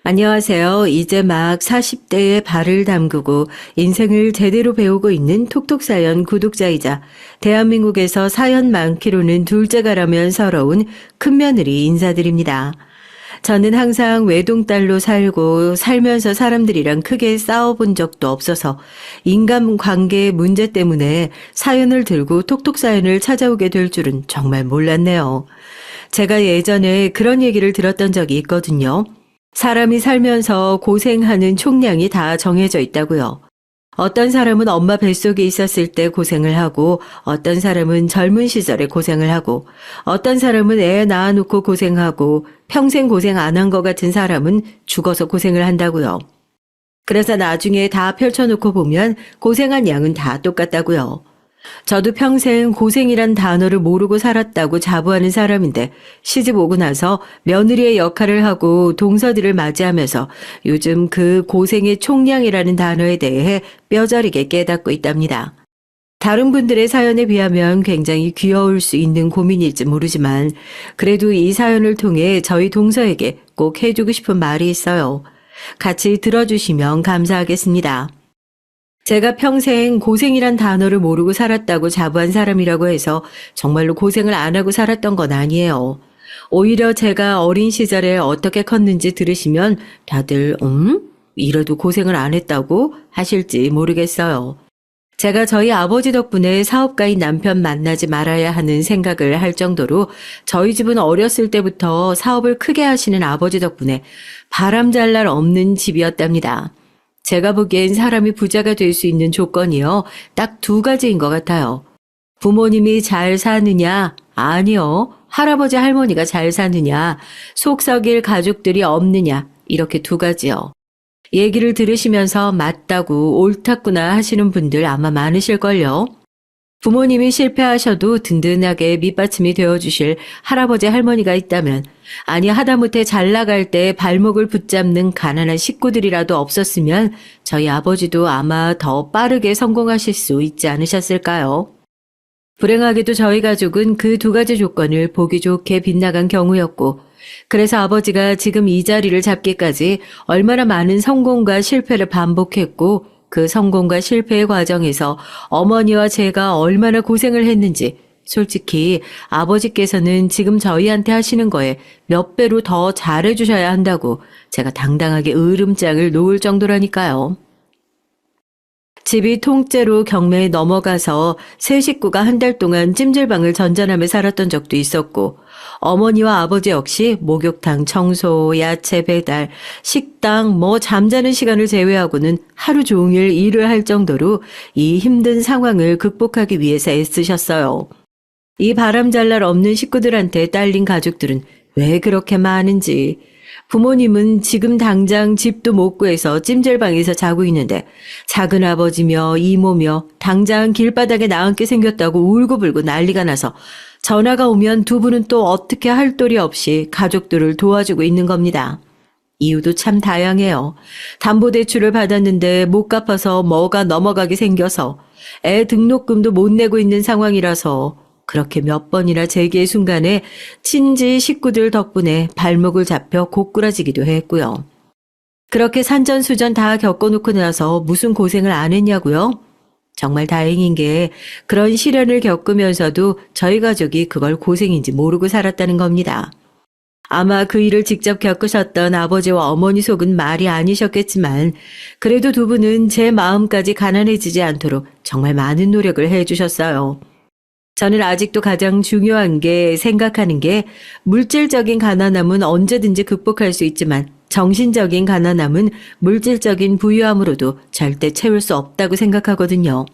안녕하세요. 이제 막 40대에 발을 담그고 인생을 제대로 배우고 있는 톡톡사연 구독자이자 대한민국에서 사연 많기로는 둘째가라면 서러운 큰며느리 인사드립니다. 저는 항상 외동딸로 살고 살면서 사람들이랑 크게 싸워본 적도 없어서 인간관계의 문제 때문에 사연을 들고 톡톡사연을 찾아오게 될 줄은 정말 몰랐네요. 제가 예전에 그런 얘기를 들었던 적이 있거든요. 사람이 살면서 고생하는 총량이 다 정해져 있다고요. 어떤 사람은 엄마 뱃속에 있었을 때 고생을 하고, 어떤 사람은 젊은 시절에 고생을 하고, 어떤 사람은 애 낳아놓고 고생하고, 평생 고생 안 한 것 같은 사람은 죽어서 고생을 한다고요. 그래서 나중에 다 펼쳐놓고 보면 고생한 양은 다 똑같다고요. 저도 평생 고생이란 단어를 모르고 살았다고 자부하는 사람인데 시집 오고 나서 며느리의 역할을 하고 동서들을 맞이하면서 요즘 그 고생의 총량이라는 단어에 대해 뼈저리게 깨닫고 있답니다. 다른 분들의 사연에 비하면 굉장히 귀여울 수 있는 고민일지 모르지만 그래도 이 사연을 통해 저희 동서에게 꼭 해주고 싶은 말이 있어요. 같이 들어주시면 감사하겠습니다. 제가 평생 고생이란 단어를 모르고 살았다고 자부한 사람이라고 해서 정말로 고생을 안 하고 살았던 건 아니에요. 오히려 제가 어린 시절에 어떻게 컸는지 들으시면 다들 이래도 고생을 안 했다고 하실지 모르겠어요. 제가 저희 아버지 덕분에 사업가인 남편 만나지 말아야 하는 생각을 할 정도로 저희 집은 어렸을 때부터 사업을 크게 하시는 아버지 덕분에 바람잘 날 없는 집이었답니다. 제가 보기엔 사람이 부자가 될 수 있는 조건이요. 딱 두 가지인 것 같아요. 부모님이 잘 사느냐? 아니요. 할아버지 할머니가 잘 사느냐? 속 썩일 가족들이 없느냐? 이렇게 두 가지요. 얘기를 들으시면서 맞다고 옳았구나 하시는 분들 아마 많으실걸요. 부모님이 실패하셔도 든든하게 밑받침이 되어주실 할아버지 할머니가 있다면, 아니 하다못해 잘 나갈 때 발목을 붙잡는 가난한 식구들이라도 없었으면 저희 아버지도 아마 더 빠르게 성공하실 수 있지 않으셨을까요? 불행하게도 저희 가족은 그 두 가지 조건을 보기 좋게 빗나간 경우였고, 그래서 아버지가 지금 이 자리를 잡기까지 얼마나 많은 성공과 실패를 반복했고, 그 성공과 실패의 과정에서 어머니와 제가 얼마나 고생을 했는지 솔직히 아버지께서는 지금 저희한테 하시는 거에 몇 배로 더 잘해주셔야 한다고 제가 당당하게 으름장을 놓을 정도라니까요. 집이 통째로 경매에 넘어가서 세 식구가 한 달 동안 찜질방을 전전하며 살았던 적도 있었고, 어머니와 아버지 역시 목욕탕 청소, 야채 배달, 식당, 잠자는 시간을 제외하고는 하루 종일 일을 할 정도로 이 힘든 상황을 극복하기 위해서 애쓰셨어요. 이 바람잘날 없는 식구들한테 딸린 가족들은 왜 그렇게 많은지, 부모님은 지금 당장 집도 못 구해서 찜질방에서 자고 있는데 작은 아버지며 이모며 당장 길바닥에 나앉게 생겼다고 울고불고 난리가 나서 전화가 오면 두 분은 또 어떻게 할 도리 없이 가족들을 도와주고 있는 겁니다. 이유도 참 다양해요. 담보대출을 받았는데 못 갚아서 뭐가 넘어가게 생겨서 애 등록금도 못 내고 있는 상황이라서 그렇게 몇 번이나 재기의 순간에 친지 식구들 덕분에 발목을 잡혀 고꾸라지기도 했고요. 그렇게 산전수전 다 겪어놓고 나서 무슨 고생을 안 했냐고요? 정말 다행인 게 그런 시련을 겪으면서도 저희 가족이 그걸 고생인지 모르고 살았다는 겁니다. 아마 그 일을 직접 겪으셨던 아버지와 어머니 속은 말이 아니셨겠지만 그래도 두 분은 제 마음까지 가난해지지 않도록 정말 많은 노력을 해주셨어요. 저는 아직도 가장 중요한 게 생각하는 게 물질적인 가난함은 언제든지 극복할 수 있지만 정신적인 가난함은 물질적인 부유함으로도 절대 채울 수 없다고 생각하거든요.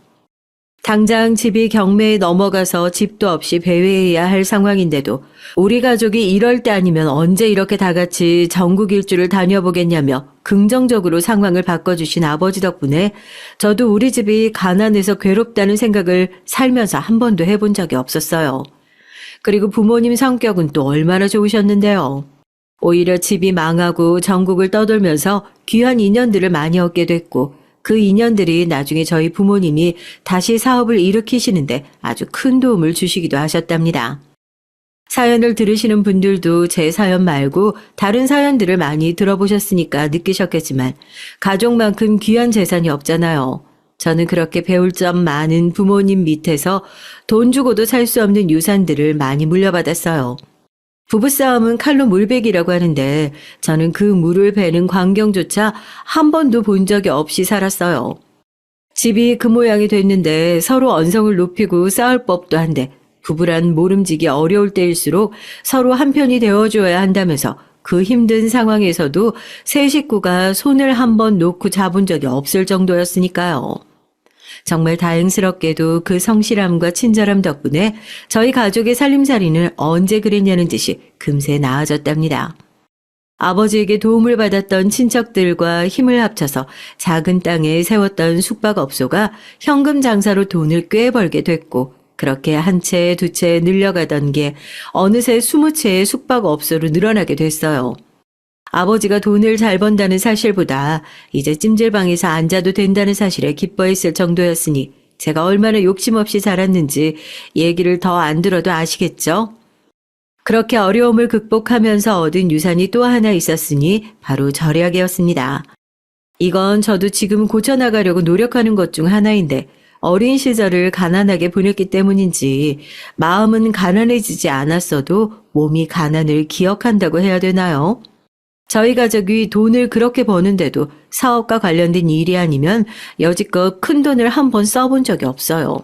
당장 집이 경매에 넘어가서 집도 없이 배회해야 할 상황인데도 우리 가족이 이럴 때 아니면 언제 이렇게 다 같이 전국 일주를 다녀보겠냐며 긍정적으로 상황을 바꿔주신 아버지 덕분에 저도 우리 집이 가난해서 괴롭다는 생각을 살면서 한 번도 해본 적이 없었어요. 그리고 부모님 성격은 또 얼마나 좋으셨는데요. 오히려 집이 망하고 전국을 떠돌면서 귀한 인연들을 많이 얻게 됐고 그 인연들이 나중에 저희 부모님이 다시 사업을 일으키시는데 아주 큰 도움을 주시기도 하셨답니다. 사연을 들으시는 분들도 제 사연 말고 다른 사연들을 많이 들어보셨으니까 느끼셨겠지만 가족만큼 귀한 재산이 없잖아요. 저는 그렇게 배울 점 많은 부모님 밑에서 돈 주고도 살 수 없는 유산들을 많이 물려받았어요. 부부싸움은 칼로 물베기라고 하는데 저는 그 물을 베는 광경조차 한 번도 본 적이 없이 살았어요. 집이 그 모양이 됐는데 서로 언성을 높이고 싸울 법도 한데 부부란 모름지기 어려울 때일수록 서로 한편이 되어줘야 한다면서 그 힘든 상황에서도 세 식구가 손을 한 번 놓고 잡은 적이 없을 정도였으니까요. 정말 다행스럽게도 그 성실함과 친절함 덕분에 저희 가족의 살림살이는 언제 그랬냐는 듯이 금세 나아졌답니다. 아버지에게 도움을 받았던 친척들과 힘을 합쳐서 작은 땅에 세웠던 숙박업소가 현금 장사로 돈을 꽤 벌게 됐고 그렇게 한 채, 두 채 늘려가던 게 어느새 20채의 숙박업소로 늘어나게 됐어요. 아버지가 돈을 잘 번다는 사실보다 이제 찜질방에서 앉아도 된다는 사실에 기뻐했을 정도였으니 제가 얼마나 욕심 없이 살았는지 얘기를 더 안 들어도 아시겠죠? 그렇게 어려움을 극복하면서 얻은 유산이 또 하나 있었으니 바로 절약이었습니다. 이건 저도 지금 고쳐나가려고 노력하는 것 중 하나인데 어린 시절을 가난하게 보냈기 때문인지 마음은 가난해지지 않았어도 몸이 가난을 기억한다고 해야 되나요? 저희 가족이 돈을 그렇게 버는데도 사업과 관련된 일이 아니면 여지껏 큰 돈을 한 번 써본 적이 없어요.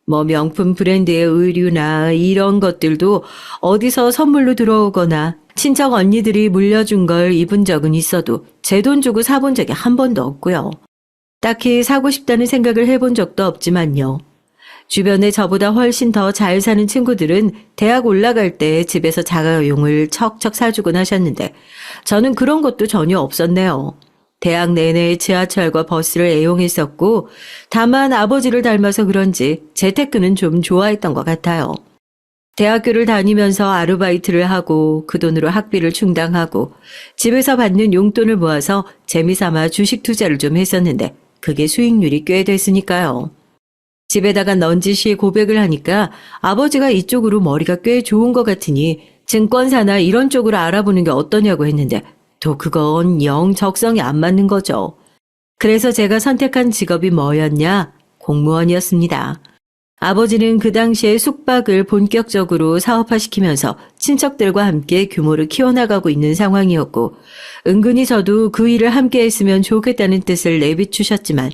뭐 명품 브랜드의 의류나 이런 것들도 어디서 선물로 들어오거나 친척 언니들이 물려준 걸 입은 적은 있어도 제 돈 주고 사본 적이 한 번도 없고요. 딱히 사고 싶다는 생각을 해본 적도 없지만요. 주변에 저보다 훨씬 더 잘 사는 친구들은 대학 올라갈 때 집에서 자가용을 척척 사주곤 하셨는데 저는 그런 것도 전혀 없었네요. 대학 내내 지하철과 버스를 애용했었고 다만 아버지를 닮아서 그런지 재테크는 좀 좋아했던 것 같아요. 대학교를 다니면서 아르바이트를 하고 그 돈으로 학비를 충당하고 집에서 받는 용돈을 모아서 재미삼아 주식 투자를 좀 했었는데 그게 수익률이 꽤 됐으니까요. 집에다가 넌지시 고백을 하니까 아버지가 이쪽으로 머리가 꽤 좋은 것 같으니 증권사나 이런 쪽으로 알아보는 게 어떠냐고 했는데 또 그건 영 적성이 안 맞는 거죠. 그래서 제가 선택한 직업이 뭐였냐? 공무원이었습니다. 아버지는 그 당시에 숙박을 본격적으로 사업화시키면서 친척들과 함께 규모를 키워나가고 있는 상황이었고 은근히 저도 그 일을 함께 했으면 좋겠다는 뜻을 내비추셨지만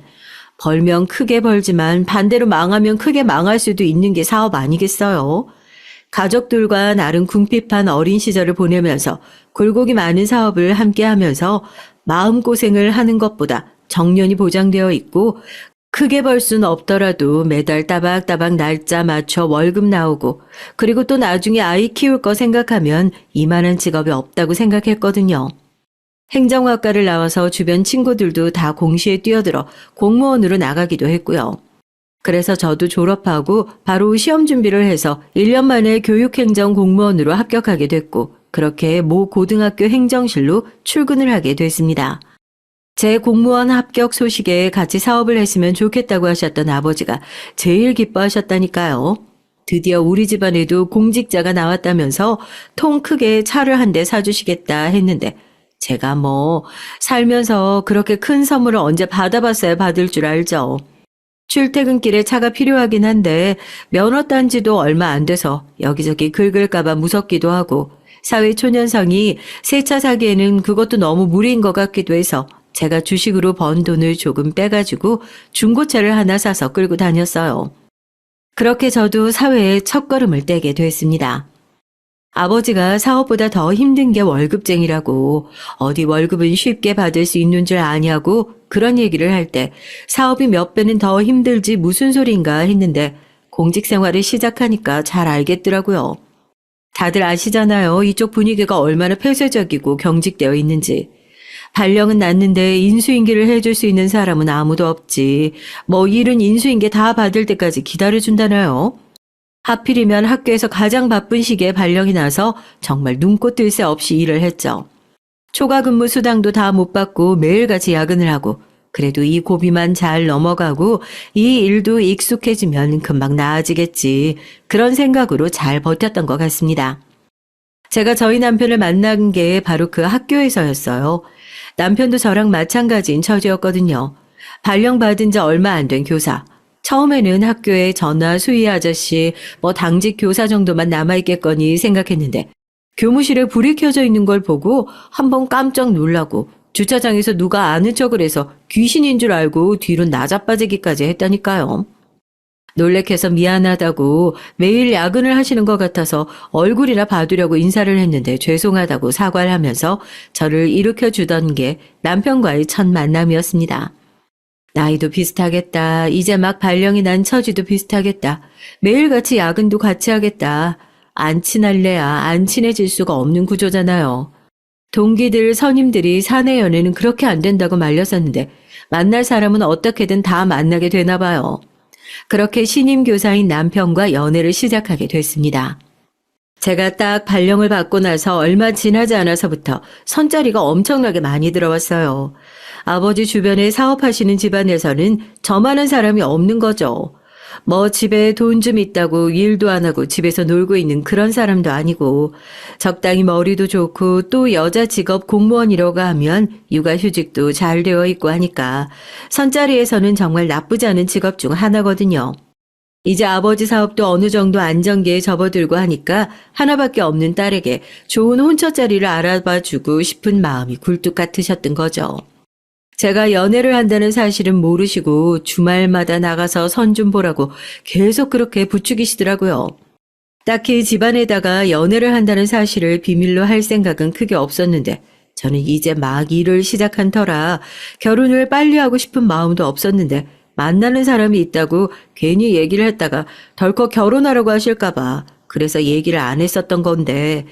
벌면 크게 벌지만 반대로 망하면 크게 망할 수도 있는 게 사업 아니겠어요? 가족들과 나름 궁핍한 어린 시절을 보내면서 굴곡이 많은 사업을 함께 하면서 마음고생을 하는 것보다 정년이 보장되어 있고 크게 벌 순 없더라도 매달 따박따박 날짜 맞춰 월급 나오고 그리고 또 나중에 아이 키울 거 생각하면 이만한 직업이 없다고 생각했거든요. 행정학과를 나와서 주변 친구들도 다 공시에 뛰어들어 공무원으로 나가기도 했고요. 그래서 저도 졸업하고 바로 시험 준비를 해서 1년 만에 교육행정 공무원으로 합격하게 됐고 그렇게 모 고등학교 행정실로 출근을 하게 됐습니다. 제 공무원 합격 소식에 같이 사업을 했으면 좋겠다고 하셨던 아버지가 제일 기뻐하셨다니까요. 드디어 우리 집안에도 공직자가 나왔다면서 통 크게 차를 한 대 사주시겠다 했는데 제가 살면서 그렇게 큰 선물을 언제 받아봤어야 받을 줄 알죠. 출퇴근길에 차가 필요하긴 한데 면허 딴 지도 얼마 안 돼서 여기저기 긁을까봐 무섭기도 하고 사회초년생이 새 차 사기에는 그것도 너무 무리인 것 같기도 해서 제가 주식으로 번 돈을 조금 빼가지고 중고차를 하나 사서 끌고 다녔어요. 그렇게 저도 사회에 첫걸음을 떼게 됐습니다. 아버지가 사업보다 더 힘든 게 월급쟁이라고 어디 월급은 쉽게 받을 수 있는 줄 아냐고 그런 얘기를 할 때 사업이 몇 배는 더 힘들지 무슨 소린가 했는데 공직 생활을 시작하니까 잘 알겠더라고요. 다들 아시잖아요. 이쪽 분위기가 얼마나 폐쇄적이고 경직되어 있는지. 발령은 났는데 인수인계를 해줄 수 있는 사람은 아무도 없지. 일은 인수인계 다 받을 때까지 기다려준다나요? 하필이면 학교에서 가장 바쁜 시기에 발령이 나서 정말 눈꽃 뜰 새 없이 일을 했죠. 초과 근무 수당도 다 못 받고 매일같이 야근을 하고 그래도 이 고비만 잘 넘어가고 이 일도 익숙해지면 금방 나아지겠지. 그런 생각으로 잘 버텼던 것 같습니다. 제가 저희 남편을 만난 게 바로 그 학교에서였어요. 남편도 저랑 마찬가지인 처지였거든요. 발령받은 지 얼마 안 된 교사. 처음에는 학교에 전화 수희 아저씨, 당직 교사 정도만 남아있겠거니 생각했는데 교무실에 불이 켜져 있는 걸 보고 한번 깜짝 놀라고 주차장에서 누가 아는 척을 해서 귀신인 줄 알고 뒤로 나자빠지기까지 했다니까요. 놀래켜서 미안하다고 매일 야근을 하시는 것 같아서 얼굴이나 봐두려고 인사를 했는데 죄송하다고 사과를 하면서 저를 일으켜 주던 게 남편과의 첫 만남이었습니다. 나이도 비슷하겠다. 이제 막 발령이 난 처지도 비슷하겠다. 매일같이 야근도 같이 하겠다. 안 친할래야 안 친해질 수가 없는 구조잖아요. 동기들, 선임들이 사내 연애는 그렇게 안 된다고 말렸었는데 만날 사람은 어떻게든 다 만나게 되나 봐요. 그렇게 신임 교사인 남편과 연애를 시작하게 됐습니다. 제가 딱 발령을 받고 나서 얼마 지나지 않아서부터 선자리가 엄청나게 많이 들어왔어요. 아버지 주변에 사업하시는 집안에서는 저만한 사람이 없는 거죠. 집에 돈 좀 있다고 일도 안 하고 집에서 놀고 있는 그런 사람도 아니고 적당히 머리도 좋고 또 여자 직업 공무원이라고 하면 육아휴직도 잘 되어 있고 하니까 선자리에서는 정말 나쁘지 않은 직업 중 하나거든요. 이제 아버지 사업도 어느 정도 안정기에 접어들고 하니까 하나밖에 없는 딸에게 좋은 혼처자리를 알아봐주고 싶은 마음이 굴뚝 같으셨던 거죠. 제가 연애를 한다는 사실은 모르시고 주말마다 나가서 선 좀 보라고 계속 그렇게 부추기시더라고요. 딱히 집안에다가 연애를 한다는 사실을 비밀로 할 생각은 크게 없었는데 저는 이제 막 일을 시작한 터라 결혼을 빨리 하고 싶은 마음도 없었는데 만나는 사람이 있다고 괜히 얘기를 했다가 덜컥 결혼하라고 하실까봐 그래서 얘기를 안 했었던 건데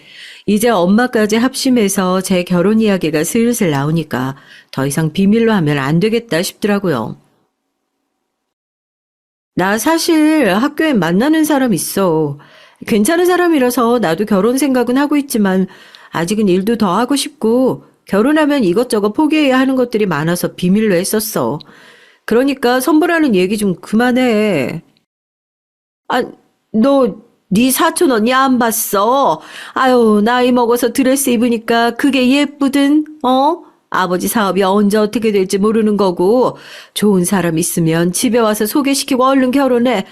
이제 엄마까지 합심해서 제 결혼 이야기가 슬슬 나오니까 더 이상 비밀로 하면 안 되겠다 싶더라고요. 나 사실 학교에 만나는 사람 있어. 괜찮은 사람이라서 나도 결혼 생각은 하고 있지만 아직은 일도 더 하고 싶고 결혼하면 이것저것 포기해야 하는 것들이 많아서 비밀로 했었어. 그러니까 선보라는 얘기 좀 그만해. 아, 네 사촌 언니 안 봤어? 아유, 나이 먹어서 드레스 입으니까 그게 예쁘든, 아버지 사업이 언제 어떻게 될지 모르는 거고, 좋은 사람 있으면 집에 와서 소개시키고 얼른 결혼해.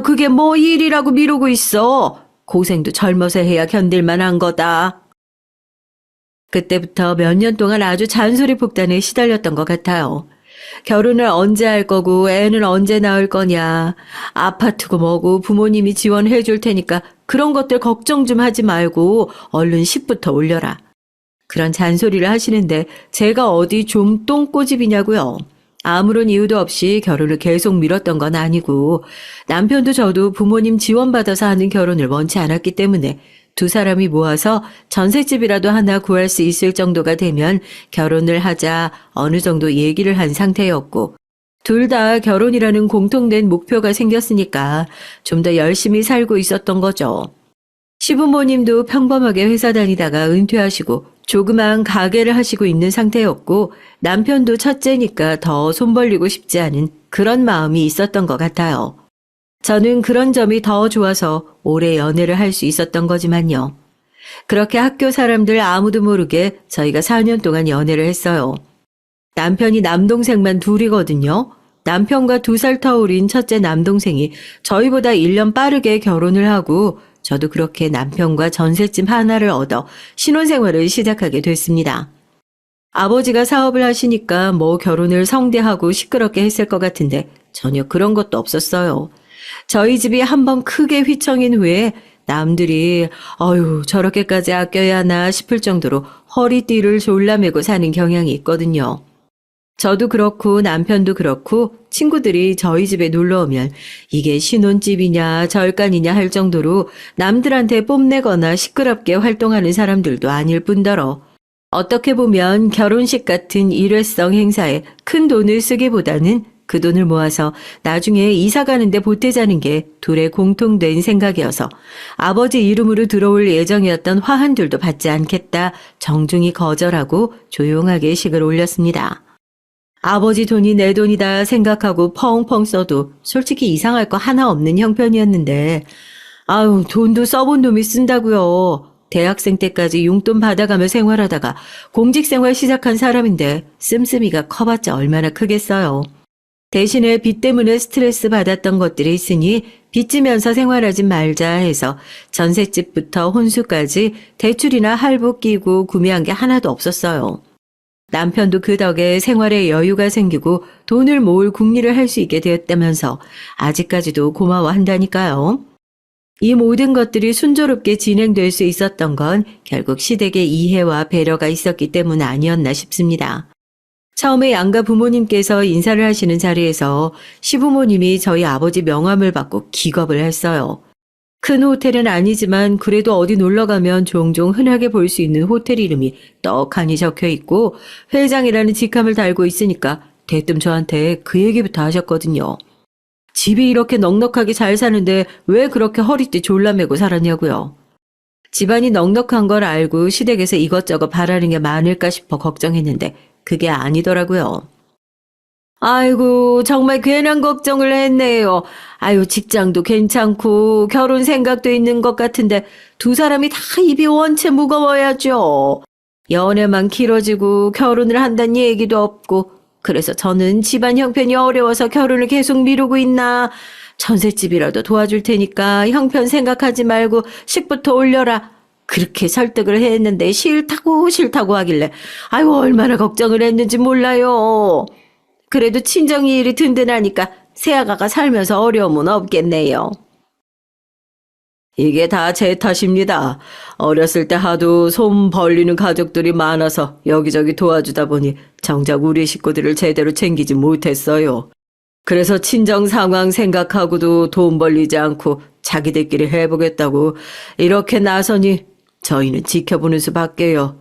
그게 뭐 일이라고 미루고 있어. 고생도 젊어서 해야 견딜만 한 거다. 그때부터 몇 년 동안 아주 잔소리 폭탄에 시달렸던 것 같아요. 결혼을 언제 할 거고 애는 언제 낳을 거냐. 아파트고 뭐고 부모님이 지원해 줄 테니까 그런 것들 걱정 좀 하지 말고 얼른 식부터 올려라. 그런 잔소리를 하시는데 제가 어디 좀 똥꼬집이냐고요. 아무런 이유도 없이 결혼을 계속 미뤘던 건 아니고 남편도 저도 부모님 지원받아서 하는 결혼을 원치 않았기 때문에 두 사람이 모아서 전셋집이라도 하나 구할 수 있을 정도가 되면 결혼을 하자 어느 정도 얘기를 한 상태였고 둘 다 결혼이라는 공통된 목표가 생겼으니까 좀 더 열심히 살고 있었던 거죠. 시부모님도 평범하게 회사 다니다가 은퇴하시고 조그만 가게를 하시고 있는 상태였고 남편도 첫째니까 더 손 벌리고 싶지 않은 그런 마음이 있었던 것 같아요. 저는 그런 점이 더 좋아서 오래 연애를 할 수 있었던 거지만요. 그렇게 학교 사람들 아무도 모르게 저희가 4년 동안 연애를 했어요. 남편이 남동생만 둘이거든요. 남편과 2살 터울인 첫째 남동생이 저희보다 1년 빠르게 결혼을 하고 저도 그렇게 남편과 전셋집 하나를 얻어 신혼생활을 시작하게 됐습니다. 아버지가 사업을 하시니까 결혼을 성대하고 시끄럽게 했을 것 같은데 전혀 그런 것도 없었어요. 저희 집이 한번 크게 휘청인 후에 남들이 저렇게까지 아껴야 하나 싶을 정도로 허리띠를 졸라매고 사는 경향이 있거든요. 저도 그렇고 남편도 그렇고 친구들이 저희 집에 놀러 오면 이게 신혼집이냐 절간이냐 할 정도로 남들한테 뽐내거나 시끄럽게 활동하는 사람들도 아닐 뿐더러 어떻게 보면 결혼식 같은 일회성 행사에 큰 돈을 쓰기보다는 그 돈을 모아서 나중에 이사 가는데 보태자는 게 둘의 공통된 생각이어서 아버지 이름으로 들어올 예정이었던 화환들도 받지 않겠다 정중히 거절하고 조용하게 식을 올렸습니다. 아버지 돈이 내 돈이다 생각하고 펑펑 써도 솔직히 이상할 거 하나 없는 형편이었는데 돈도 써본 놈이 쓴다고요. 대학생 때까지 용돈 받아가며 생활하다가 공직생활 시작한 사람인데 씀씀이가 커봤자 얼마나 크겠어요. 대신에 빚 때문에 스트레스 받았던 것들이 있으니 빚지면서 생활하지 말자 해서 전셋집부터 혼수까지 대출이나 할부 끼고 구매한 게 하나도 없었어요. 남편도 그 덕에 생활에 여유가 생기고 돈을 모을 궁리를 할 수 있게 되었다면서 아직까지도 고마워한다니까요. 이 모든 것들이 순조롭게 진행될 수 있었던 건 결국 시댁의 이해와 배려가 있었기 때문 아니었나 싶습니다. 처음에 양가 부모님께서 인사를 하시는 자리에서 시부모님이 저희 아버지 명함을 받고 기겁을 했어요. 큰 호텔은 아니지만 그래도 어디 놀러 가면 종종 흔하게 볼 수 있는 호텔 이름이 떡하니 적혀 있고 회장이라는 직함을 달고 있으니까 대뜸 저한테 그 얘기부터 하셨거든요. 집이 이렇게 넉넉하게 잘 사는데 왜 그렇게 허리띠 졸라매고 살았냐고요. 집안이 넉넉한 걸 알고 시댁에서 이것저것 바라는 게 많을까 싶어 걱정했는데 그게 아니더라고요. 아이고, 정말 괜한 걱정을 했네요. 아유, 직장도 괜찮고 결혼 생각도 있는 것 같은데 두 사람이 다 입이 원체 무거워야죠. 연애만 길어지고 결혼을 한다는 얘기도 없고 그래서 저는 집안 형편이 어려워서 결혼을 계속 미루고 있나. 전셋집이라도 도와줄 테니까 형편 생각하지 말고 식부터 올려라. 그렇게 설득을 했는데 싫다고 하길래 아유 얼마나 걱정을 했는지 몰라요. 그래도 친정이 일이 든든하니까 새아가가 살면서 어려움은 없겠네요. 이게 다 제 탓입니다. 어렸을 때 하도 손 벌리는 가족들이 많아서 여기저기 도와주다 보니 정작 우리 식구들을 제대로 챙기지 못했어요. 그래서 친정 상황 생각하고도 돈 벌리지 않고 자기들끼리 해보겠다고 이렇게 나서니 저희는 지켜보는 수밖에요.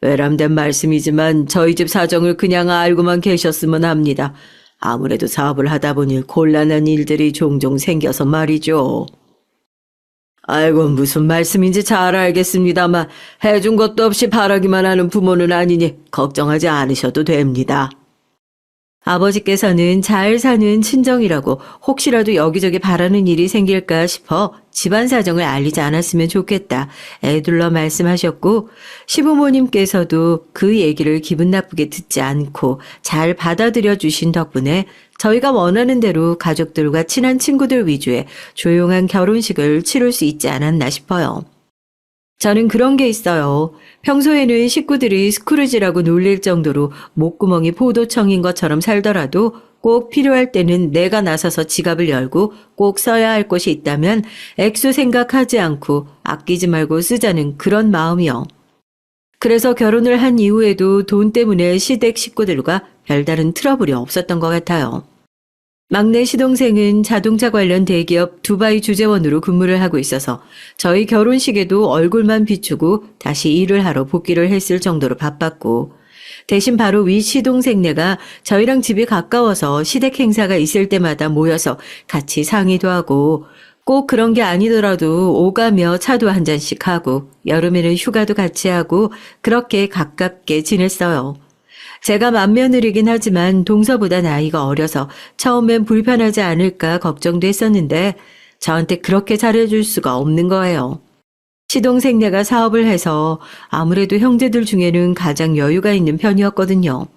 외람된 말씀이지만 저희 집 사정을 그냥 알고만 계셨으면 합니다. 아무래도 사업을 하다 보니 곤란한 일들이 종종 생겨서 말이죠. 아이고 무슨 말씀인지 잘 알겠습니다만 해준 것도 없이 바라기만 하는 부모는 아니니 걱정하지 않으셔도 됩니다. 아버지께서는 잘 사는 친정이라고 혹시라도 여기저기 바라는 일이 생길까 싶어 집안 사정을 알리지 않았으면 좋겠다 애둘러 말씀하셨고 시부모님께서도 그 얘기를 기분 나쁘게 듣지 않고 잘 받아들여 주신 덕분에 저희가 원하는 대로 가족들과 친한 친구들 위주의 조용한 결혼식을 치룰 수 있지 않았나 싶어요. 저는 그런 게 있어요. 평소에는 식구들이 스크루지라고 놀릴 정도로 목구멍이 포도청인 것처럼 살더라도 꼭 필요할 때는 내가 나서서 지갑을 열고 꼭 써야 할 것이 있다면 액수 생각하지 않고 아끼지 말고 쓰자는 그런 마음이요. 그래서 결혼을 한 이후에도 돈 때문에 시댁 식구들과 별다른 트러블이 없었던 것 같아요. 막내 시동생은 자동차 관련 대기업 두바이 주재원으로 근무를 하고 있어서 저희 결혼식에도 얼굴만 비추고 다시 일을 하러 복귀를 했을 정도로 바빴고 대신 바로 위 시동생네가 저희랑 집이 가까워서 시댁 행사가 있을 때마다 모여서 같이 상의도 하고 꼭 그런 게 아니더라도 오가며 차도 한 잔씩 하고 여름에는 휴가도 같이 하고 그렇게 가깝게 지냈어요. 제가 맏며느리긴 하지만 동서보다 나이가 어려서 처음엔 불편하지 않을까 걱정도 했었는데 저한테 그렇게 잘해줄 수가 없는 거예요. 시동생네가 사업을 해서 아무래도 형제들 중에는 가장 여유가 있는 편이었거든요.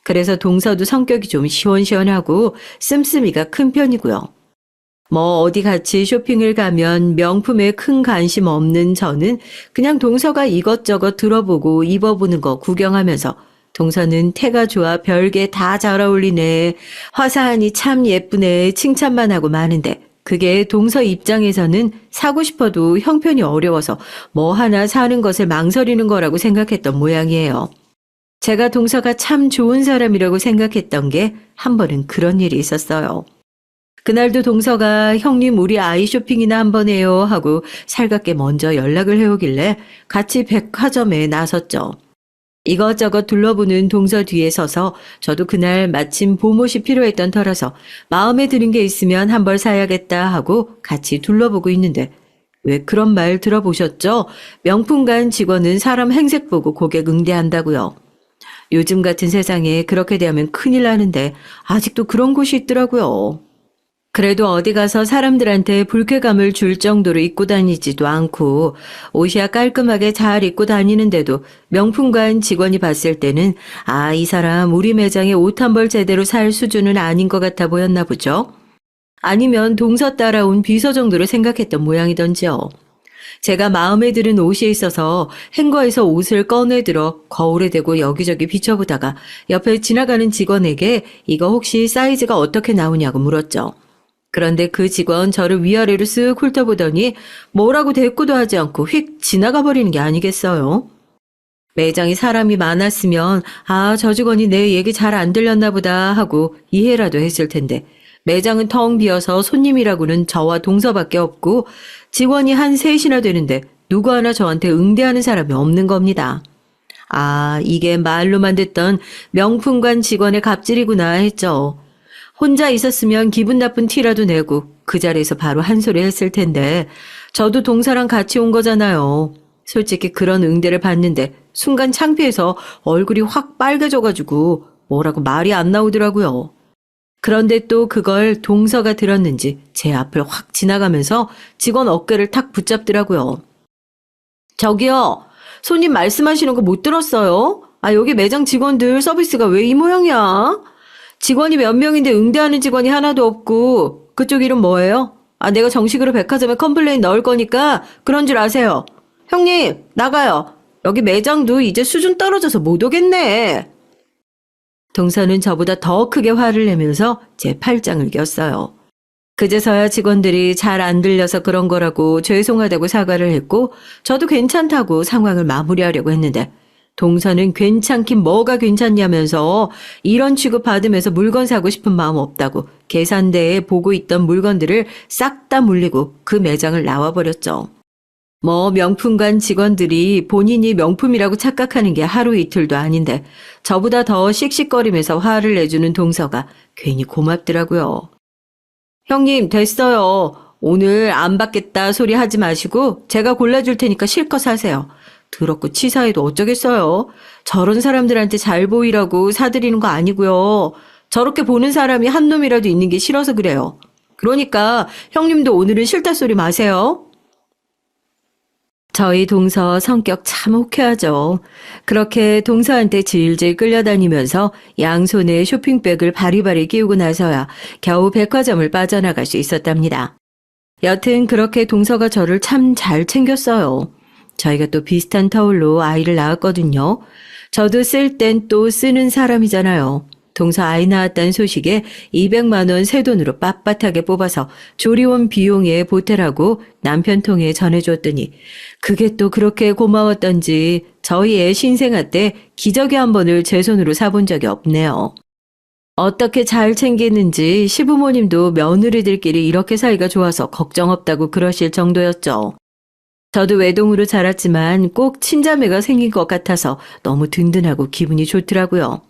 그래서 동서도 성격이 좀 시원시원하고 씀씀이가 큰 편이고요. 뭐 어디 같이 쇼핑을 가면 명품에 큰 관심 없는 저는 그냥 동서가 이것저것 들어보고 입어보는 거 구경하면서 동서는 태가 좋아 별게 다 잘 어울리네. 화사하니 참 예쁘네. 칭찬만 하고 마는데 그게 동서 입장에서는 사고 싶어도 형편이 어려워서 뭐 하나 사는 것을 망설이는 거라고 생각했던 모양이에요. 제가 동서가 참 좋은 사람이라고 생각했던 게 한 번은 그런 일이 있었어요. 그날도 동서가 형님 우리 아이 쇼핑이나 한번 해요 하고 살갑게 먼저 연락을 해오길래 같이 백화점에 나섰죠. 이것저것 둘러보는 동서 뒤에 서서 저도 그날 마침 봄옷이 필요했던 터라서 마음에 드는 게 있으면 한 벌 사야겠다 하고 같이 둘러보고 있는데 왜 그런 말 들어보셨죠? 명품관 직원은 사람 행색 보고 고객 응대한다고요. 요즘 같은 세상에 그렇게 되면 큰일 나는데 아직도 그런 곳이 있더라고요. 그래도 어디 가서 사람들한테 불쾌감을 줄 정도로 입고 다니지도 않고 옷이야 깔끔하게 잘 입고 다니는데도 명품관 직원이 봤을 때는 아, 이 사람 우리 매장에 옷 한 벌 제대로 살 수준은 아닌 것 같아 보였나 보죠. 아니면 동서 따라온 비서 정도로 생각했던 모양이던지요. 제가 마음에 드는 옷이 있어서 행거에서 옷을 꺼내들어 거울에 대고 여기저기 비춰보다가 옆에 지나가는 직원에게 이거 혹시 사이즈가 어떻게 나오냐고 물었죠. 그런데 그 직원 저를 위아래로 쓱 훑어보더니 뭐라고 대꾸도 하지 않고 휙 지나가 버리는 게 아니겠어요? 매장에 사람이 많았으면 아, 저 직원이 내 얘기 잘 안 들렸나 보다 하고 이해라도 했을 텐데 매장은 텅 비어서 손님이라고는 저와 동서밖에 없고 직원이 한 셋이나 되는데 누구 하나 저한테 응대하는 사람이 없는 겁니다. 아, 이게 말로만 듣던 명품관 직원의 갑질이구나 했죠. 혼자 있었으면 기분 나쁜 티라도 내고 그 자리에서 바로 한 소리 했을 텐데 저도 동서랑 같이 온 거잖아요. 솔직히 그런 응대를 받는데 순간 창피해서 얼굴이 확 빨개져가지고 뭐라고 말이 안 나오더라고요. 그런데 또 그걸 동서가 들었는지 제 앞을 확 지나가면서 직원 어깨를 탁 붙잡더라고요. 저기요, 손님 말씀하시는 거 못 들었어요? 아, 여기 매장 직원들 서비스가 왜 이 모양이야? 직원이 몇 명인데 응대하는 직원이 하나도 없고 그쪽 이름 뭐예요? 아, 내가 정식으로 백화점에 컴플레인 넣을 거니까 그런 줄 아세요. 형님, 나가요. 여기 매장도 이제 수준 떨어져서 못 오겠네. 동서는 저보다 더 크게 화를 내면서 제 팔짱을 꼈어요. 그제서야 직원들이 잘 안 들려서 그런 거라고 죄송하다고 사과를 했고 저도 괜찮다고 상황을 마무리하려고 했는데 동서는 괜찮긴 뭐가 괜찮냐면서 이런 취급 받으면서 물건 사고 싶은 마음 없다고 계산대에 보고 있던 물건들을 싹 다 물리고 그 매장을 나와버렸죠. 뭐 명품관 직원들이 본인이 명품이라고 착각하는 게 하루 이틀도 아닌데 저보다 더 씩씩거리면서 화를 내주는 동서가 괜히 고맙더라고요. 형님 됐어요. 오늘 안 받겠다 소리 하지 마시고 제가 골라줄 테니까 실컷 사세요. 더럽고 치사해도 어쩌겠어요. 저런 사람들한테 잘 보이라고 사드리는 거 아니고요. 저렇게 보는 사람이 한 놈이라도 있는 게 싫어서 그래요. 그러니까 형님도 오늘은 싫다 소리 마세요. 저희 동서 성격 참 호쾌하죠. 그렇게 동서한테 질질 끌려다니면서 양손에 쇼핑백을 바리바리 끼우고 나서야 겨우 백화점을 빠져나갈 수 있었답니다. 여튼 그렇게 동서가 저를 참 잘 챙겼어요. 저희가 또 비슷한 터울로 아이를 낳았거든요. 저도 쓸 땐 또 쓰는 사람이잖아요. 동서 아이 낳았다는 소식에 200만 원 새 돈으로 빳빳하게 뽑아서 조리원 비용에 보태라고 남편 통해 전해줬더니 그게 또 그렇게 고마웠던지 저희 애 신생아 때 기저귀 한 번을 제 손으로 사본 적이 없네요. 어떻게 잘 챙기는지 시부모님도 며느리들끼리 이렇게 사이가 좋아서 걱정 없다고 그러실 정도였죠. 저도 외동으로 자랐지만 꼭 친자매가 생긴 것 같아서 너무 든든하고 기분이 좋더라고요.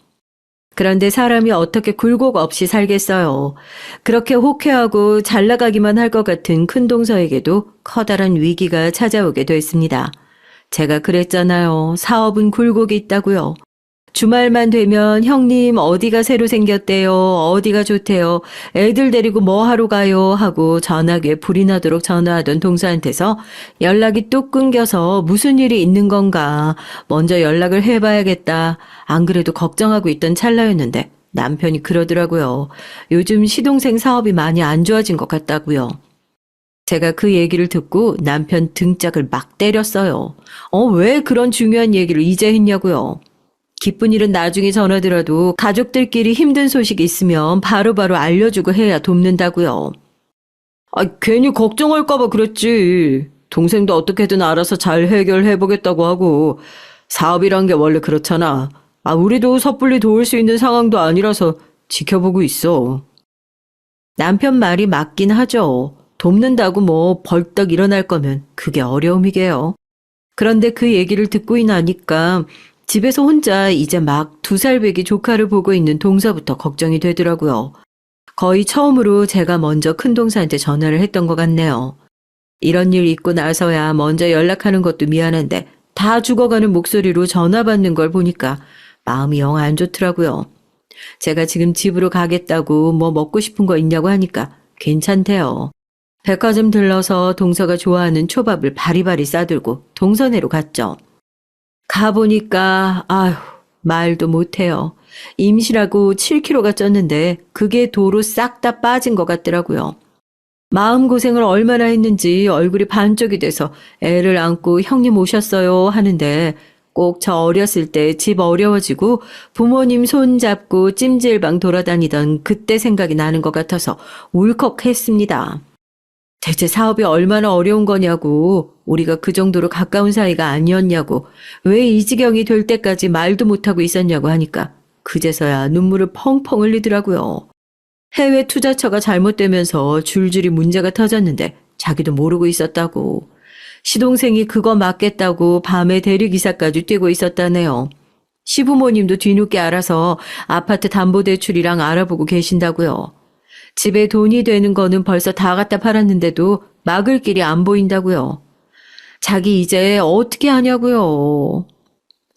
그런데 사람이 어떻게 굴곡 없이 살겠어요. 그렇게 호쾌하고 잘 나가기만 할 것 같은 큰 동서에게도 커다란 위기가 찾아오게 됐습니다. 제가 그랬잖아요. 사업은 굴곡이 있다고요. 주말만 되면 형님 어디가 새로 생겼대요. 어디가 좋대요. 애들 데리고 뭐 하러 가요 하고 전화기에 불이 나도록 전화하던 동서한테서 연락이 뚝 끊겨서 무슨 일이 있는 건가. 먼저 연락을 해봐야겠다. 안 그래도 걱정하고 있던 찰나였는데 남편이 그러더라고요. 요즘 시동생 사업이 많이 안 좋아진 것 같다고요. 제가 그 얘기를 듣고 남편 등짝을 막 때렸어요. 왜 그런 중요한 얘기를 이제 했냐고요. 기쁜 일은 나중에 전하더라도 가족들끼리 힘든 소식 있으면 바로바로 알려주고 해야 돕는다고요. 괜히 걱정할까봐 그랬지. 동생도 어떻게든 알아서 잘 해결해보겠다고 하고 사업이란 게 원래 그렇잖아. 우리도 섣불리 도울 수 있는 상황도 아니라서 지켜보고 있어. 남편 말이 맞긴 하죠. 돕는다고 뭐 벌떡 일어날 거면 그게 어려움이게요. 그런데 그 얘기를 듣고 나니까 집에서 혼자 이제 막 2살배기 조카를 보고 있는 동서부터 걱정이 되더라고요. 거의 처음으로 제가 먼저 큰 동서한테 전화를 했던 것 같네요. 이런 일 있고 나서야 먼저 연락하는 것도 미안한데 다 죽어가는 목소리로 전화 받는 걸 보니까 마음이 영 안 좋더라고요. 제가 지금 집으로 가겠다고 뭐 먹고 싶은 거 있냐고 하니까 괜찮대요. 백화점 들러서 동서가 좋아하는 초밥을 바리바리 싸들고 동서내로 갔죠. 가보니까 아휴 말도 못해요. 임시라고 7kg가 쪘는데 그게 도로 싹 다 빠진 것 같더라고요. 마음고생을 얼마나 했는지 얼굴이 반쪽이 돼서 애를 안고 형님 오셨어요 하는데 꼭 저 어렸을 때 집 어려워지고 부모님 손 잡고 찜질방 돌아다니던 그때 생각이 나는 것 같아서 울컥했습니다. 대체 사업이 얼마나 어려운 거냐고, 우리가 그 정도로 가까운 사이가 아니었냐고, 왜 이 지경이 될 때까지 말도 못하고 있었냐고 하니까 그제서야 눈물을 펑펑 흘리더라고요. 해외 투자처가 잘못되면서 줄줄이 문제가 터졌는데 자기도 모르고 있었다고. 시동생이 그거 맡겠다고 밤에 대리기사까지 뛰고 있었다네요. 시부모님도 뒤늦게 알아서 아파트 담보대출이랑 알아보고 계신다고요. 집에 돈이 되는 거는 벌써 다 갖다 팔았는데도 막을 길이 안 보인다고요. 자기 이제 어떻게 하냐고요.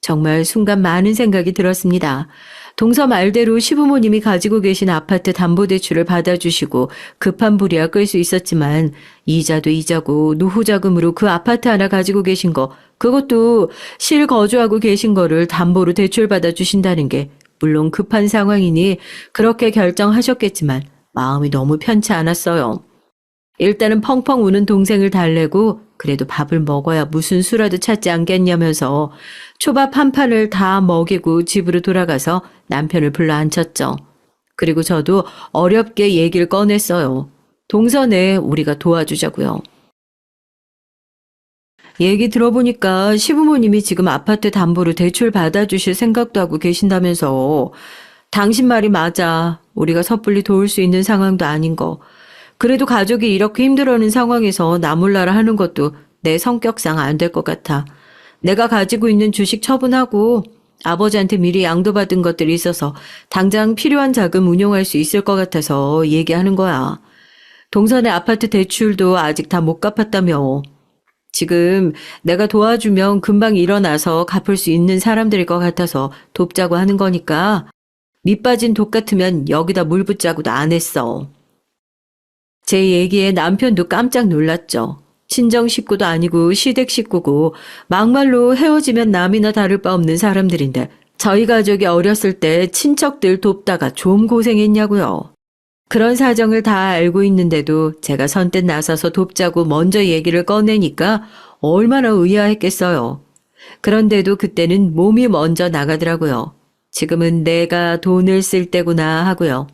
정말 순간 많은 생각이 들었습니다. 동서 말대로 시부모님이 가지고 계신 아파트 담보대출을 받아주시고 급한 불이야 끌 수 있었지만 이자도 이자고 노후자금으로 그 아파트 하나 가지고 계신 거, 그것도 실거주하고 계신 거를 담보로 대출받아 주신다는 게 물론 급한 상황이니 그렇게 결정하셨겠지만 마음이 너무 편치 않았어요. 일단은 펑펑 우는 동생을 달래고 그래도 밥을 먹어야 무슨 수라도 찾지 않겠냐면서 초밥 한 판을 다 먹이고 집으로 돌아가서 남편을 불러 앉혔죠. 그리고 저도 어렵게 얘기를 꺼냈어요. 동선에 우리가 도와주자고요. 얘기 들어보니까 시부모님이 지금 아파트 담보로 대출 받아주실 생각도 하고 계신다면서 당신 말이 맞아. 우리가 섣불리 도울 수 있는 상황도 아닌 거. 그래도 가족이 이렇게 힘들어하는 상황에서 나 몰라라 하는 것도 내 성격상 안 될 것 같아. 내가 가지고 있는 주식 처분하고 아버지한테 미리 양도받은 것들이 있어서 당장 필요한 자금 운용할 수 있을 것 같아서 얘기하는 거야. 동선의 아파트 대출도 아직 다 못 갚았다며. 지금 내가 도와주면 금방 일어나서 갚을 수 있는 사람들일 것 같아서 돕자고 하는 거니까 밑 빠진 독 같으면 여기다 물 붓자고도 안 했어. 제 얘기에 남편도 깜짝 놀랐죠. 친정 식구도 아니고 시댁 식구고 막말로 헤어지면 남이나 다를 바 없는 사람들인데 저희 가족이 어렸을 때 친척들 돕다가 좀 고생했냐고요. 그런 사정을 다 알고 있는데도 제가 선뜻 나서서 돕자고 먼저 얘기를 꺼내니까 얼마나 의아했겠어요. 그런데도 그때는 몸이 먼저 나가더라고요. 지금은 내가 돈을 쓸 때구나 하고요.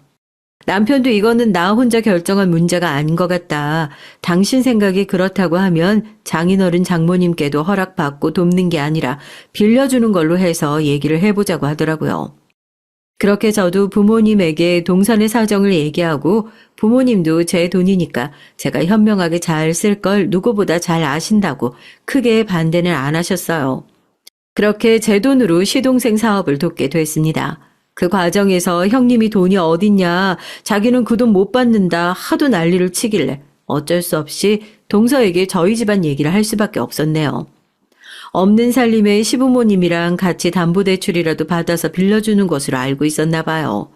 남편도 이거는 나 혼자 결정한 문제가 아닌 것 같다. 당신 생각이 그렇다고 하면 장인어른 장모님께도 허락받고 돕는 게 아니라 빌려주는 걸로 해서 얘기를 해보자고 하더라고요. 그렇게 저도 부모님에게 동선의 사정을 얘기하고 부모님도 제 돈이니까 제가 현명하게 잘 쓸 걸 누구보다 잘 아신다고 크게 반대는 안 하셨어요. 그렇게 제 돈으로 시동생 사업을 돕게 됐습니다. 그 과정에서 형님이 돈이 어딨냐, 자기는 그 돈 못 받는다 하도 난리를 치길래 어쩔 수 없이 동서에게 저희 집안 얘기를 할 수밖에 없었네요. 없는 살림에 시부모님이랑 같이 담보대출이라도 받아서 빌려주는 것으로 알고 있었나 봐요.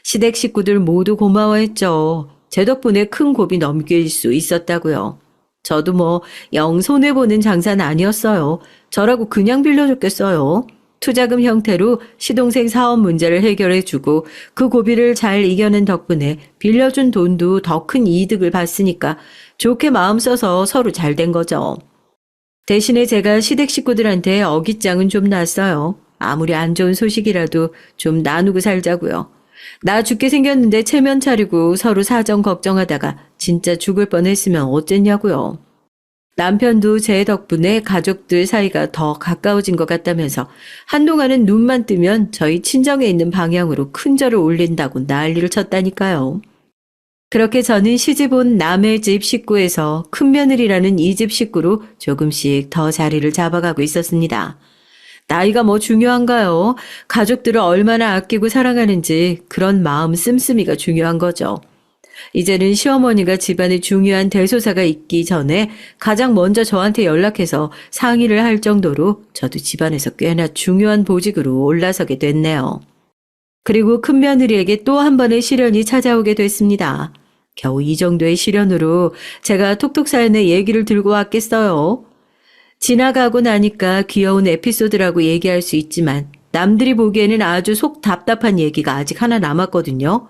시댁 식구들 모두 고마워했죠. 제 덕분에 큰 고비 넘길 수 있었다고요. 저도 뭐 영 손해보는 장사는 아니었어요. 저라고 그냥 빌려줬겠어요. 투자금 형태로 시동생 사업 문제를 해결해주고 그 고비를 잘 이겨낸 덕분에 빌려준 돈도 더 큰 이득을 봤으니까 좋게 마음 써서 서로 잘 된 거죠. 대신에 제가 시댁 식구들한테 어깃장은 좀 났어요. 아무리 안 좋은 소식이라도 좀 나누고 살자고요. 나 죽게 생겼는데 체면 차리고 서로 사정 걱정하다가 진짜 죽을 뻔했으면 어쨌냐고요. 남편도 제 덕분에 가족들 사이가 더 가까워진 것 같다면서 한동안은 눈만 뜨면 저희 친정에 있는 방향으로 큰 절을 올린다고 난리를 쳤다니까요. 그렇게 저는 시집 온 남의 집 식구에서 큰며느리라는 이 집 식구로 조금씩 더 자리를 잡아가고 있었습니다. 나이가 뭐 중요한가요? 가족들을 얼마나 아끼고 사랑하는지 그런 마음 씀씀이가 중요한 거죠. 이제는 시어머니가 집안에 중요한 대소사가 있기 전에 가장 먼저 저한테 연락해서 상의를 할 정도로 저도 집안에서 꽤나 중요한 보직으로 올라서게 됐네요. 그리고 큰며느리에게 또 한 번의 시련이 찾아오게 됐습니다. 겨우 이 정도의 시련으로 제가 톡톡사연의 얘기를 들고 왔겠어요. 지나가고 나니까 귀여운 에피소드라고 얘기할 수 있지만 남들이 보기에는 아주 속 답답한 얘기가 아직 하나 남았거든요.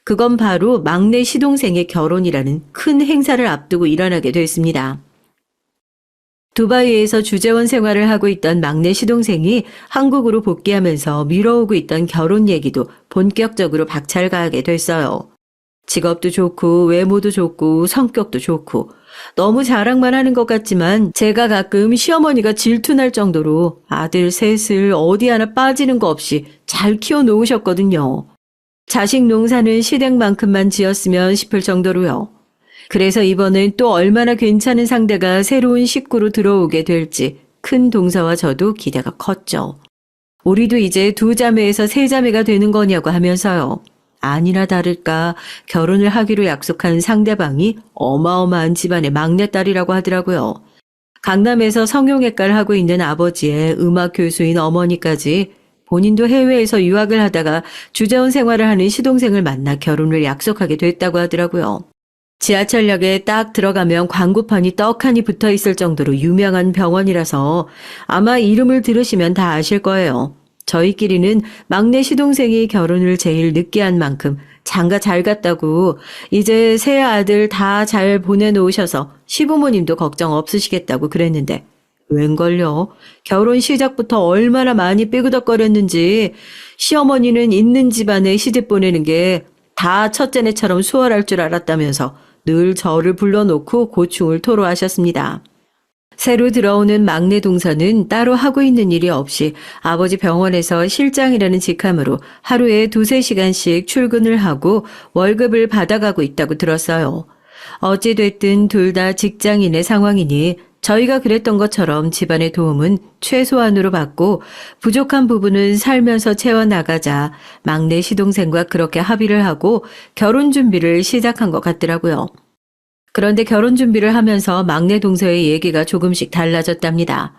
그건 바로 막내 시동생의 결혼이라는 큰 행사를 앞두고 일어나게 됐습니다. 두바이에서 주재원 생활을 하고 있던 막내 시동생이 한국으로 복귀하면서 미뤄오고 있던 결혼 얘기도 본격적으로 박찰가하게 됐어요. 직업도 좋고 외모도 좋고 성격도 좋고 너무 자랑만 하는 것 같지만 제가 가끔 시어머니가 질투날 정도로 아들 셋을 어디 하나 빠지는 거 없이 잘 키워놓으셨거든요. 자식 농사는 시댁만큼만 지었으면 싶을 정도로요. 그래서 이번엔 또 얼마나 괜찮은 상대가 새로운 식구로 들어오게 될지 큰 동서와 저도 기대가 컸죠. 우리도 이제 2자매에서 3자매가 되는 거냐고 하면서요. 아니나 다를까 결혼을 하기로 약속한 상대방이 어마어마한 집안의 막내딸이라고 하더라고요. 강남에서 성형외과를 하고 있는 아버지의 음악 교수인 어머니까지 본인도 해외에서 유학을 하다가 주재원 생활을 하는 시동생을 만나 결혼을 약속하게 됐다고 하더라고요. 지하철역에 딱 들어가면 광고판이 떡하니 붙어 있을 정도로 유명한 병원이라서 아마 이름을 들으시면 다 아실 거예요. 저희끼리는 막내 시동생이 결혼을 제일 늦게 한 만큼 장가 잘 갔다고 이제 새 아들 다 잘 보내놓으셔서 시부모님도 걱정 없으시겠다고 그랬는데 웬걸요? 결혼 시작부터 얼마나 많이 삐그덕거렸는지 시어머니는 있는 집안에 시집 보내는 게 다 첫째네처럼 수월할 줄 알았다면서 늘 저를 불러놓고 고충을 토로하셨습니다. 새로 들어오는 막내 동서는 따로 하고 있는 일이 없이 아버지 병원에서 실장이라는 직함으로 하루에 2-3시간씩 출근을 하고 월급을 받아가고 있다고 들었어요. 어찌됐든 둘 다 직장인의 상황이니 저희가 그랬던 것처럼 집안의 도움은 최소한으로 받고 부족한 부분은 살면서 채워나가자 막내 시동생과 그렇게 합의를 하고 결혼 준비를 시작한 것 같더라고요. 그런데 결혼 준비를 하면서 막내 동서의 얘기가 조금씩 달라졌답니다.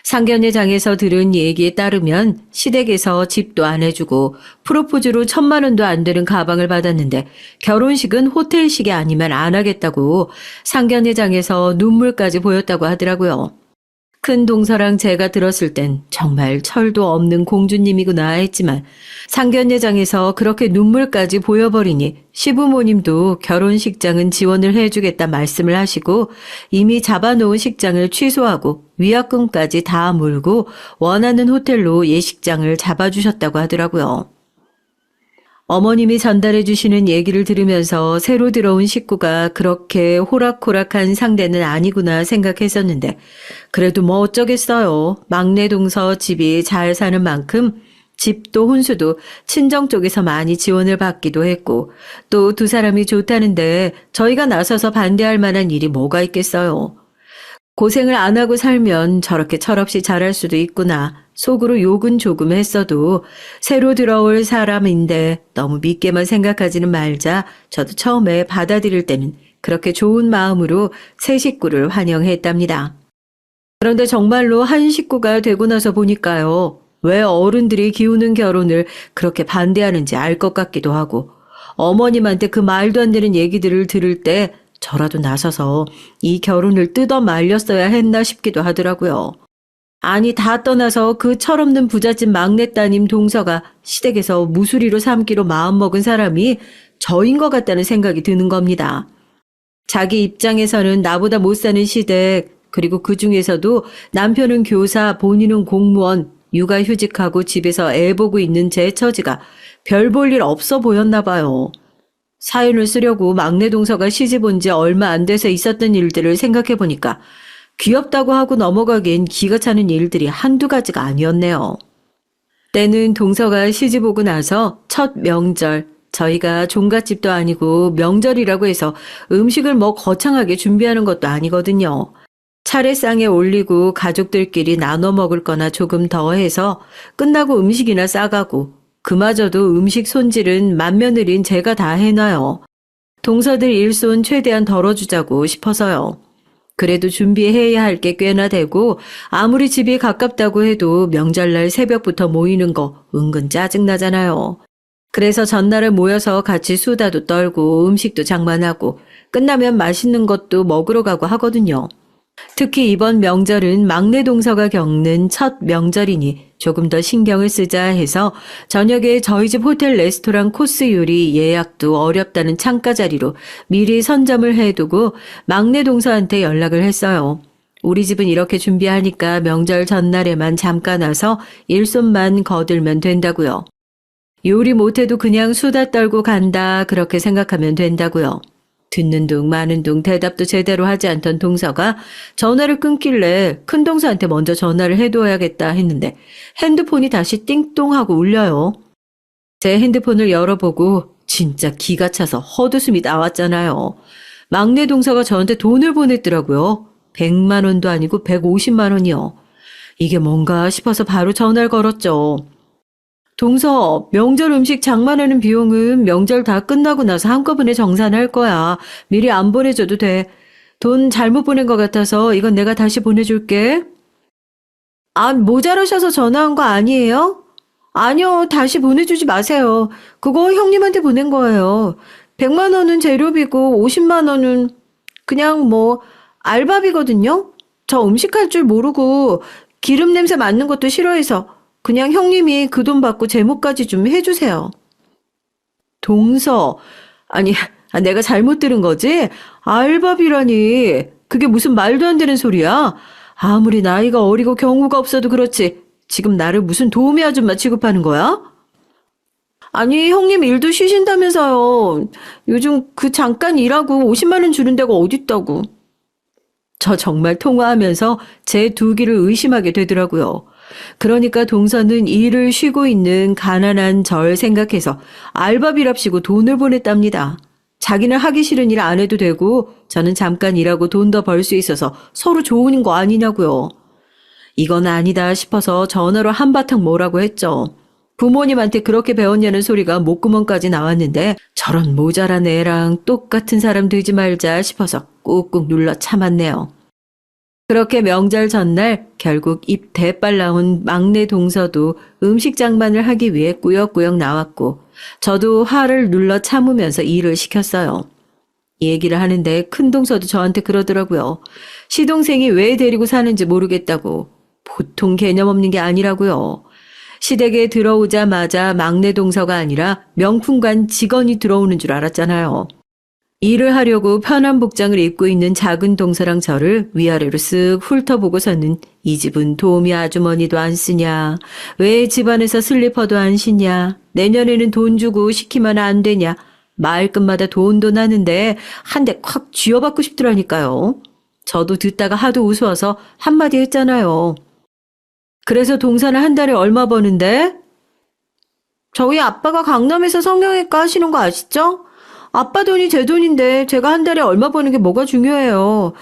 상견례장에서 들은 얘기에 따르면 시댁에서 집도 안 해주고 프로포즈로 1,000만 원도 안 되는 가방을 받았는데 결혼식은 호텔식이 아니면 안 하겠다고 상견례장에서 눈물까지 보였다고 하더라고요. 큰 동서랑 제가 들었을 땐 정말 철도 없는 공주님이구나 했지만 상견례장에서 그렇게 눈물까지 보여버리니 시부모님도 결혼식장은 지원을 해주겠다 말씀을 하시고 이미 잡아놓은 식장을 취소하고 위약금까지 다 물고 원하는 호텔로 예식장을 잡아주셨다고 하더라고요. 어머님이 전달해 주시는 얘기를 들으면서 새로 들어온 식구가 그렇게 호락호락한 상대는 아니구나 생각했었는데 그래도 뭐 어쩌겠어요. 막내 동서 집이 잘 사는 만큼 집도 혼수도 친정 쪽에서 많이 지원을 받기도 했고 또 2사람이 좋다는데 저희가 나서서 반대할 만한 일이 뭐가 있겠어요. 고생을 안 하고 살면 저렇게 철없이 잘할 수도 있구나. 속으로 욕은 조금 했어도 새로 들어올 사람인데 너무 믿게만 생각하지는 말자. 저도 처음에 받아들일 때는 그렇게 좋은 마음으로 새 식구를 환영했답니다. 그런데 정말로 한 식구가 되고 나서 보니까요. 왜 어른들이 기우는 결혼을 그렇게 반대하는지 알 것 같기도 하고 어머님한테 그 말도 안 되는 얘기들을 들을 때 저라도 나서서 이 결혼을 뜯어 말렸어야 했나 싶기도 하더라고요. 아니 다 떠나서 그 철없는 부잣집 막내 따님 동서가 시댁에서 무수리로 삼기로 마음먹은 사람이 저인 것 같다는 생각이 드는 겁니다. 자기 입장에서는 나보다 못 사는 시댁 그리고 그 중에서도 남편은 교사 본인은 공무원 육아휴직하고 집에서 애 보고 있는 제 처지가 별 볼 일 없어 보였나 봐요. 사연을 쓰려고 막내 동서가 시집 온 지 얼마 안 돼서 있었던 일들을 생각해보니까 귀엽다고 하고 넘어가기엔 기가 차는 일들이 한두 가지가 아니었네요. 때는 동서가 시집 오고 나서 첫 명절, 저희가 종갓집도 아니고 명절이라고 해서 음식을 뭐 거창하게 준비하는 것도 아니거든요. 차례상에 올리고 가족들끼리 나눠 먹을 거나 조금 더 해서 끝나고 음식이나 싸가고 그마저도 음식 손질은 맏며느리인 제가 다 해놔요. 동서들 일손 최대한 덜어주자고 싶어서요. 그래도 준비해야 할 게 꽤나 되고 아무리 집이 가깝다고 해도 명절날 새벽부터 모이는 거 은근 짜증나잖아요. 그래서 전날에 모여서 같이 수다도 떨고 음식도 장만하고 끝나면 맛있는 것도 먹으러 가고 하거든요. 특히 이번 명절은 막내 동서가 겪는 첫 명절이니 조금 더 신경을 쓰자 해서 저녁에 저희 집 호텔 레스토랑 코스 요리 예약도 어렵다는 창가 자리로 미리 선점을 해두고 막내 동서한테 연락을 했어요. 우리 집은 이렇게 준비하니까 명절 전날에만 잠깐 와서 일손만 거들면 된다고요. 요리 못해도 그냥 수다 떨고 간다 그렇게 생각하면 된다고요. 듣는 둥 마는 둥 대답도 제대로 하지 않던 동서가 전화를 끊길래 큰 동서한테 먼저 전화를 해둬야겠다 했는데 핸드폰이 다시 띵똥하고 울려요. 제 핸드폰을 열어보고 진짜 기가 차서 헛웃음이 나왔잖아요. 막내 동서가 저한테 돈을 보냈더라고요. 100만 원도 아니고 150만 원이요. 이게 뭔가 싶어서 바로 전화를 걸었죠. 동서, 명절 음식 장만하는 비용은 명절 다 끝나고 나서 한꺼번에 정산할 거야. 미리 안 보내줘도 돼. 돈 잘못 보낸 것 같아서 이건 내가 다시 보내줄게. 아, 모자라셔서 전화한 거 아니에요? 아니요, 다시 보내주지 마세요. 그거 형님한테 보낸 거예요. 100만 원은 재료비고 50만 원은 그냥 뭐 알바비거든요? 저 음식할 줄 모르고 기름 냄새 맡는 것도 싫어해서 그냥 형님이 그 돈 받고 제목까지 좀 해주세요. 동서, 아니, 내가 잘못 들은 거지? 알바비라니, 그게 무슨 말도 안 되는 소리야? 아무리 나이가 어리고 경우가 없어도 그렇지, 지금 나를 무슨 도우미 아줌마 취급하는 거야? 아니, 형님 일도 쉬신다면서요. 요즘 그 잠깐 일하고 50만 원 주는 데가 어딨다고. 저 정말 통화하면서 제 두 귀를 의심하게 되더라고요. 그러니까 동서는 일을 쉬고 있는 가난한 절 생각해서 알바비랍시고 돈을 보냈답니다. 자기는 하기 싫은 일 안 해도 되고 저는 잠깐 일하고 돈 더 벌 수 있어서 서로 좋은 거 아니냐고요. 이건 아니다 싶어서 전화로 한바탕 뭐라고 했죠. 부모님한테 그렇게 배웠냐는 소리가 목구멍까지 나왔는데 저런 모자란 애랑 똑같은 사람 되지 말자 싶어서 꾹꾹 눌러 참았네요. 그렇게 명절 전날 결국 입 대빨 나온 막내 동서도 음식 장만을 하기 위해 꾸역꾸역 나왔고 저도 화를 눌러 참으면서 일을 시켰어요. 이 얘기를 하는데 큰 동서도 저한테 그러더라고요. 시동생이 왜 데리고 사는지 모르겠다고. 보통 개념 없는 게 아니라고요. 시댁에 들어오자마자 막내 동서가 아니라 명품관 직원이 들어오는 줄 알았잖아요. 일을 하려고 편한 복장을 입고 있는 작은 동서랑 저를 위아래로 쓱 훑어보고서는 이 집은 도우미 아주머니도 안 쓰냐, 왜 집안에서 슬리퍼도 안 신냐, 내년에는 돈 주고 시키면 안 되냐, 말끝마다 돈도 나는데 한 대 콱 쥐어받고 싶더라니까요. 저도 듣다가 하도 우스워서 한마디 했잖아요. 그래서 동서는 한 달에 얼마 버는데? 저희 아빠가 강남에서 성형외과 하시는 거 아시죠? 아빠 돈이 제 돈인데 제가 한 달에 얼마 버는 게 뭐가 중요해요.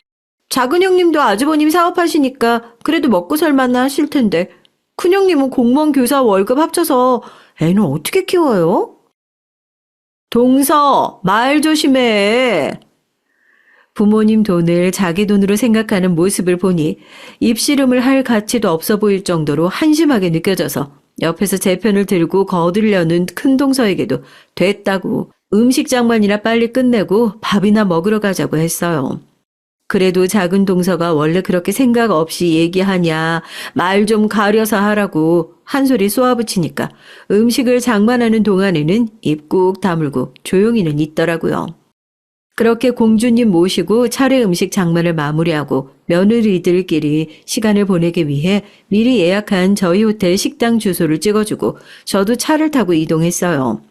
작은 형님도 아주버님 사업하시니까 그래도 먹고 살만나 하실 텐데 큰 형님은 공무원 교사 월급 합쳐서 애는 어떻게 키워요? 동서, 말 조심해. 부모님 돈을 자기 돈으로 생각하는 모습을 보니 입씨름을 할 가치도 없어 보일 정도로 한심하게 느껴져서 옆에서 제 편을 들고 거들려는 큰 동서에게도 됐다고 음식 장만이나 빨리 끝내고 밥이나 먹으러 가자고 했어요. 그래도 작은 동서가 원래 그렇게 생각 없이 얘기하냐, 말 좀 가려서 하라고 한 소리 쏘아붙이니까 음식을 장만하는 동안에는 입 꾹 다물고 조용히는 있더라고요. 그렇게 공주님 모시고 차례 음식 장만을 마무리하고 며느리들끼리 시간을 보내기 위해 미리 예약한 저희 호텔 식당 주소를 찍어주고 저도 차를 타고 이동했어요.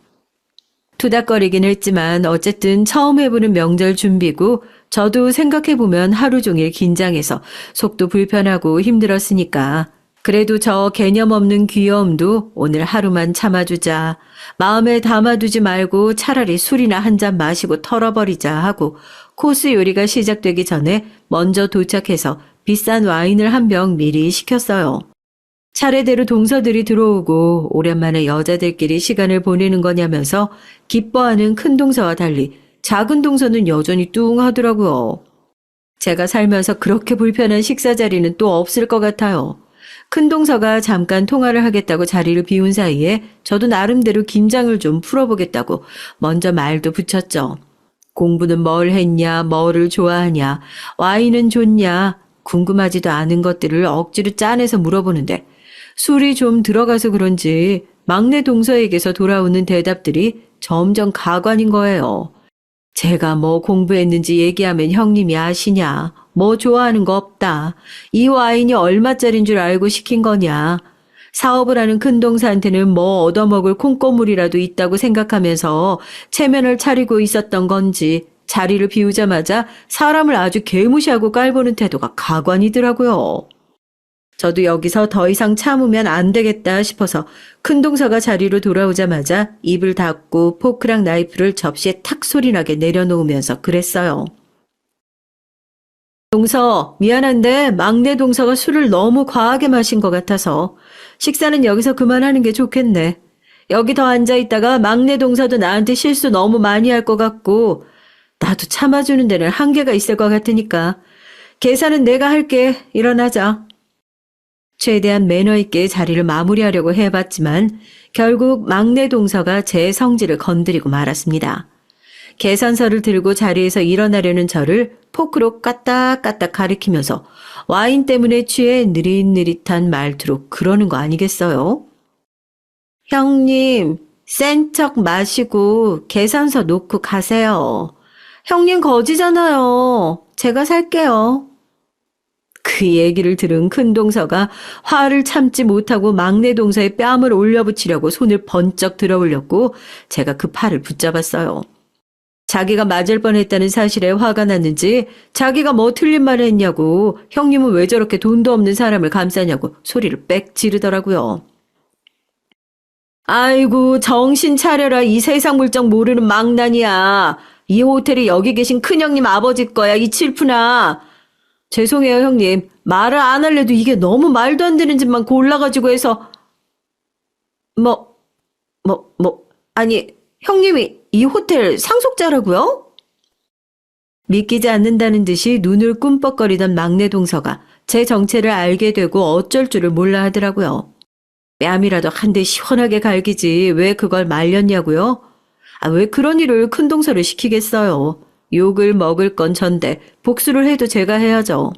투닥거리긴 했지만 어쨌든 처음 해보는 명절 준비고 저도 생각해보면 하루 종일 긴장해서 속도 불편하고 힘들었으니까 그래도 저 개념 없는 귀여움도 오늘 하루만 참아주자. 마음에 담아두지 말고 차라리 술이나 한 잔 마시고 털어버리자 하고 코스 요리가 시작되기 전에 먼저 도착해서 비싼 와인을 한 병 미리 시켰어요. 차례대로 동서들이 들어오고 오랜만에 여자들끼리 시간을 보내는 거냐면서 기뻐하는 큰 동서와 달리 작은 동서는 여전히 뚱하더라고요. 제가 살면서 그렇게 불편한 식사 자리는 또 없을 것 같아요. 큰동서가 잠깐 통화를 하겠다고 자리를 비운 사이에 저도 나름대로 긴장을 좀 풀어보겠다고 먼저 말도 붙였죠. 공부는 뭘 했냐, 뭐를 좋아하냐, 와인은 좋냐, 궁금하지도 않은 것들을 억지로 짜내서 물어보는데 술이 좀 들어가서 그런지 막내 동서에게서 돌아오는 대답들이 점점 가관인 거예요. 제가 뭐 공부했는지 얘기하면 형님이 아시냐, 뭐 좋아하는 거 없다, 이 와인이 얼마짜린 줄 알고 시킨 거냐, 사업을 하는 큰동서한테는 뭐 얻어먹을 콩고물이라도 있다고 생각하면서 체면을 차리고 있었던 건지 자리를 비우자마자 사람을 아주 개무시하고 깔보는 태도가 가관이더라고요. 저도 여기서 더 이상 참으면 안 되겠다 싶어서 큰동서가 자리로 돌아오자마자 입을 닫고 포크랑 나이프를 접시에 탁 소리나게 내려놓으면서 그랬어요. 동서, 미안한데 막내 동서가 술을 너무 과하게 마신 것 같아서 식사는 여기서 그만하는 게 좋겠네. 여기 더 앉아있다가 막내 동서도 나한테 실수 너무 많이 할 것 같고 나도 참아주는 데는 한계가 있을 것 같으니까 계산은 내가 할게. 일어나자. 최대한 매너 있게 자리를 마무리하려고 해봤지만 결국 막내 동서가 제 성질을 건드리고 말았습니다. 계산서를 들고 자리에서 일어나려는 저를 포크로 까딱까딱 가리키면서 와인 때문에 취해 느릿느릿한 말투로 그러는 거 아니겠어요? 형님, 센 척 마시고 계산서 놓고 가세요. 형님 거지잖아요. 제가 살게요. 그 얘기를 들은 큰동서가 화를 참지 못하고 막내 동서의 뺨을 올려붙이려고 손을 번쩍 들어올렸고 제가 그 팔을 붙잡았어요. 자기가 맞을 뻔했다는 사실에 화가 났는지 자기가 뭐 틀린 말을 했냐고 형님은 왜 저렇게 돈도 없는 사람을 감싸냐고 소리를 빽 지르더라고요. 아이고 정신 차려라. 이 세상 물정 모르는 망나니야. 이 호텔이 여기 계신 큰형님 아버지 거야 이 칠푼아. 죄송해요 형님. 말을 안 할래도 이게 너무 말도 안 되는 짓만 골라가지고 해서 아니 형님이 이 호텔 상속자라고요? 믿기지 않는다는 듯이 눈을 꿈뻑거리던 막내 동서가 제 정체를 알게 되고 어쩔 줄을 몰라 하더라고요. 뺨이라도 한 대 시원하게 갈기지 왜 그걸 말렸냐고요? 왜 그런 일을 큰동서를 시키겠어요. 욕을 먹을 건 전데 복수를 해도 제가 해야죠.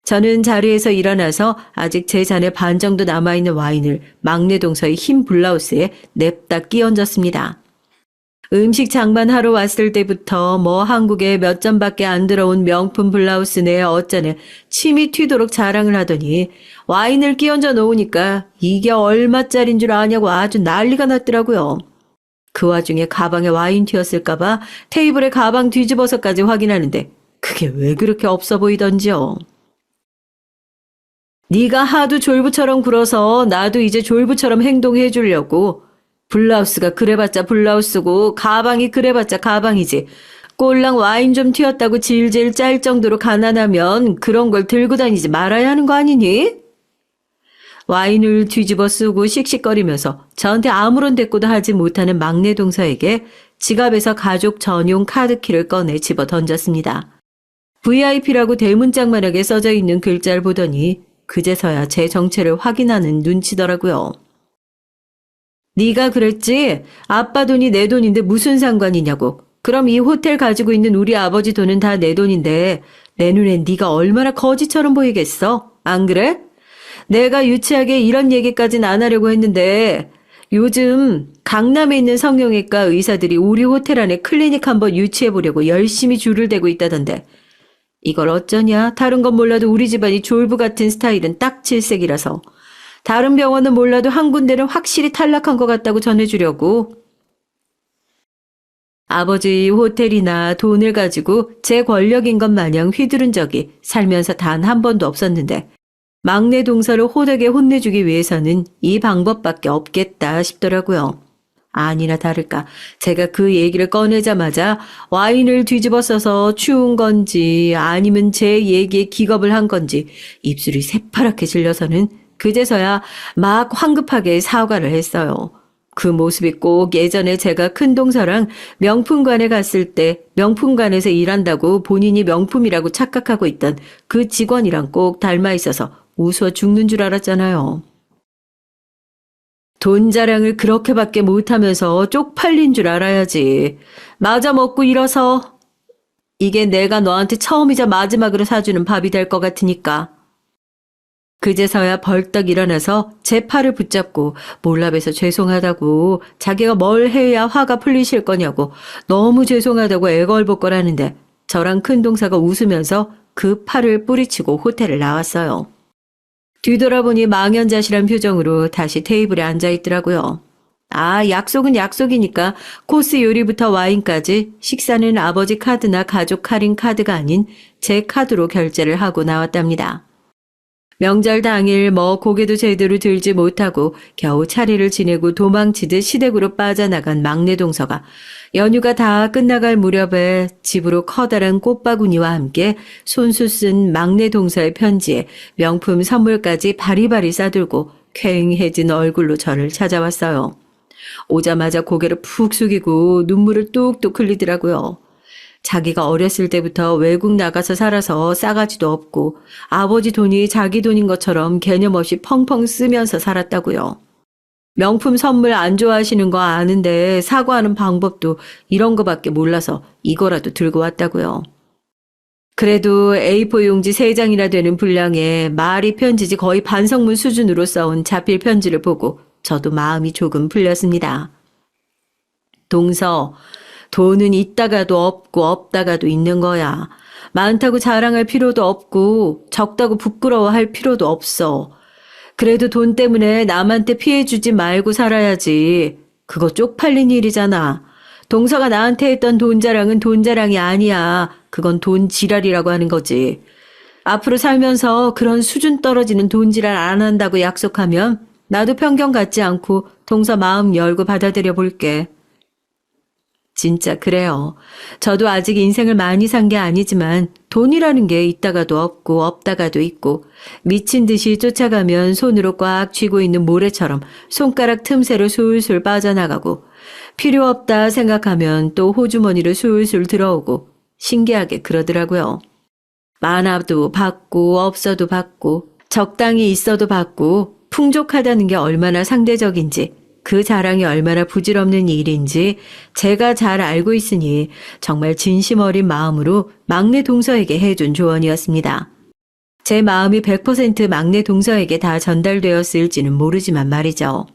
저는 자리에서 일어나서 아직 제 잔에 반 정도 남아있는 와인을 막내 동서의 흰 블라우스에 냅다 끼얹었습니다. 음식 장만하러 왔을 때부터 뭐 한국에 몇 점밖에 안 들어온 명품 블라우스네 어쩌네 침이 튀도록 자랑을 하더니 와인을 끼얹어 놓으니까 이게 얼마짜린 줄 아냐고 아주 난리가 났더라고요. 그 와중에 가방에 와인 튀었을까봐 테이블에 가방 뒤집어서까지 확인하는데 그게 왜 그렇게 없어 보이던지요. 네가 하도 졸부처럼 굴어서 나도 이제 졸부처럼 행동해 주려고. 블라우스가 그래봤자 블라우스고 가방이 그래봤자 가방이지. 꼴랑 와인 좀 튀었다고 질질 짤 정도로 가난하면 그런 걸 들고 다니지 말아야 하는 거 아니니? 와인을 뒤집어 쓰고 씩씩거리면서 저한테 아무런 대꾸도 하지 못하는 막내 동서에게 지갑에서 가족 전용 카드키를 꺼내 집어 던졌습니다. VIP라고 대문짝만하게 써져 있는 글자를 보더니 그제서야 제 정체를 확인하는 눈치더라고요. 네가 그랬지? 아빠 돈이 내 돈인데 무슨 상관이냐고. 그럼 이 호텔 가지고 있는 우리 아버지 돈은 다 내 돈인데 내 눈엔 네가 얼마나 거지처럼 보이겠어? 안 그래? 내가 유치하게 이런 얘기까진 안 하려고 했는데 요즘 강남에 있는 성형외과 의사들이 우리 호텔 안에 클리닉 한번 유치해보려고 열심히 줄을 대고 있다던데 이걸 어쩌냐? 다른 건 몰라도 우리 집안이 졸부 같은 스타일은 딱 질색이라서 다른 병원은 몰라도 한 군데는 확실히 탈락한 것 같다고 전해주려고. 아버지 호텔이나 돈을 가지고 제 권력인 것 마냥 휘두른 적이 살면서 단 한 번도 없었는데 막내 동서를 호되게 혼내주기 위해서는 이 방법밖에 없겠다 싶더라고요. 아니나 다를까 제가 그 얘기를 꺼내자마자 와인을 뒤집어 써서 추운 건지 아니면 제 얘기에 기겁을 한 건지 입술이 새파랗게 질려서는 그제서야 막 황급하게 사과를 했어요. 그 모습이 꼭 예전에 제가 큰동서랑 명품관에 갔을 때 명품관에서 일한다고 본인이 명품이라고 착각하고 있던 그 직원이랑 꼭 닮아 있어서 웃어 죽는 줄 알았잖아요. 돈 자랑을 그렇게밖에 못하면서 쪽팔린 줄 알아야지. 맞아 먹고 일어서. 이게 내가 너한테 처음이자 마지막으로 사주는 밥이 될 것 같으니까. 그제서야 벌떡 일어나서 제 팔을 붙잡고 몰라봬서 죄송하다고, 자기가 뭘 해야 화가 풀리실 거냐고 너무 죄송하다고 애걸복걸하는데 저랑 큰동서가 웃으면서 그 팔을 뿌리치고 호텔을 나왔어요. 뒤돌아보니 망연자실한 표정으로 다시 테이블에 앉아있더라고요. 아, 약속은 약속이니까 코스 요리부터 와인까지 식사는 아버지 카드나 가족 할인 카드가 아닌 제 카드로 결제를 하고 나왔답니다. 명절 당일 고개도 제대로 들지 못하고 겨우 차례를 지내고 도망치듯 시댁으로 빠져나간 막내 동서가 연휴가 다 끝나갈 무렵에 집으로 커다란 꽃바구니와 함께 손수 쓴 막내 동서의 편지에 명품 선물까지 바리바리 싸들고 쾌행해진 얼굴로 저를 찾아왔어요. 오자마자 고개를 푹 숙이고 눈물을 뚝뚝 흘리더라고요. 자기가 어렸을 때부터 외국 나가서 살아서 싸가지도 없고 아버지 돈이 자기 돈인 것처럼 개념 없이 펑펑 쓰면서 살았다고요. 명품 선물 안 좋아하시는 거 아는데 사과하는 방법도 이런 거밖에 몰라서 이거라도 들고 왔다고요. 그래도 A4 용지 3장이나 되는 분량의 말이 편지지 거의 반성문 수준으로 써온 자필 편지를 보고 저도 마음이 조금 풀렸습니다. 동서, 돈은 있다가도 없고 없다가도 있는 거야. 많다고 자랑할 필요도 없고 적다고 부끄러워할 필요도 없어. 그래도 돈 때문에 남한테 피해 주지 말고 살아야지. 그거 쪽팔린 일이잖아. 동서가 나한테 했던 돈 자랑은 돈 자랑이 아니야. 그건 돈 지랄이라고 하는 거지. 앞으로 살면서 그런 수준 떨어지는 돈 지랄 안 한다고 약속하면 나도 편견 갖지 않고 동서 마음 열고 받아들여 볼게. 진짜 그래요. 저도 아직 인생을 많이 산 게 아니지만 돈이라는 게 있다가도 없고 없다가도 있고 미친 듯이 쫓아가면 손으로 꽉 쥐고 있는 모래처럼 손가락 틈새로 술술 빠져나가고 필요 없다 생각하면 또 호주머니로 술술 들어오고 신기하게 그러더라고요. 많아도 받고 없어도 받고 적당히 있어도 받고 풍족하다는 게 얼마나 상대적인지 그 자랑이 얼마나 부질없는 일인지 제가 잘 알고 있으니 정말 진심 어린 마음으로 막내 동서에게 해준 조언이었습니다. 제 마음이 100% 막내 동서에게 다 전달되었을지는 모르지만 말이죠.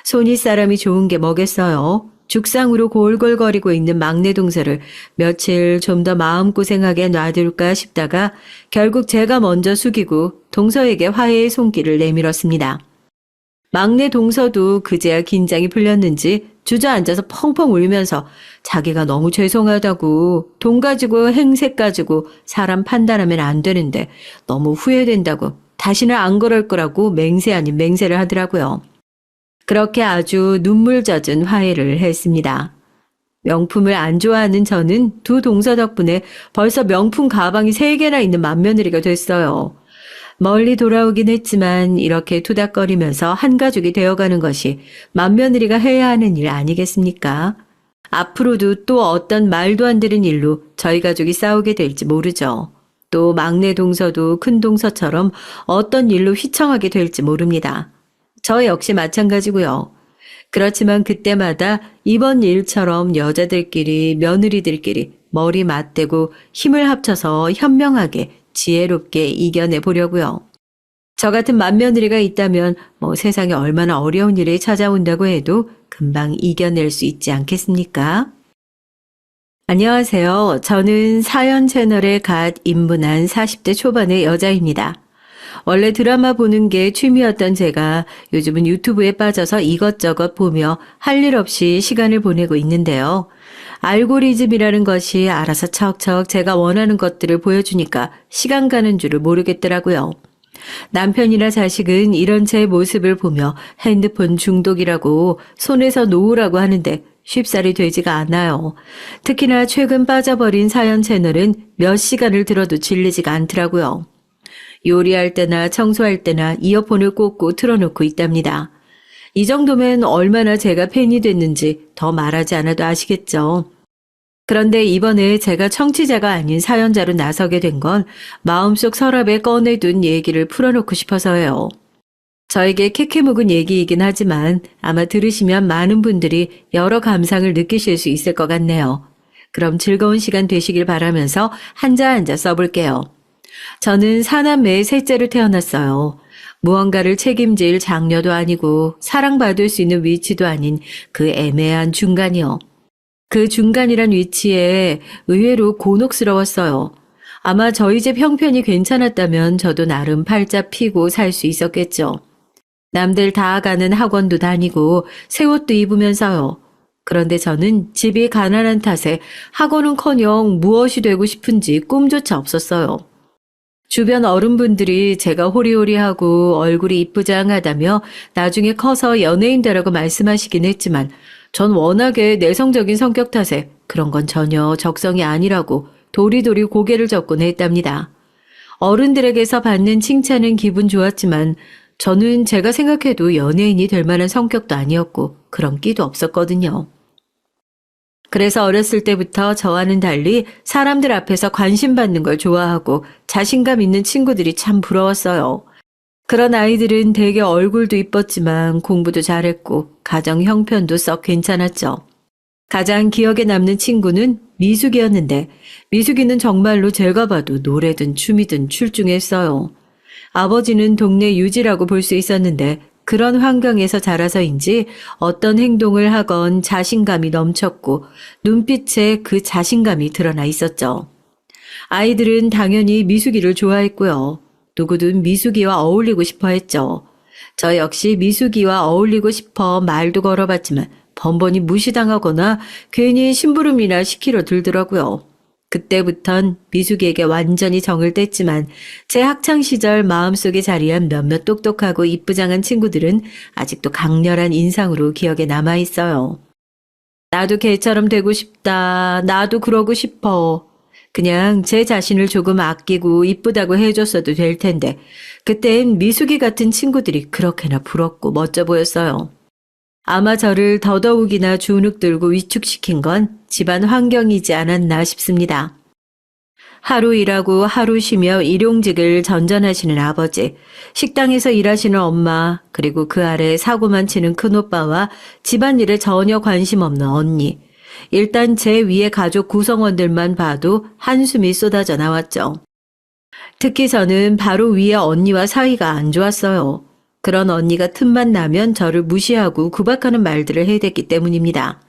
손이 사람이 좋은 게 뭐겠어요. 죽상으로 골골거리고 있는 막내 동서를 며칠 좀 더 마음고생하게 놔둘까 싶다가 결국 제가 먼저 숙이고 동서에게 화해의 손길을 내밀었습니다. 막내 동서도 그제야 긴장이 풀렸는지 주저앉아서 펑펑 울면서 자기가 너무 죄송하다고 돈 가지고 행색 가지고 사람 판단하면 안 되는데 너무 후회된다고 다시는 안 그럴 거라고 맹세 아닌 맹세를 하더라고요. 그렇게 아주 눈물 젖은 화해를 했습니다. 명품을 안 좋아하는 저는 두 동서 덕분에 벌써 명품 가방이 3개나 있는 맏며느리가 됐어요. 멀리 돌아오긴 했지만 이렇게 투닥거리면서 한 가족이 되어가는 것이 맏며느리가 해야 하는 일 아니겠습니까? 앞으로도 또 어떤 말도 안 되는 일로 저희 가족이 싸우게 될지 모르죠. 또 막내 동서도 큰 동서처럼 어떤 일로 휘청하게 될지 모릅니다. 저 역시 마찬가지고요. 그렇지만 그때마다 이번 일처럼 여자들끼리 며느리들끼리 머리 맞대고 힘을 합쳐서 현명하게 지혜롭게 이겨내 보려고요. 저 같은 맏며느리가 있다면 세상에 얼마나 어려운 일이 찾아온다고 해도 금방 이겨낼 수 있지 않겠습니까? 안녕하세요. 저는 사연 채널에 갓 입문한 40대 초반의 여자입니다. 원래 드라마 보는 게 취미였던 제가 요즘은 유튜브에 빠져서 이것저것 보며 할 일 없이 시간을 보내고 있는데요. 알고리즘이라는 것이 알아서 척척 제가 원하는 것들을 보여주니까 시간 가는 줄을 모르겠더라고요. 남편이나 자식은 이런 제 모습을 보며 핸드폰 중독이라고 손에서 놓으라고 하는데 쉽사리 되지가 않아요. 특히나 최근 빠져버린 사연 채널은 몇 시간을 들어도 질리지가 않더라고요. 요리할 때나 청소할 때나 이어폰을 꽂고 틀어놓고 있답니다. 이 정도면 얼마나 제가 팬이 됐는지 더 말하지 않아도 아시겠죠. 그런데 이번에 제가 청취자가 아닌 사연자로 나서게 된 건 마음속 서랍에 꺼내둔 얘기를 풀어놓고 싶어서예요. 저에게 캐캐 묵은 얘기이긴 하지만 아마 들으시면 많은 분들이 여러 감상을 느끼실 수 있을 것 같네요. 그럼 즐거운 시간 되시길 바라면서 한자 써볼게요. 저는 사남매의 셋째로 태어났어요. 무언가를 책임질 장녀도 아니고 사랑받을 수 있는 위치도 아닌 그 애매한 중간이요. 그 중간이란 위치에 의외로 곤혹스러웠어요. 아마 저희 집 형편이 괜찮았다면 저도 나름 팔자 피고 살 수 있었겠죠. 남들 다 가는 학원도 다니고 새 옷도 입으면서요. 그런데 저는 집이 가난한 탓에 학원은커녕 무엇이 되고 싶은지 꿈조차 없었어요. 주변 어른분들이 제가 호리호리하고 얼굴이 이쁘장하다며 나중에 커서 연예인 되라고 말씀하시긴 했지만 전 워낙에 내성적인 성격 탓에 그런 건 전혀 적성이 아니라고 도리도리 고개를 젓곤 했답니다. 어른들에게서 받는 칭찬은 기분 좋았지만 저는 제가 생각해도 연예인이 될 만한 성격도 아니었고 그런 끼도 없었거든요. 그래서 어렸을 때부터 저와는 달리 사람들 앞에서 관심 받는 걸 좋아하고 자신감 있는 친구들이 참 부러웠어요. 그런 아이들은 되게 얼굴도 이뻤지만 공부도 잘했고 가정 형편도 썩 괜찮았죠. 가장 기억에 남는 친구는 미숙이었는데 미숙이는 정말로 제가 봐도 노래든 춤이든 출중했어요. 아버지는 동네 유지라고 볼 수 있었는데 그런 환경에서 자라서인지 어떤 행동을 하건 자신감이 넘쳤고 눈빛에 그 자신감이 드러나 있었죠. 아이들은 당연히 미숙이를 좋아했고요. 누구든 미숙이와 어울리고 싶어 했죠. 저 역시 미숙이와 어울리고 싶어 말도 걸어봤지만 번번이 무시당하거나 괜히 심부름이나 시키려 들더라고요. 그때부턴 미숙이에게 완전히 정을 뗐지만 제 학창시절 마음속에 자리한 몇몇 똑똑하고 이쁘장한 친구들은 아직도 강렬한 인상으로 기억에 남아있어요. 나도 걔처럼 되고 싶다. 나도 그러고 싶어. 그냥 제 자신을 조금 아끼고 이쁘다고 해줬어도 될 텐데 그땐 미숙이 같은 친구들이 그렇게나 부럽고 멋져 보였어요. 아마 저를 더더욱이나 주눅 들고 위축시킨 건 집안 환경이지 않았나 싶습니다. 하루 일하고 하루 쉬며 일용직을 전전하시는 아버지, 식당에서 일하시는 엄마, 그리고 그 아래 사고만 치는 큰오빠와 집안일에 전혀 관심 없는 언니. 일단 제 위에 가족 구성원들만 봐도 한숨이 쏟아져 나왔죠. 특히 저는 바로 위에 언니와 사이가 안 좋았어요. 그런 언니가 틈만 나면 저를 무시하고 구박하는 말들을 해댔기 때문입니다.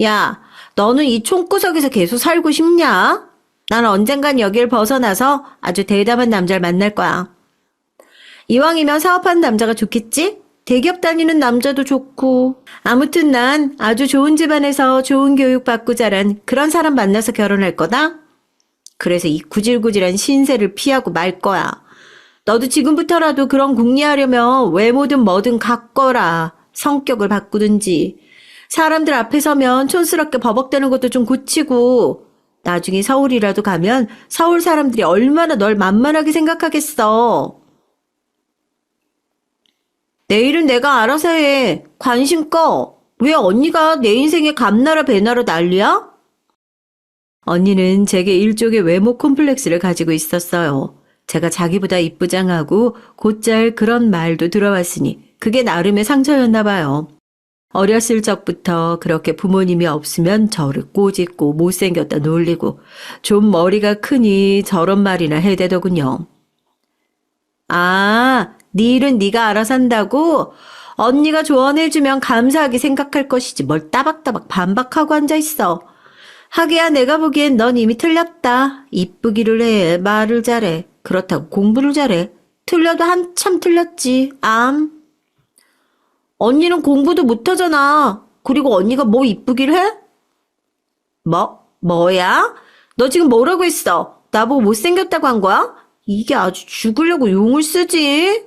야, 너는 이 총구석에서 계속 살고 싶냐? 난 언젠간 여길 벗어나서 아주 대담한 남자를 만날 거야. 이왕이면 사업하는 남자가 좋겠지? 대기업 다니는 남자도 좋고. 아무튼 난 아주 좋은 집안에서 좋은 교육 받고 자란 그런 사람 만나서 결혼할 거다? 그래서 이 구질구질한 신세를 피하고 말 거야. 너도 지금부터라도 그런 궁리하려면 외모든 뭐든 갖거라. 성격을 바꾸든지. 사람들 앞에 서면 촌스럽게 버벅대는 것도 좀 고치고 나중에 서울이라도 가면 서울 사람들이 얼마나 널 만만하게 생각하겠어. 내일은 내가 알아서 해. 관심 꺼. 왜 언니가 내 인생에 감나라 배나라 난리야? 언니는 제게 일종의 외모 콤플렉스를 가지고 있었어요. 제가 자기보다 이쁘장하고 곧잘 그런 말도 들어왔으니 그게 나름의 상처였나 봐요. 어렸을 적부터 그렇게 부모님이 없으면 저를 꼬집고 못생겼다 놀리고 좀 머리가 크니 저런 말이나 해대더군요. 아, 네 일은 네가 알아서 한다고? 언니가 조언해주면 감사하게 생각할 것이지 뭘 따박따박 반박하고 앉아있어. 하기야 내가 보기엔 넌 이미 틀렸다. 이쁘기를 해. 말을 잘해. 그렇다고 공부를 잘해. 틀려도 한참 틀렸지. 언니는 공부도 못하잖아. 그리고 언니가 뭐 이쁘기를 해? 뭐야? 너 지금 뭐라고 했어? 나보고 못생겼다고 한 거야? 이게 아주 죽으려고 용을 쓰지.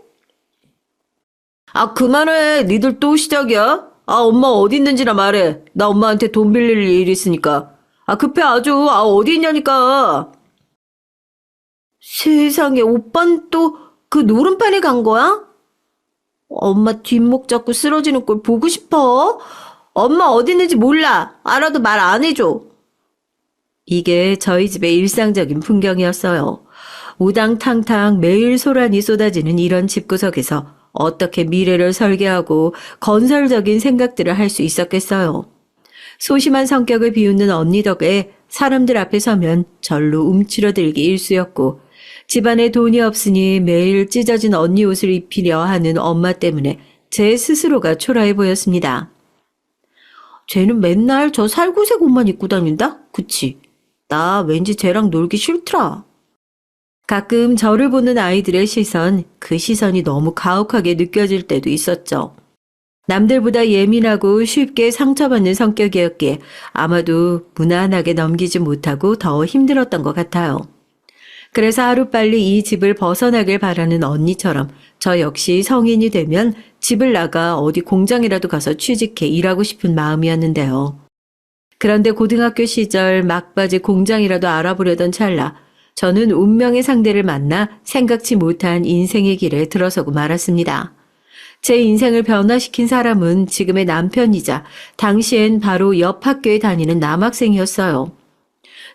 아, 그만해. 니들 또 시작이야? 아, 엄마 어디 있는지나 말해. 나 엄마한테 돈 빌릴 일 있으니까. 아, 급해 아주. 아, 어디 있냐니까. 세상에, 오빤 또 그 노름판에 간 거야? 엄마 뒷목 잡고 쓰러지는 꼴 보고 싶어? 엄마 어디 있는지 몰라. 알아도 말 안 해줘. 이게 저희 집의 일상적인 풍경이었어요. 우당탕탕 매일 소란이 쏟아지는 이런 집구석에서 어떻게 미래를 설계하고 건설적인 생각들을 할 수 있었겠어요. 소심한 성격을 비웃는 언니 덕에 사람들 앞에 서면 절로 움츠러들기 일쑤였고, 집안에 돈이 없으니 매일 찢어진 언니 옷을 입히려 하는 엄마 때문에 제 스스로가 초라해 보였습니다. 쟤는 맨날 저 살구색 옷만 입고 다닌다? 그치? 나 왠지 쟤랑 놀기 싫더라. 가끔 저를 보는 아이들의 시선, 그 시선이 너무 가혹하게 느껴질 때도 있었죠. 남들보다 예민하고 쉽게 상처받는 성격이었기에 아마도 무난하게 넘기지 못하고 더 힘들었던 것 같아요. 그래서 하루빨리 이 집을 벗어나길 바라는 언니처럼 저 역시 성인이 되면 집을 나가 어디 공장이라도 가서 취직해 일하고 싶은 마음이었는데요. 그런데 고등학교 시절 막바지 공장이라도 알아보려던 찰나 저는 운명의 상대를 만나 생각지 못한 인생의 길에 들어서고 말았습니다. 제 인생을 변화시킨 사람은 지금의 남편이자 당시엔 바로 옆 학교에 다니는 남학생이었어요.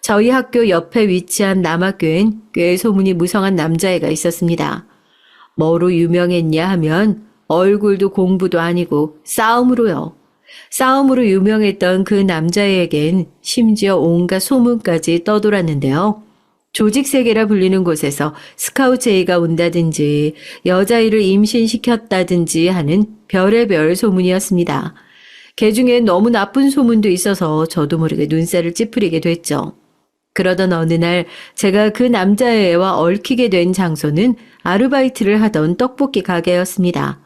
저희 학교 옆에 위치한 남학교엔 꽤 소문이 무성한 남자애가 있었습니다. 뭐로 유명했냐 하면 얼굴도 공부도 아니고 싸움으로요. 싸움으로 유명했던 그 남자애에겐 심지어 온갖 소문까지 떠돌았는데요. 조직세계라 불리는 곳에서 스카우트 제의가 온다든지 여자아이를 임신시켰다든지 하는 별의별 소문이었습니다. 개중엔 너무 나쁜 소문도 있어서 저도 모르게 눈살을 찌푸리게 됐죠. 그러던 어느 날 제가 그 남자애와 얽히게 된 장소는 아르바이트를 하던 떡볶이 가게였습니다.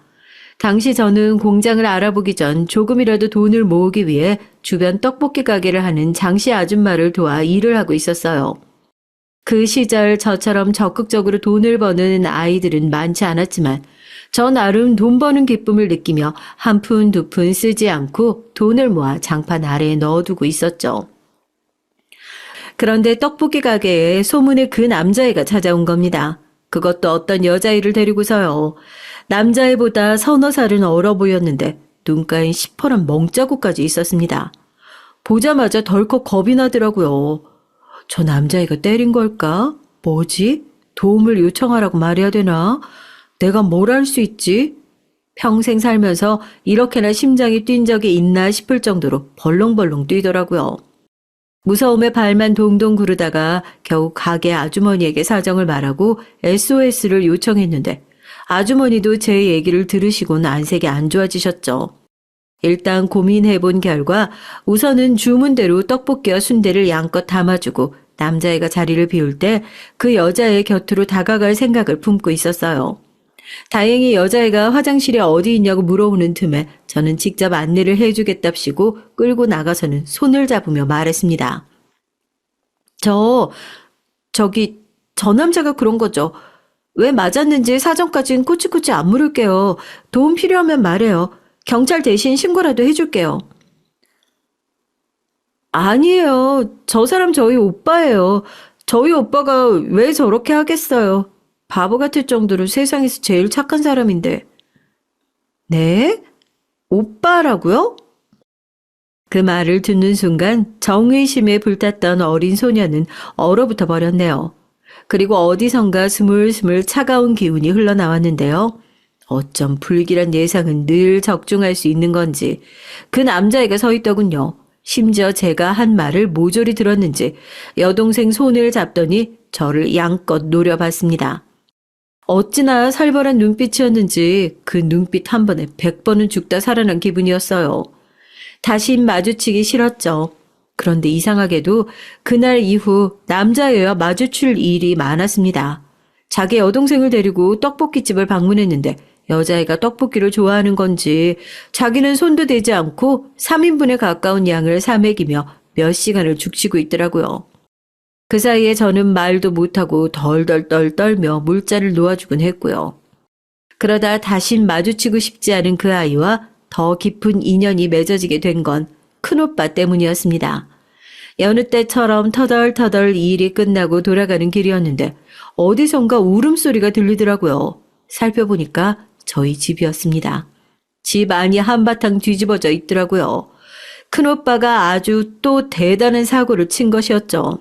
당시 저는 공장을 알아보기 전 조금이라도 돈을 모으기 위해 주변 떡볶이 가게를 하는 장씨 아줌마를 도와 일을 하고 있었어요. 그 시절 저처럼 적극적으로 돈을 버는 아이들은 많지 않았지만 저 나름 돈 버는 기쁨을 느끼며 한 푼 두 푼 쓰지 않고 돈을 모아 장판 아래에 넣어두고 있었죠. 그런데 떡볶이 가게에 소문의 그 남자애가 찾아온 겁니다. 그것도 어떤 여자애를 데리고서요. 남자애보다 서너 살은 어려 보였는데 눈가엔 시퍼런 멍자국까지 있었습니다. 보자마자 덜컥 겁이 나더라고요. 저 남자애가 때린 걸까? 뭐지? 도움을 요청하라고 말해야 되나? 내가 뭘 할 수 있지? 평생 살면서 이렇게나 심장이 뛴 적이 있나 싶을 정도로 벌렁벌렁 뛰더라고요. 무서움에 발만 동동 구르다가 겨우 가게 아주머니에게 사정을 말하고 SOS를 요청했는데 아주머니도 제 얘기를 들으시곤 안색이 안 좋아지셨죠. 일단 고민해본 결과 우선은 주문대로 떡볶이와 순대를 양껏 담아주고 남자애가 자리를 비울 때 그 여자의 곁으로 다가갈 생각을 품고 있었어요. 다행히 여자애가 화장실이 어디 있냐고 물어오는 틈에 저는 직접 안내를 해주겠답시고 끌고 나가서는 손을 잡으며 말했습니다. 저 남자가 그런 거죠. 왜 맞았는지 사정까진 꼬치꼬치 안 물을게요. 도움 필요하면 말해요. 경찰 대신 신고라도 해줄게요. 아니에요. 저 사람 저희 오빠예요. 저희 오빠가 왜 저렇게 하겠어요. 바보 같을 정도로 세상에서 제일 착한 사람인데. 네? 오빠라고요? 그 말을 듣는 순간 정의심에 불탔던 어린 소녀는 얼어붙어 버렸네요. 그리고 어디선가 스물스물 차가운 기운이 흘러나왔는데요. 어쩜 불길한 예상은 늘 적중할 수 있는 건지 그 남자애가 서 있더군요. 심지어 제가 한 말을 모조리 들었는지 여동생 손을 잡더니 저를 양껏 노려봤습니다. 어찌나 살벌한 눈빛이었는지 그 눈빛 한 번에 100번은 죽다 살아난 기분이었어요. 다시 마주치기 싫었죠. 그런데 이상하게도 그날 이후 남자애와 마주칠 일이 많았습니다. 자기 여동생을 데리고 떡볶이집을 방문했는데 여자애가 떡볶이를 좋아하는 건지 자기는 손도 대지 않고 3인분에 가까운 양을 사 먹이며 몇 시간을 죽치고 있더라고요. 그 사이에 저는 말도 못하고 덜덜덜 떨며 물잔을 놓아주곤 했고요. 그러다 다신 마주치고 싶지 않은 그 아이와 더 깊은 인연이 맺어지게 된 건 큰오빠 때문이었습니다. 여느 때처럼 터덜터덜 일이 끝나고 돌아가는 길이었는데 어디선가 울음소리가 들리더라고요. 살펴보니까 저희 집이었습니다. 집 안이 한바탕 뒤집어져 있더라고요. 큰오빠가 아주 또 대단한 사고를 친 것이었죠.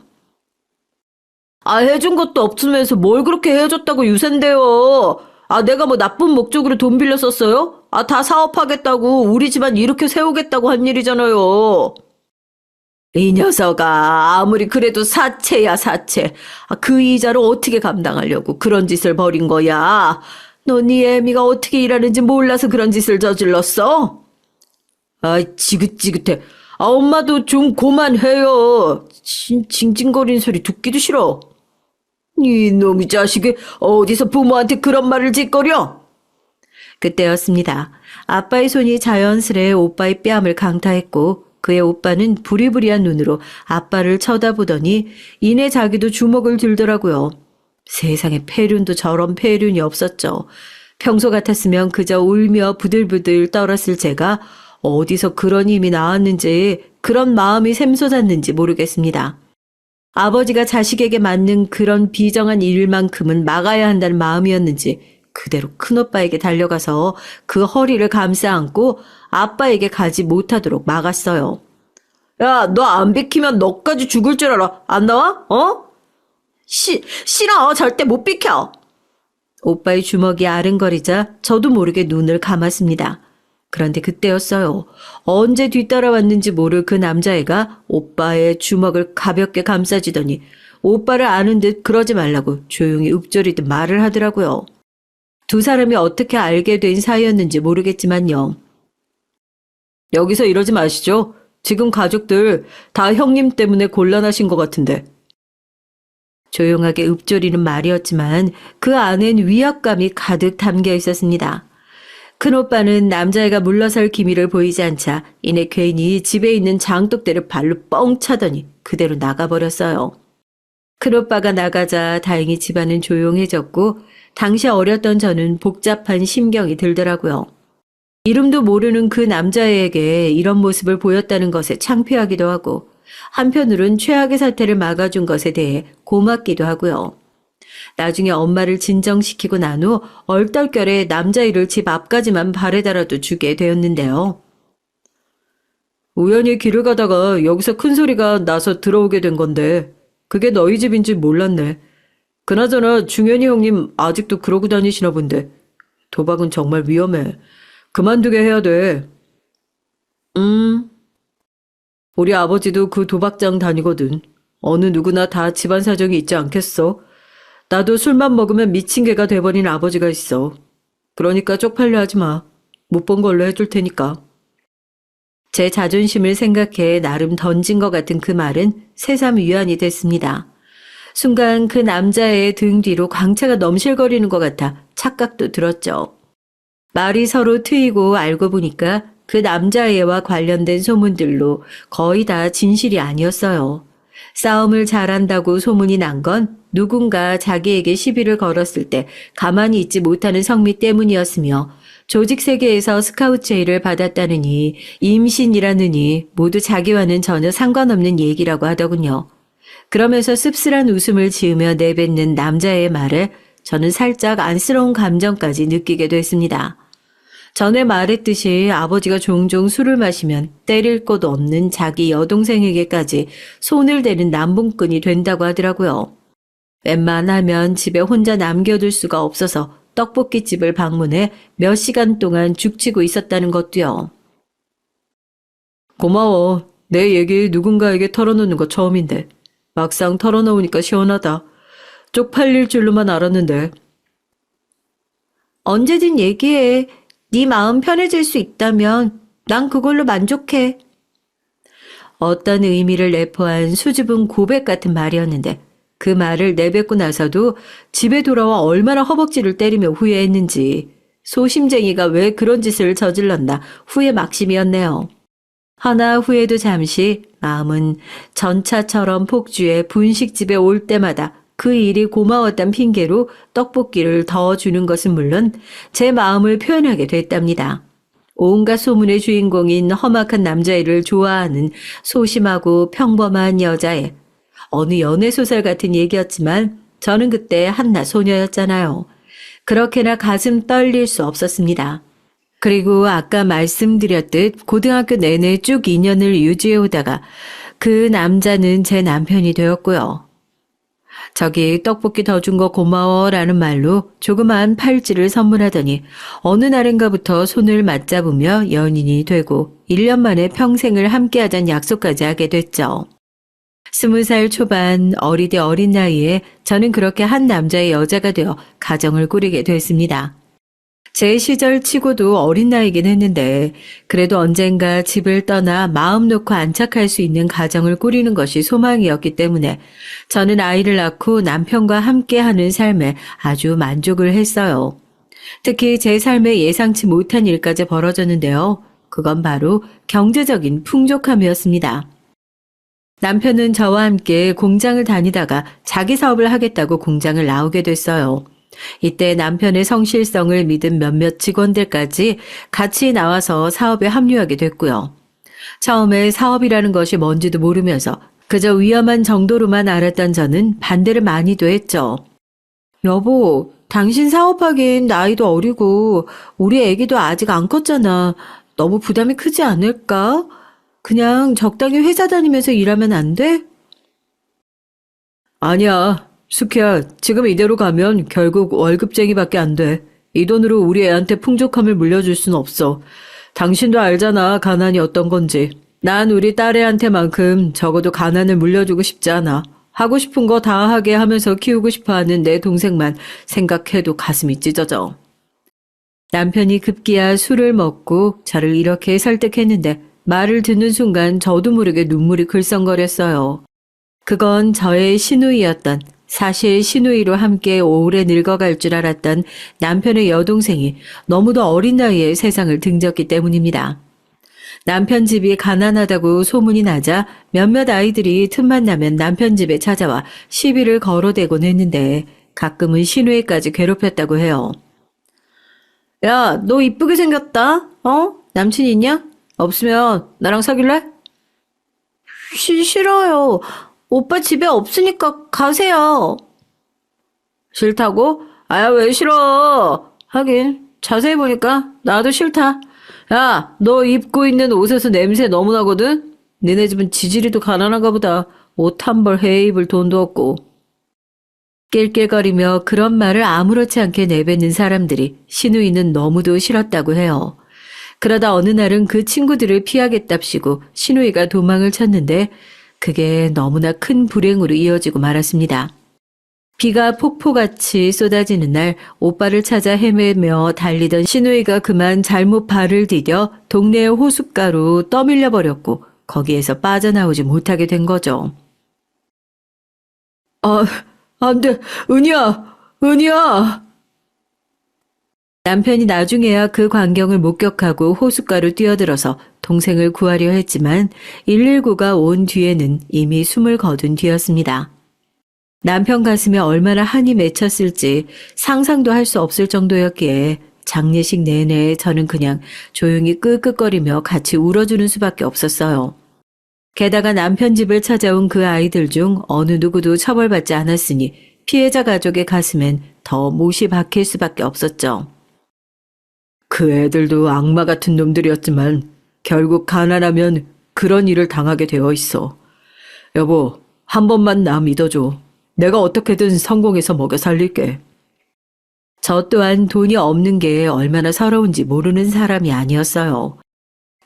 해준 것도 없으면서 뭘 그렇게 해줬다고 유샌대요. 내가 뭐 나쁜 목적으로 돈 빌려 썼어요? 다 사업하겠다고 우리 집안 이렇게 세우겠다고 한 일이잖아요. 이 녀석아, 아무리 그래도 사채야, 사채. 그 이자를 어떻게 감당하려고 그런 짓을 벌인 거야? 너 네 애미가 어떻게 일하는지 몰라서 그런 짓을 저질렀어? 지긋지긋해. 엄마도 좀 그만해요. 징징거리는 소리 듣기도 싫어. 이놈의 자식이 어디서 부모한테 그런 말을 짓거려? 그때였습니다. 아빠의 손이 자연스레 오빠의 뺨을 강타했고 그의 오빠는 부리부리한 눈으로 아빠를 쳐다보더니 이내 자기도 주먹을 들더라고요. 세상에 폐륜도 저런 폐륜이 없었죠. 평소 같았으면 그저 울며 부들부들 떨었을 제가 어디서 그런 힘이 나왔는지 그런 마음이 샘솟았는지 모르겠습니다. 아버지가 자식에게 맞는 그런 비정한 일만큼은 막아야 한다는 마음이었는지 그대로 큰오빠에게 달려가서 그 허리를 감싸 안고 아빠에게 가지 못하도록 막았어요. 야, 너 안 비키면 너까지 죽을 줄 알아. 안 나와? 싫어. 절대 못 비켜. 오빠의 주먹이 아른거리자 저도 모르게 눈을 감았습니다. 그런데 그때였어요. 언제 뒤따라왔는지 모를 그 남자애가 오빠의 주먹을 가볍게 감싸주더니 오빠를 아는 듯 그러지 말라고 조용히 읊조리듯 말을 하더라고요. 두 사람이 어떻게 알게 된 사이였는지 모르겠지만요. 여기서 이러지 마시죠. 지금 가족들 다 형님 때문에 곤란하신 것 같은데. 조용하게 읊조리는 말이었지만 그 안엔 위압감이 가득 담겨 있었습니다. 큰오빠는 남자애가 물러설 기미를 보이지 않자 이내 괜히 집에 있는 장독대를 발로 뻥 차더니 그대로 나가버렸어요. 큰오빠가 나가자 다행히 집안은 조용해졌고 당시 어렸던 저는 복잡한 심경이 들더라고요. 이름도 모르는 그 남자애에게 이런 모습을 보였다는 것에 창피하기도 하고 한편으론 최악의 사태를 막아준 것에 대해 고맙기도 하고요. 나중에 엄마를 진정시키고 난 후 얼떨결에 남자애를 집 앞까지만 바래다라도 주게 되었는데요. 우연히 길을 가다가 여기서 큰 소리가 나서 들어오게 된 건데 그게 너희 집인 줄 몰랐네. 그나저나 중현이 형님 아직도 그러고 다니시나 본데 도박은 정말 위험해. 그만두게 해야 돼. 우리 아버지도 그 도박장 다니거든. 어느 누구나 다 집안 사정이 있지 않겠어? 나도 술만 먹으면 미친 개가 돼버린 아버지가 있어. 그러니까 쪽팔려 하지 마. 못 본 걸로 해줄 테니까. 제 자존심을 생각해 나름 던진 것 같은 그 말은 새삼 위안이 됐습니다. 순간 그 남자의 등 뒤로 광채가 넘실거리는 것 같아 착각도 들었죠. 말이 서로 트이고 알고 보니까 그 남자애와 관련된 소문들로 거의 다 진실이 아니었어요. 싸움을 잘한다고 소문이 난 건 누군가 자기에게 시비를 걸었을 때 가만히 있지 못하는 성미 때문이었으며 조직 세계에서 스카우트 제의를 받았다느니 임신이라느니 모두 자기와는 전혀 상관없는 얘기라고 하더군요. 그러면서 씁쓸한 웃음을 지으며 내뱉는 남자의 말에 저는 살짝 안쓰러운 감정까지 느끼게 됐습니다. 전에 말했듯이 아버지가 종종 술을 마시면 때릴 곳 없는 자기 여동생에게까지 손을 대는 남봉꾼이 된다고 하더라고요. 웬만하면 집에 혼자 남겨둘 수가 없어서 떡볶이집을 방문해 몇 시간 동안 죽치고 있었다는 것도요. 고마워. 내 얘기 누군가에게 털어놓는 거 처음인데 막상 털어놓으니까 시원하다. 쪽팔릴 줄로만 알았는데. 언제든 얘기해. 네 마음 편해질 수 있다면 난 그걸로 만족해. 어떤 의미를 내포한 수줍은 고백 같은 말이었는데 그 말을 내뱉고 나서도 집에 돌아와 얼마나 허벅지를 때리며 후회했는지 소심쟁이가 왜 그런 짓을 저질렀나 후회 막심이었네요. 하나 후회도 잠시 마음은 전차처럼 폭주해 분식집에 올 때마다 그 일이 고마웠단 핑계로 떡볶이를 더 주는 것은 물론 제 마음을 표현하게 됐답니다. 온갖 소문의 주인공인 험악한 남자애를 좋아하는 소심하고 평범한 여자애. 어느 연애소설 같은 얘기였지만 저는 그때 한낱 소녀였잖아요. 그렇게나 가슴 떨릴 수 없었습니다. 그리고 아까 말씀드렸듯 고등학교 내내 쭉 인연을 유지해 오다가 그 남자는 제 남편이 되었고요. 저기 떡볶이 더 준 거 고마워라는 말로 조그마한 팔찌를 선물하더니 어느 날인가부터 손을 맞잡으며 연인이 되고 1년 만에 평생을 함께하자는 약속까지 하게 됐죠. 20살 초반 어리디 어린 나이에 저는 그렇게 한 남자의 여자가 되어 가정을 꾸리게 됐습니다. 제 시절 치고도 어린 나이긴 했는데 그래도 언젠가 집을 떠나 마음 놓고 안착할 수 있는 가정을 꾸리는 것이 소망이었기 때문에 저는 아이를 낳고 남편과 함께하는 삶에 아주 만족을 했어요. 특히 제 삶에 예상치 못한 일까지 벌어졌는데요. 그건 바로 경제적인 풍족함이었습니다. 남편은 저와 함께 공장을 다니다가 자기 사업을 하겠다고 공장을 나오게 됐어요. 이때 남편의 성실성을 믿은 몇몇 직원들까지 같이 나와서 사업에 합류하게 됐고요. 처음에 사업이라는 것이 뭔지도 모르면서 그저 위험한 정도로만 알았던 저는 반대를 많이도 했죠. 여보, 당신 사업하긴 나이도 어리고 우리 애기도 아직 안 컸잖아. 너무 부담이 크지 않을까? 그냥 적당히 회사 다니면서 일하면 안 돼? 아니야. 수키야, 지금 이대로 가면 결국 월급쟁이밖에 안 돼. 이 돈으로 우리 애한테 풍족함을 물려줄 순 없어. 당신도 알잖아, 가난이 어떤 건지. 난 우리 딸애한테만큼 적어도 가난을 물려주고 싶지 않아. 하고 싶은 거 다 하게 하면서 키우고 싶어하는 내 동생만 생각해도 가슴이 찢어져. 남편이 급기야 술을 먹고 저를 이렇게 설득했는데 말을 듣는 순간 저도 모르게 눈물이 글썽거렸어요. 그건 저의 시누이였던, 사실 시누이로 함께 오래 늙어갈 줄 알았던 남편의 여동생이 너무도 어린 나이에 세상을 등졌기 때문입니다. 남편 집이 가난하다고 소문이 나자 몇몇 아이들이 틈만 나면 남편 집에 찾아와 시비를 걸어대곤 했는데 가끔은 시누이까지 괴롭혔다고 해요. 야, 너 이쁘게 생겼다. 남친 있냐? 없으면 나랑 사귈래? 싫어요. 오빠 집에 없으니까 가세요. 싫다고? 아야, 왜 싫어? 하긴 자세히 보니까 나도 싫다. 야, 너 입고 있는 옷에서 냄새 너무 나거든? 니네 집은 지지리도 가난한가 보다. 옷 한 벌 해 입을 돈도 없고. 낄낄거리며 그런 말을 아무렇지 않게 내뱉는 사람들이 시누이는 너무도 싫었다고 해요. 그러다 어느 날은 그 친구들을 피하겠답시고 시누이가 도망을 쳤는데 그게 너무나 큰 불행으로 이어지고 말았습니다. 비가 폭포같이 쏟아지는 날 오빠를 찾아 헤매며 달리던 시누이가 그만 잘못 발을 디뎌 동네의 호숫가로 떠밀려 버렸고 거기에서 빠져나오지 못하게 된 거죠. 안 돼. 은희야. 남편이 나중에야 그 광경을 목격하고 호숫가로 뛰어들어서 동생을 구하려 했지만 119가 온 뒤에는 이미 숨을 거둔 뒤였습니다. 남편 가슴에 얼마나 한이 맺혔을지 상상도 할 수 없을 정도였기에 장례식 내내 저는 그냥 조용히 끄끄거리며 같이 울어주는 수밖에 없었어요. 게다가 남편 집을 찾아온 그 아이들 중 어느 누구도 처벌받지 않았으니 피해자 가족의 가슴엔 더 못이 박힐 수밖에 없었죠. 그 애들도 악마 같은 놈들이었지만 결국 가난하면 그런 일을 당하게 되어 있어. 여보, 한 번만 나 믿어줘. 내가 어떻게든 성공해서 먹여 살릴게. 저 또한 돈이 없는 게 얼마나 서러운지 모르는 사람이 아니었어요.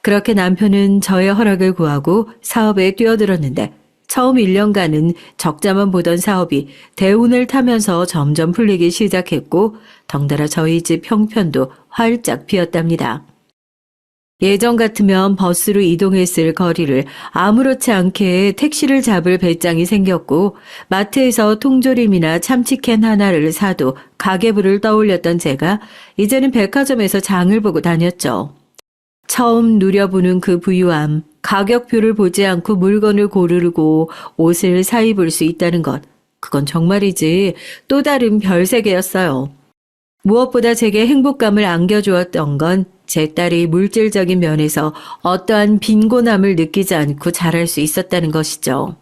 그렇게 남편은 저의 허락을 구하고 사업에 뛰어들었는데 처음 1년간은 적자만 보던 사업이 대운을 타면서 점점 풀리기 시작했고 덩달아 저희 집 형편도 활짝 피었답니다. 예전 같으면 버스로 이동했을 거리를 아무렇지 않게 택시를 잡을 배짱이 생겼고 마트에서 통조림이나 참치캔 하나를 사도 가계부를 떠올렸던 제가 이제는 백화점에서 장을 보고 다녔죠. 처음 누려보는 그 부유함, 가격표를 보지 않고 물건을 고르고 옷을 사 입을 수 있다는 것, 그건 정말이지 또 다른 별세계였어요. 무엇보다 제게 행복감을 안겨주었던 건 제 딸이 물질적인 면에서 어떠한 빈곤함을 느끼지 않고 자랄 수 있었다는 것이죠.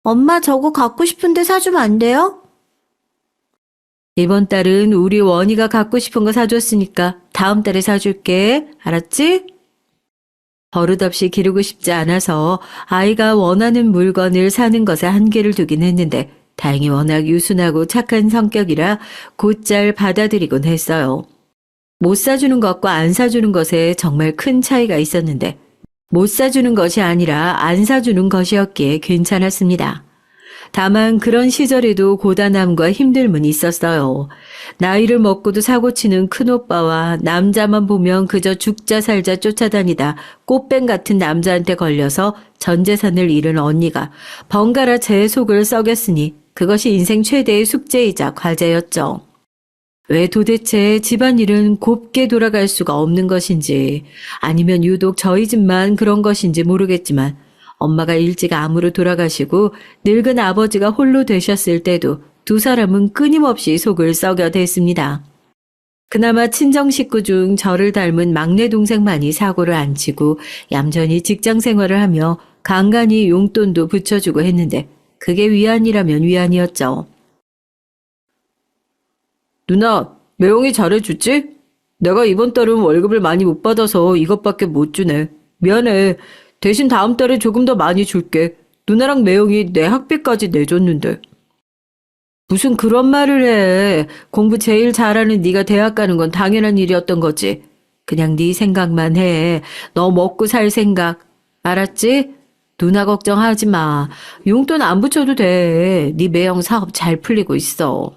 엄마 저거 갖고 싶은데 사주면 안 돼요? 이번 달은 우리 원희가 갖고 싶은 거 사줬으니까 다음 달에 사줄게. 알았지? 버릇없이 기르고 싶지 않아서 아이가 원하는 물건을 사는 것에 한계를 두긴 했는데 다행히 워낙 유순하고 착한 성격이라 곧잘 받아들이곤 했어요. 못 사주는 것과 안 사주는 것에 정말 큰 차이가 있었는데 못 사주는 것이 아니라 안 사주는 것이었기에 괜찮았습니다. 다만 그런 시절에도 고단함과 힘듦은 있었어요. 나이를 먹고도 사고치는 큰오빠와 남자만 보면 그저 죽자 살자 쫓아다니다 꽃뱀 같은 남자한테 걸려서 전 재산을 잃은 언니가 번갈아 제 속을 썩였으니 그것이 인생 최대의 숙제이자 과제였죠. 왜 도대체 집안일은 곱게 돌아갈 수가 없는 것인지 아니면 유독 저희 집만 그런 것인지 모르겠지만 엄마가 일찍 암으로 돌아가시고 늙은 아버지가 홀로 되셨을 때도 두 사람은 끊임없이 속을 썩여댔습니다. 그나마 친정 식구 중 저를 닮은 막내 동생만이 사고를 안 치고 얌전히 직장 생활을 하며 간간히 용돈도 붙여주고 했는데 그게 위안이라면 위안이었죠. 누나, 매형이 잘해주지? 내가 이번 달은 월급을 많이 못 받아서 이것밖에 못 주네. 미안해. 대신 다음 달에 조금 더 많이 줄게. 누나랑 매형이 내 학비까지 내줬는데. 무슨 그런 말을 해. 공부 제일 잘하는 네가 대학 가는 건 당연한 일이었던 거지. 그냥 네 생각만 해. 너 먹고 살 생각. 알았지? 누나 걱정하지 마. 용돈 안 붙여도 돼. 네 매형 사업 잘 풀리고 있어.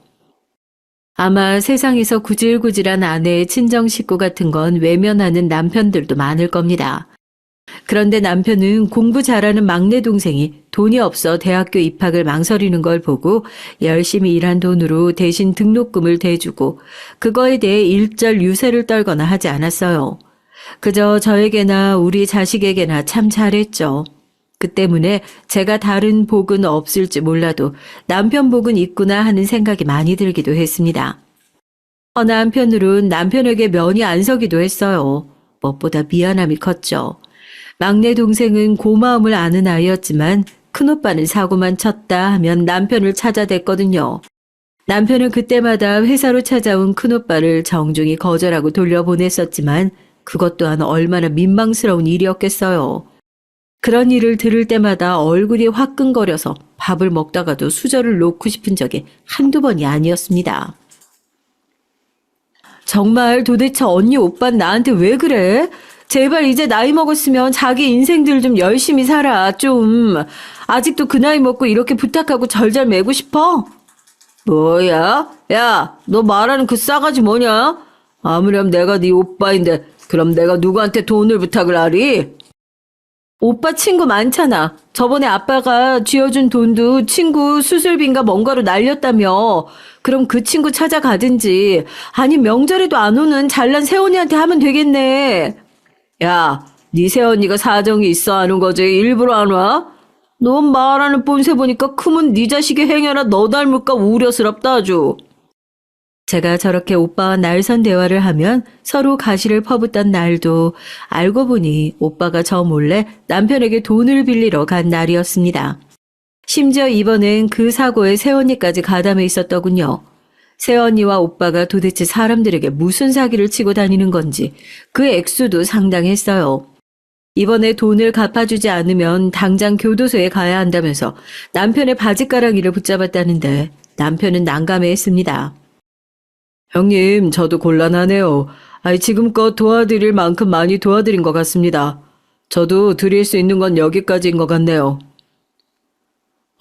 아마 세상에서 구질구질한 아내의 친정 식구 같은 건 외면하는 남편들도 많을 겁니다. 그런데 남편은 공부 잘하는 막내 동생이 돈이 없어 대학교 입학을 망설이는 걸 보고 열심히 일한 돈으로 대신 등록금을 대주고 그거에 대해 일절 유세를 떨거나 하지 않았어요. 그저 저에게나 우리 자식에게나 참 잘했죠. 그 때문에 제가 다른 복은 없을지 몰라도 남편 복은 있구나 하는 생각이 많이 들기도 했습니다. 어느 한편으론 남편에게 면이 안 서기도 했어요. 무엇보다 미안함이 컸죠. 막내 동생은 고마움을 아는 아이였지만 큰오빠는 사고만 쳤다 하면 남편을 찾아댔거든요. 남편은 그때마다 회사로 찾아온 큰오빠를 정중히 거절하고 돌려보냈었지만 그것 또한 얼마나 민망스러운 일이었겠어요. 그런 일을 들을 때마다 얼굴이 화끈거려서 밥을 먹다가도 수저를 놓고 싶은 적이 한두 번이 아니었습니다. 정말 도대체 언니 오빠는 나한테 왜 그래? 제발 이제 나이 먹었으면 자기 인생들 좀 열심히 살아, 좀. 아직도 그 나이 먹고 이렇게 부탁하고 절잘 매고 싶어? 뭐야? 야, 너 말하는 그 싸가지 뭐냐? 아무렴 내가 네 오빠인데 그럼 내가 누구한테 돈을 부탁을 하리? 오빠 친구 많잖아. 저번에 아빠가 쥐어준 돈도 친구 수술비인가 뭔가로 날렸다며. 그럼 그 친구 찾아가든지 아니 명절에도 안 오는 잘난 새언니한테 하면 되겠네. 야, 네 새언니가 사정이 있어 하는 거지 일부러 안 와? 넌 말하는 뽐새 보니까 크면 네 자식이 행여나 너 닮을까 우려스럽다 아주. 제가 저렇게 오빠와 날선 대화를 하면 서로 가시를 퍼붓던 날도 알고 보니 오빠가 저 몰래 남편에게 돈을 빌리러 간 날이었습니다. 심지어 이번엔 그 사고에 새언니까지 가담해 있었더군요. 새언니와 오빠가 도대체 사람들에게 무슨 사기를 치고 다니는 건지 그 액수도 상당했어요. 이번에 돈을 갚아주지 않으면 당장 교도소에 가야 한다면서 남편의 바지가랑이를 붙잡았다는데 남편은 난감해했습니다. 형님, 저도 곤란하네요. 지금껏 도와드릴 만큼 많이 도와드린 것 같습니다. 저도 드릴 수 있는 건 여기까지인 것 같네요.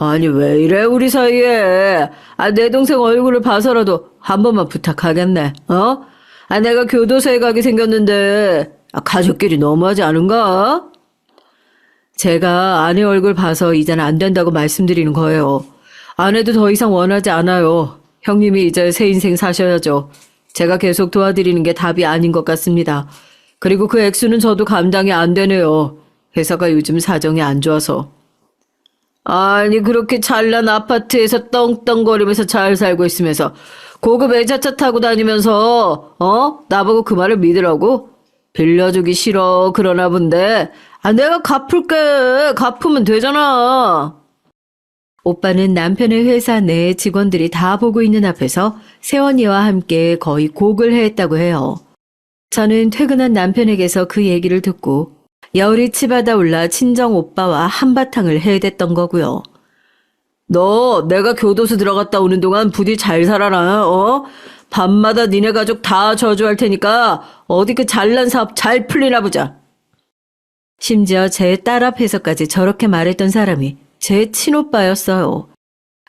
아니 왜 이래 우리 사이에. 내 동생 얼굴을 봐서라도 한 번만 부탁하겠네. 어? 내가 교도소에 가게 생겼는데 가족끼리 너무하지 않은가? 제가 아내 얼굴 봐서 이제는 안 된다고 말씀드리는 거예요. 아내도 더 이상 원하지 않아요. 형님이 이제 새 인생 사셔야죠. 제가 계속 도와드리는 게 답이 아닌 것 같습니다. 그리고 그 액수는 저도 감당이 안 되네요. 회사가 요즘 사정이 안 좋아서. 아니 그렇게 잘난 아파트에서 떵떵거리면서 잘 살고 있으면서 고급 외제차 타고 다니면서 나보고 그 말을 믿으라고? 빌려주기 싫어 그러나 본데 내가 갚을게. 갚으면 되잖아. 오빠는 남편의 회사 내 직원들이 다 보고 있는 앞에서 세원이와 함께 거의 곡을 했다고 해요. 저는 퇴근한 남편에게서 그 얘기를 듣고 열이 치받아 올라 친정 오빠와 한바탕을 해댔던 거고요. 너 내가 교도소 들어갔다 오는 동안 부디 잘 살아라. 밤마다 니네 가족 다 저주할 테니까 어디 그 잘난 사업 잘 풀리나 보자. 심지어 제 딸 앞에서까지 저렇게 말했던 사람이 제 친오빠였어요.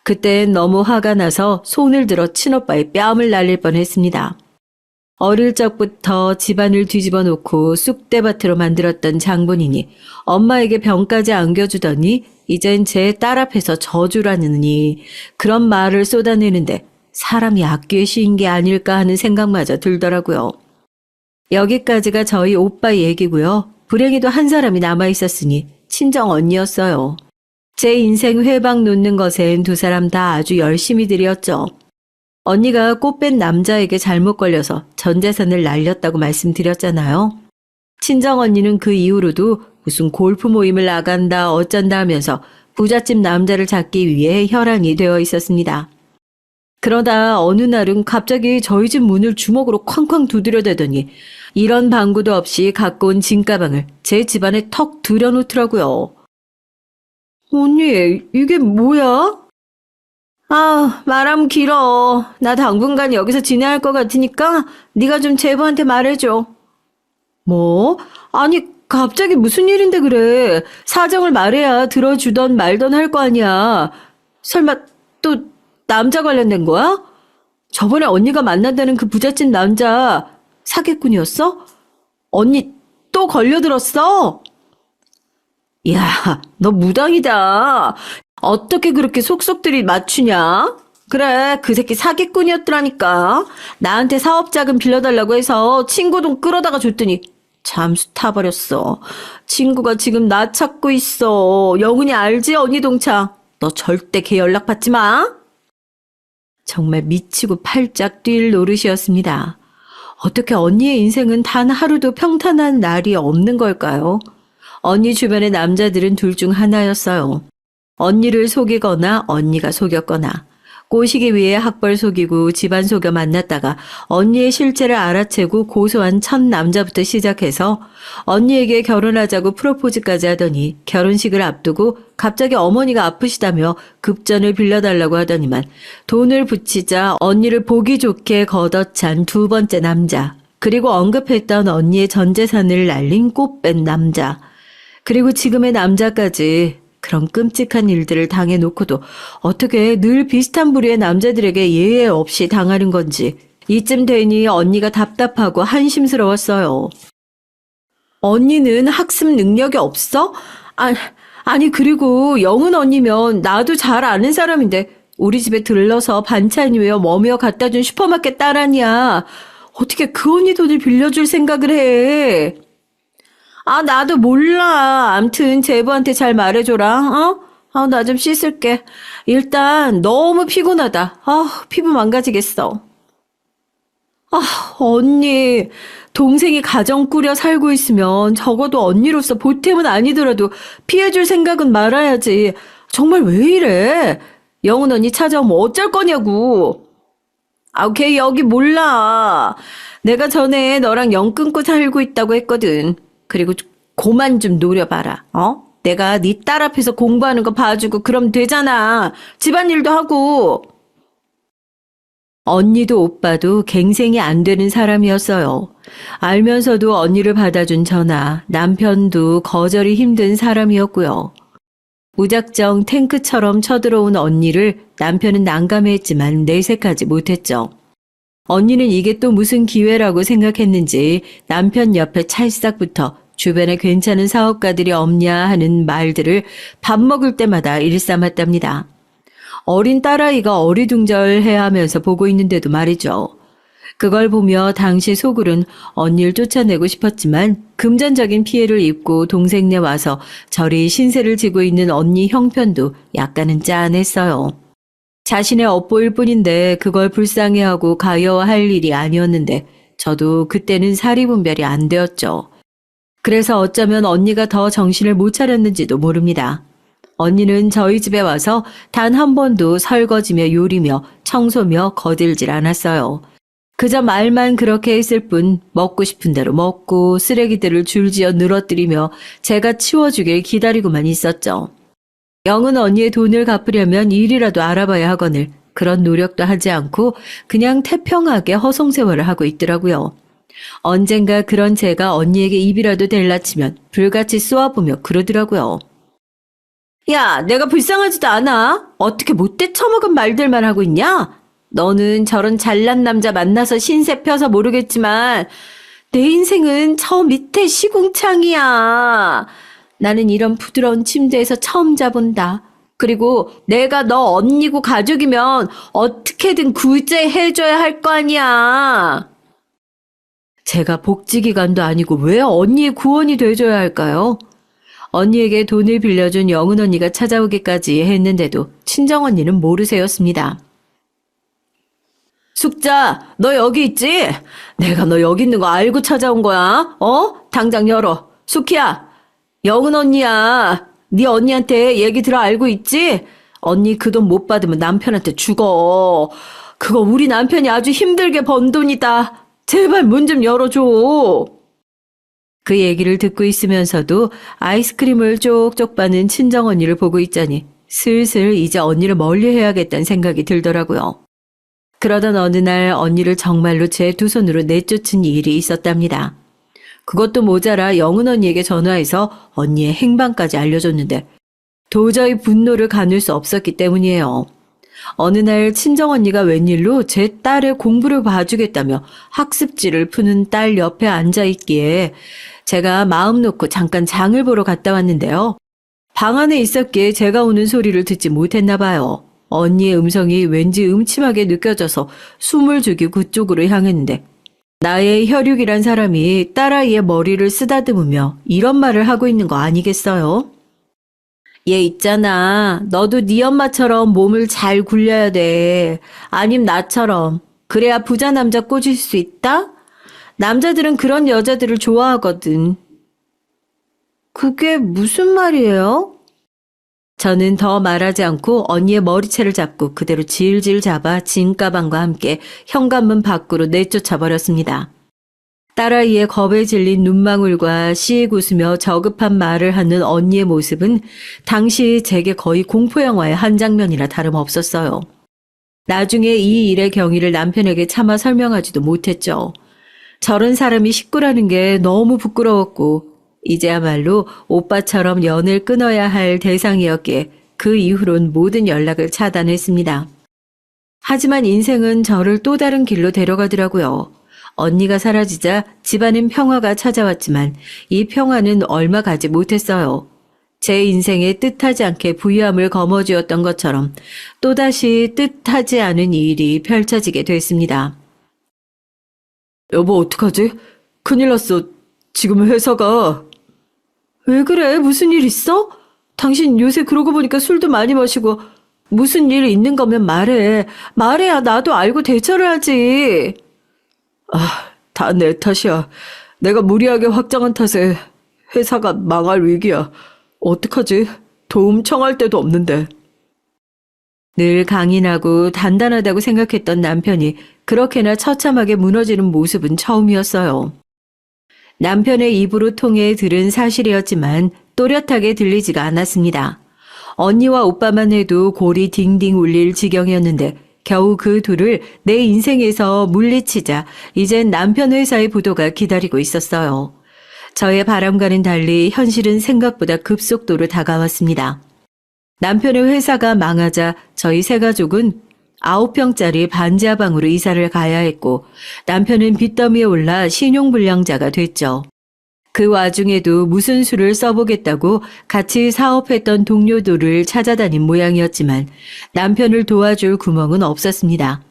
그땐 너무 화가 나서 손을 들어 친오빠의 뺨을 날릴 뻔했습니다. 어릴 적부터 집안을 뒤집어 놓고 쑥대밭으로 만들었던 장본인이 엄마에게 병까지 안겨주더니 이젠 제 딸 앞에서 저주라느니 그런 말을 쏟아내는데 사람이 악귀에 씌인 게 아닐까 하는 생각마저 들더라고요. 여기까지가 저희 오빠 얘기고요. 불행히도 한 사람이 남아있었으니 친정 언니였어요. 제 인생 회방 놓는 것엔 두 사람 다 아주 열심히 들였죠. 언니가 꽃 뺀 남자에게 잘못 걸려서 전 재산을 날렸다고 말씀드렸잖아요. 친정 언니는 그 이후로도 무슨 골프 모임을 나간다 어쩐다 하면서 부잣집 남자를 찾기 위해 혈안이 되어 있었습니다. 그러다 어느 날은 갑자기 저희 집 문을 주먹으로 쾅쾅 두드려대더니 이런 방구도 없이 갖고 온 짐가방을 제 집안에 턱 들여놓더라고요. 언니, 이게 뭐야? 말하면 길어. 나 당분간 여기서 지내야 할 것 같으니까 네가 좀 제부한테 말해줘. 뭐? 아니, 갑자기 무슨 일인데 그래. 사정을 말해야 들어주던 말던 할 거 아니야. 설마 또 남자 관련된 거야? 저번에 언니가 만난다는 그 부잣집 남자 사기꾼이었어? 언니 또 걸려들었어? 야, 너 무당이다. 어떻게 그렇게 속속들이 맞추냐? 그래, 그 새끼 사기꾼이었더라니까. 나한테 사업자금 빌려달라고 해서 친구 돈 끌어다가 줬더니 잠수 타버렸어. 친구가 지금 나 찾고 있어. 영훈이 알지? 언니 동창. 너 절대 걔 연락 받지 마. 정말 미치고 팔짝 뛸 노릇이었습니다. 어떻게 언니의 인생은 단 하루도 평탄한 날이 없는 걸까요? 언니 주변의 남자들은 둘 중 하나였어요. 언니를 속이거나 언니가 속였거나 꼬시기 위해 학벌 속이고 집안 속여 만났다가 언니의 실체를 알아채고 고소한 첫 남자부터 시작해서 언니에게 결혼하자고 프로포즈까지 하더니 결혼식을 앞두고 갑자기 어머니가 아프시다며 급전을 빌려달라고 하더니만 돈을 붙이자 언니를 보기 좋게 걷어찬 두 번째 남자, 그리고 언급했던 언니의 전 재산을 날린 꽃뺀 남자, 그리고 지금의 남자까지 그런 끔찍한 일들을 당해놓고도 어떻게 늘 비슷한 부류의 남자들에게 예외 없이 당하는 건지 이쯤 되니 언니가 답답하고 한심스러웠어요. 언니는 학습 능력이 없어? 아니 그리고 영은 언니면 나도 잘 아는 사람인데 우리 집에 들러서 반찬이며 뭐며 갖다 준 슈퍼마켓 딸 아니야. 어떻게 그 언니 돈을 빌려줄 생각을 해? 나도 몰라. 암튼 제부한테 잘 말해줘라. 나 좀 씻을게. 일단 너무 피곤하다. 피부 망가지겠어. 언니, 동생이 가정 꾸려 살고 있으면 적어도 언니로서 보탬은 아니더라도 피해줄 생각은 말아야지. 정말 왜 이래? 영은 언니 찾아오면 어쩔 거냐고. 걔 여기 몰라. 내가 전에 너랑 영 끊고 살고 있다고 했거든. 그리고 고만 좀 노려봐라. 내가 네 딸 앞에서 공부하는 거 봐주고 그럼 되잖아. 집안일도 하고. 언니도 오빠도 갱생이 안 되는 사람이었어요. 알면서도 언니를 받아준 저나 남편도 거절이 힘든 사람이었고요. 무작정 탱크처럼 쳐들어온 언니를 남편은 난감해했지만 내색하지 못했죠. 언니는 이게 또 무슨 기회라고 생각했는지 남편 옆에 찰싹부터 주변에 괜찮은 사업가들이 없냐 하는 말들을 밥 먹을 때마다 일삼았답니다. 어린 딸아이가 어리둥절해야 하면서 보고 있는데도 말이죠. 그걸 보며 당시 속으론 언니를 쫓아내고 싶었지만 금전적인 피해를 입고 동생네 와서 저리 신세를 지고 있는 언니 형편도 약간은 짠했어요. 자신의 업보일 뿐인데 그걸 불쌍해하고 가여워할 일이 아니었는데 저도 그때는 사리분별이 안 되었죠. 그래서 어쩌면 언니가 더 정신을 못 차렸는지도 모릅니다. 언니는 저희 집에 와서 단 한 번도 설거지며 요리며 청소며 거들질 않았어요. 그저 말만 그렇게 했을 뿐 먹고 싶은 대로 먹고 쓰레기들을 줄지어 늘어뜨리며 제가 치워주길 기다리고만 있었죠. 영은 언니의 돈을 갚으려면 일이라도 알아봐야 하거늘 그런 노력도 하지 않고 그냥 태평하게 허송세월을 하고 있더라고요. 언젠가 그런 제가 언니에게 입이라도 댈라치면 불같이 쏘아보며 그러더라고요. 야, 내가 불쌍하지도 않아? 어떻게 못돼 처먹은 말들만 하고 있냐? 너는 저런 잘난 남자 만나서 신세 펴서 모르겠지만 내 인생은 저 밑에 시궁창이야. 나는 이런 부드러운 침대에서 처음 자본다. 그리고 내가 너 언니고 가족이면 어떻게든 구제해줘야 할 거 아니야. 제가 복지기관도 아니고 왜 언니의 구원이 돼줘야 할까요? 언니에게 돈을 빌려준 영은 언니가 찾아오기까지 했는데도 친정언니는 모르세였습니다. 숙자, 너 여기 있지? 내가 너 여기 있는 거 알고 찾아온 거야. 당장 열어. 숙희야, 영은 언니야. 네 언니한테 얘기 들어 알고 있지? 언니 그 돈 못 받으면 남편한테 죽어. 그거 우리 남편이 아주 힘들게 번 돈이다. 제발 문 좀 열어줘. 그 얘기를 듣고 있으면서도 아이스크림을 쪽쪽 빠는 친정언니를 보고 있자니 슬슬 이제 언니를 멀리해야겠다는 생각이 들더라고요. 그러던 어느 날 언니를 정말로 제 두 손으로 내쫓은 일이 있었답니다. 그것도 모자라 영은 언니에게 전화해서 언니의 행방까지 알려줬는데 도저히 분노를 가눌 수 없었기 때문이에요. 어느 날 친정언니가 웬일로 제 딸의 공부를 봐주겠다며 학습지를 푸는 딸 옆에 앉아있기에 제가 마음 놓고 잠깐 장을 보러 갔다 왔는데요. 방 안에 있었기에 제가 오는 소리를 듣지 못했나 봐요. 언니의 음성이 왠지 음침하게 느껴져서 숨을 죽이고 그쪽으로 향했는데 나의 혈육이란 사람이 딸아이의 머리를 쓰다듬으며 이런 말을 하고 있는 거 아니겠어요? 얘 있잖아. 너도 네 엄마처럼 몸을 잘 굴려야 돼. 아님 나처럼. 그래야 부자 남자 꼬실 수 있다? 남자들은 그런 여자들을 좋아하거든. 그게 무슨 말이에요? 저는 더 말하지 않고 언니의 머리채를 잡고 그대로 질질 잡아 짐가방과 함께 현관문 밖으로 내쫓아 버렸습니다. 딸아이의 겁에 질린 눈망울과 씩 웃으며 저급한 말을 하는 언니의 모습은 당시 제게 거의 공포영화의 한 장면이라 다름없었어요. 나중에 이 일의 경위를 남편에게 차마 설명하지도 못했죠. 저런 사람이 식구라는 게 너무 부끄러웠고 이제야말로 오빠처럼 연을 끊어야 할 대상이었기에 그 이후론 모든 연락을 차단했습니다. 하지만 인생은 저를 또 다른 길로 데려가더라고요. 언니가 사라지자 집안엔 평화가 찾아왔지만 이 평화는 얼마 가지 못했어요. 제 인생에 뜻하지 않게 부유함을 거머쥐었던 것처럼 또다시 뜻하지 않은 일이 펼쳐지게 됐습니다. 여보, 어떡하지? 큰일 났어. 지금 회사가... 왜 그래? 무슨 일 있어? 당신 요새 그러고 보니까 술도 많이 마시고 무슨 일 있는 거면 말해. 말해야 나도 알고 대처를 하지. 다 내 탓이야. 내가 무리하게 확장한 탓에 회사가 망할 위기야. 어떡하지? 도움 청할 데도 없는데. 늘 강인하고 단단하다고 생각했던 남편이 그렇게나 처참하게 무너지는 모습은 처음이었어요. 남편의 입으로 통해 들은 사실이었지만 또렷하게 들리지가 않았습니다. 언니와 오빠만 해도 골이 딩딩 울릴 지경이었는데 겨우 그 둘을 내 인생에서 물리치자 이젠 남편 회사의 부도가 기다리고 있었어요. 저의 바람과는 달리 현실은 생각보다 급속도로 다가왔습니다. 남편의 회사가 망하자 저희 세 가족은 9평짜리 반지하방으로 이사를 가야 했고 남편은 빚더미에 올라 신용불량자가 됐죠. 그 와중에도 무슨 수를 써보겠다고 같이 사업했던 동료들을 찾아다닌 모양이었지만 남편을 도와줄 구멍은 없었습니다.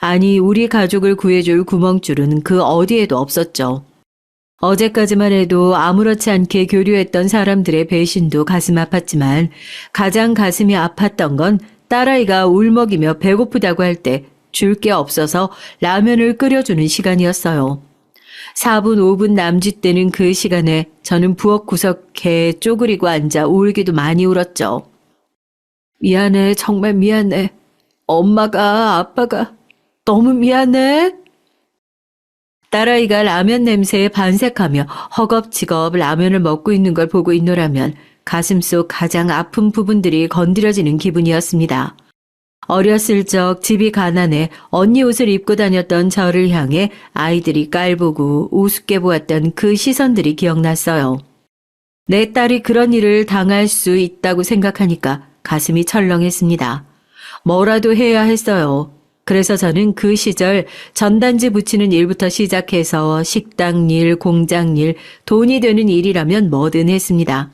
아니, 우리 가족을 구해줄 구멍줄은 그 어디에도 없었죠. 어제까지만 해도 아무렇지 않게 교류했던 사람들의 배신도 가슴 아팠지만 가장 가슴이 아팠던 건 딸아이가 울먹이며 배고프다고 할 때 줄 게 없어서 라면을 끓여주는 시간이었어요. 4분, 5분 남짓되는 그 시간에 저는 부엌 구석에 쪼그리고 앉아 울기도 많이 울었죠. 미안해, 정말 미안해. 엄마가, 아빠가 너무 미안해. 딸아이가 라면 냄새에 반색하며 허겁지겁 라면을 먹고 있는 걸 보고 있노라면 가슴속 가장 아픈 부분들이 건드려지는 기분이었습니다. 어렸을 적 집이 가난해 언니 옷을 입고 다녔던 저를 향해 아이들이 깔보고 우습게 보았던 그 시선들이 기억났어요. 내 딸이 그런 일을 당할 수 있다고 생각하니까 가슴이 철렁했습니다. 뭐라도 해야 했어요. 그래서 저는 그 시절 전단지 붙이는 일부터 시작해서 식당 일, 공장 일, 돈이 되는 일이라면 뭐든 했습니다.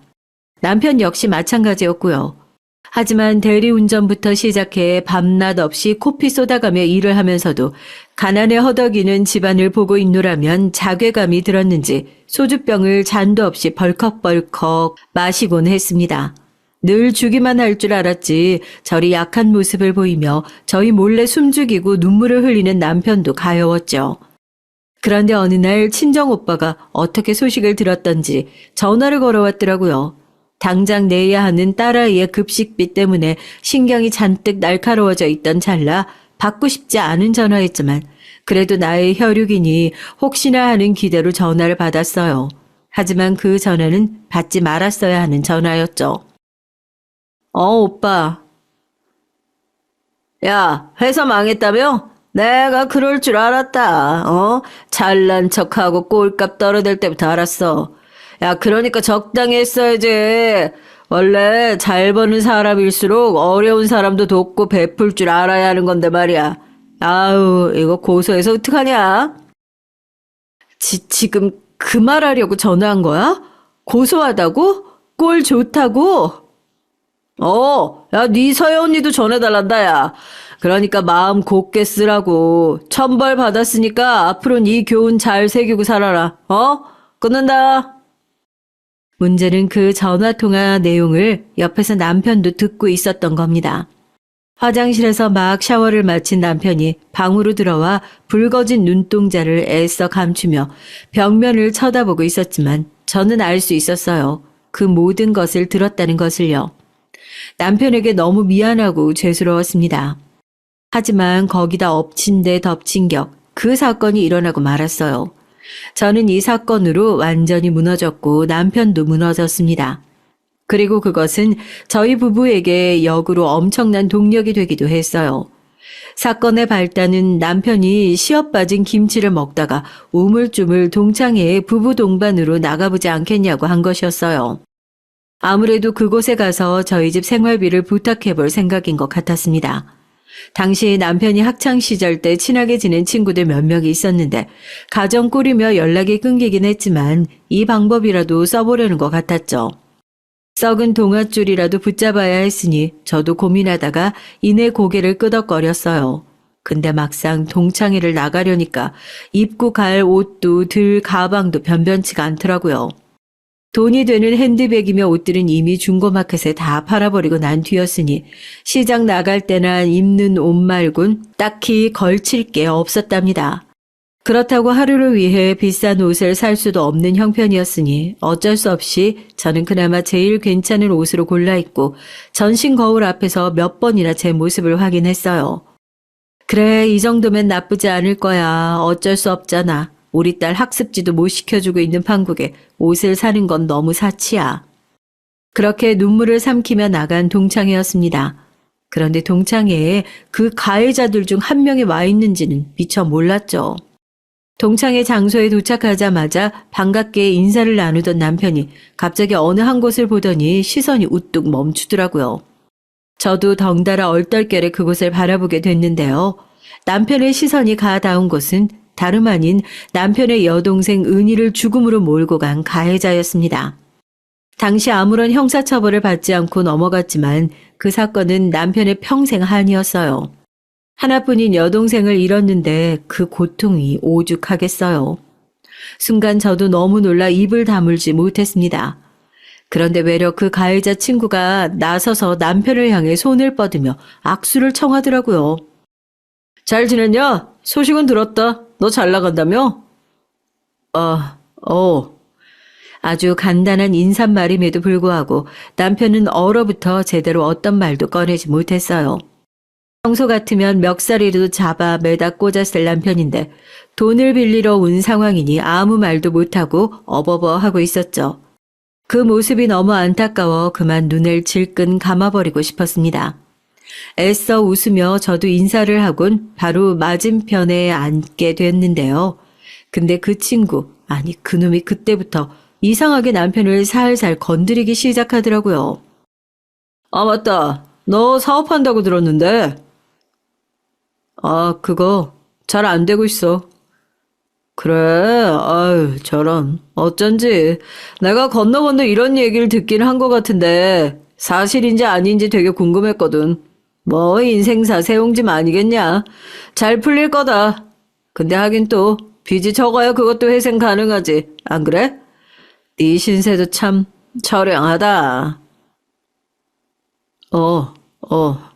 남편 역시 마찬가지였고요. 하지만 대리운전부터 시작해 밤낮 없이 코피 쏟아가며 일을 하면서도 가난에 허덕이는 집안을 보고 있노라면 자괴감이 들었는지 소주병을 잔도 없이 벌컥벌컥 마시곤 했습니다. 늘 주기만 할 줄 알았지 저리 약한 모습을 보이며 저희 몰래 숨죽이고 눈물을 흘리는 남편도 가여웠죠. 그런데 어느 날 친정오빠가 어떻게 소식을 들었던지 전화를 걸어왔더라고요. 당장 내야 하는 딸아이의 급식비 때문에 신경이 잔뜩 날카로워져 있던 찰나 받고 싶지 않은 전화였지만 그래도 나의 혈육이니 혹시나 하는 기대로 전화를 받았어요. 하지만 그 전화는 받지 말았어야 하는 전화였죠. 오빠. 야, 회사 망했다며? 내가 그럴 줄 알았다. 잘난 척하고 꼴값 떨어질 때부터 알았어. 야, 그러니까 적당히 했어야지. 원래 잘 버는 사람일수록 어려운 사람도 돕고 베풀 줄 알아야 하는 건데 말이야. 아우, 이거 고소해서 어떡하냐? 지금 그 말하려고 전화한 거야? 고소하다고? 꼴 좋다고? 야, 네 서혜 언니도 전해달란다, 야. 그러니까 마음 곱게 쓰라고. 천벌 받았으니까 앞으로는 이 교훈 잘 새기고 살아라. 끊는다. 문제는 그 전화통화 내용을 옆에서 남편도 듣고 있었던 겁니다. 화장실에서 막 샤워를 마친 남편이 방으로 들어와 붉어진 눈동자를 애써 감추며 벽면을 쳐다보고 있었지만 저는 알 수 있었어요. 그 모든 것을 들었다는 것을요. 남편에게 너무 미안하고 죄스러웠습니다. 하지만 거기다 엎친 데 덮친 격, 그 사건이 일어나고 말았어요. 저는 이 사건으로 완전히 무너졌고 남편도 무너졌습니다. 그리고 그것은 저희 부부에게 역으로 엄청난 동력이 되기도 했어요. 사건의 발단은 남편이 시업 빠진 김치를 먹다가 우물쭈물 동창회에 부부 동반으로 나가보지 않겠냐고 한 것이었어요. 아무래도 그곳에 가서 저희 집 생활비를 부탁해 볼 생각인 것 같았습니다. 당시 남편이 학창시절 때 친하게 지낸 친구들 몇 명이 있었는데 가정 꾸리며 연락이 끊기긴 했지만 이 방법이라도 써보려는 것 같았죠. 썩은 동아줄이라도 붙잡아야 했으니 저도 고민하다가 이내 고개를 끄덕거렸어요. 근데 막상 동창회를 나가려니까 입고 갈 옷도 들 가방도 변변치가 않더라고요. 돈이 되는 핸드백이며 옷들은 이미 중고마켓에 다 팔아버리고 난 뒤였으니 시장 나갈 때나 입는 옷 말곤 딱히 걸칠 게 없었답니다. 그렇다고 하루를 위해 비싼 옷을 살 수도 없는 형편이었으니 어쩔 수 없이 저는 그나마 제일 괜찮은 옷으로 골라 입고 전신 거울 앞에서 몇 번이나 제 모습을 확인했어요. 그래, 이 정도면 나쁘지 않을 거야. 어쩔 수 없잖아. 우리 딸 학습지도 못 시켜주고 있는 판국에 옷을 사는 건 너무 사치야. 그렇게 눈물을 삼키며 나간 동창회였습니다. 그런데 동창회에 그 가해자들 중 한 명이 와 있는지는 미처 몰랐죠. 동창회 장소에 도착하자마자 반갑게 인사를 나누던 남편이 갑자기 어느 한 곳을 보더니 시선이 우뚝 멈추더라고요. 저도 덩달아 얼떨결에 그곳을 바라보게 됐는데요. 남편의 시선이 가 닿은 곳은 다름 아닌 남편의 여동생 은희를 죽음으로 몰고 간 가해자였습니다. 당시 아무런 형사처벌을 받지 않고 넘어갔지만 그 사건은 남편의 평생 한이었어요. 하나뿐인 여동생을 잃었는데 그 고통이 오죽하겠어요. 순간 저도 너무 놀라 입을 다물지 못했습니다. 그런데 외려 그 가해자 친구가 나서서 남편을 향해 손을 뻗으며 악수를 청하더라고요. 잘 지냈냐? 소식은 들었다. 너 잘 나간다며? 아주 간단한 인사말임에도 불구하고 남편은 얼어붙어 제대로 어떤 말도 꺼내지 못했어요. 평소 같으면 멱살이라도 잡아 매다 꽂았을 남편인데 돈을 빌리러 온 상황이니 아무 말도 못하고 어버버하고 있었죠. 그 모습이 너무 안타까워 그만 눈을 질끈 감아버리고 싶었습니다. 애써 웃으며 저도 인사를 하곤 바로 맞은편에 앉게 됐는데요. 근데 그 친구, 아니 그놈이 그때부터 이상하게 남편을 살살 건드리기 시작하더라고요. 아, 맞다. 너 사업한다고 들었는데. 아, 그거 잘 안 되고 있어. 그래, 아유, 저런. 어쩐지. 내가 건너 이런 얘기를 듣긴 한 것 같은데, 사실인지 아닌지 되게 궁금했거든. 뭐, 인생사 세옹짐 아니겠냐. 잘 풀릴 거다. 근데 하긴 또, 빚이 적어야 그것도 회생 가능하지. 안 그래? 네 신세도 참 처량하다. 어, 어.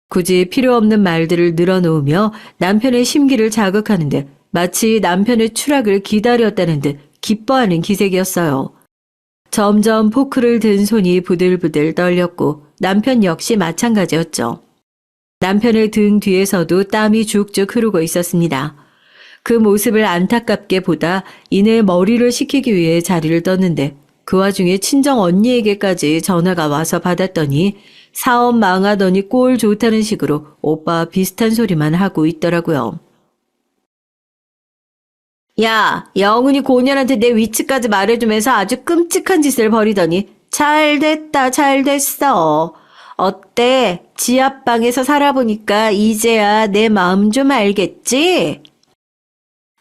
굳이 필요 없는 말들을 늘어놓으며 남편의 심기를 자극하는데 마치 남편의 추락을 기다렸다는 듯 기뻐하는 기색이었어요. 점점 포크를 든 손이 부들부들 떨렸고 남편 역시 마찬가지였죠. 남편의 등 뒤에서도 땀이 죽죽 흐르고 있었습니다. 그 모습을 안타깝게 보다 이내 머리를 식히기 위해 자리를 떴는데 그 와중에 친정 언니에게까지 전화가 와서 받았더니 사업 망하더니 꼴 좋다는 식으로 오빠와 비슷한 소리만 하고 있더라고요. 야, 영훈이 고년한테 내 위치까지 말해주면서 아주 끔찍한 짓을 벌이더니 잘 됐다, 잘 됐어. 어때? 지하방에서 살아보니까 이제야 내 마음 좀 알겠지?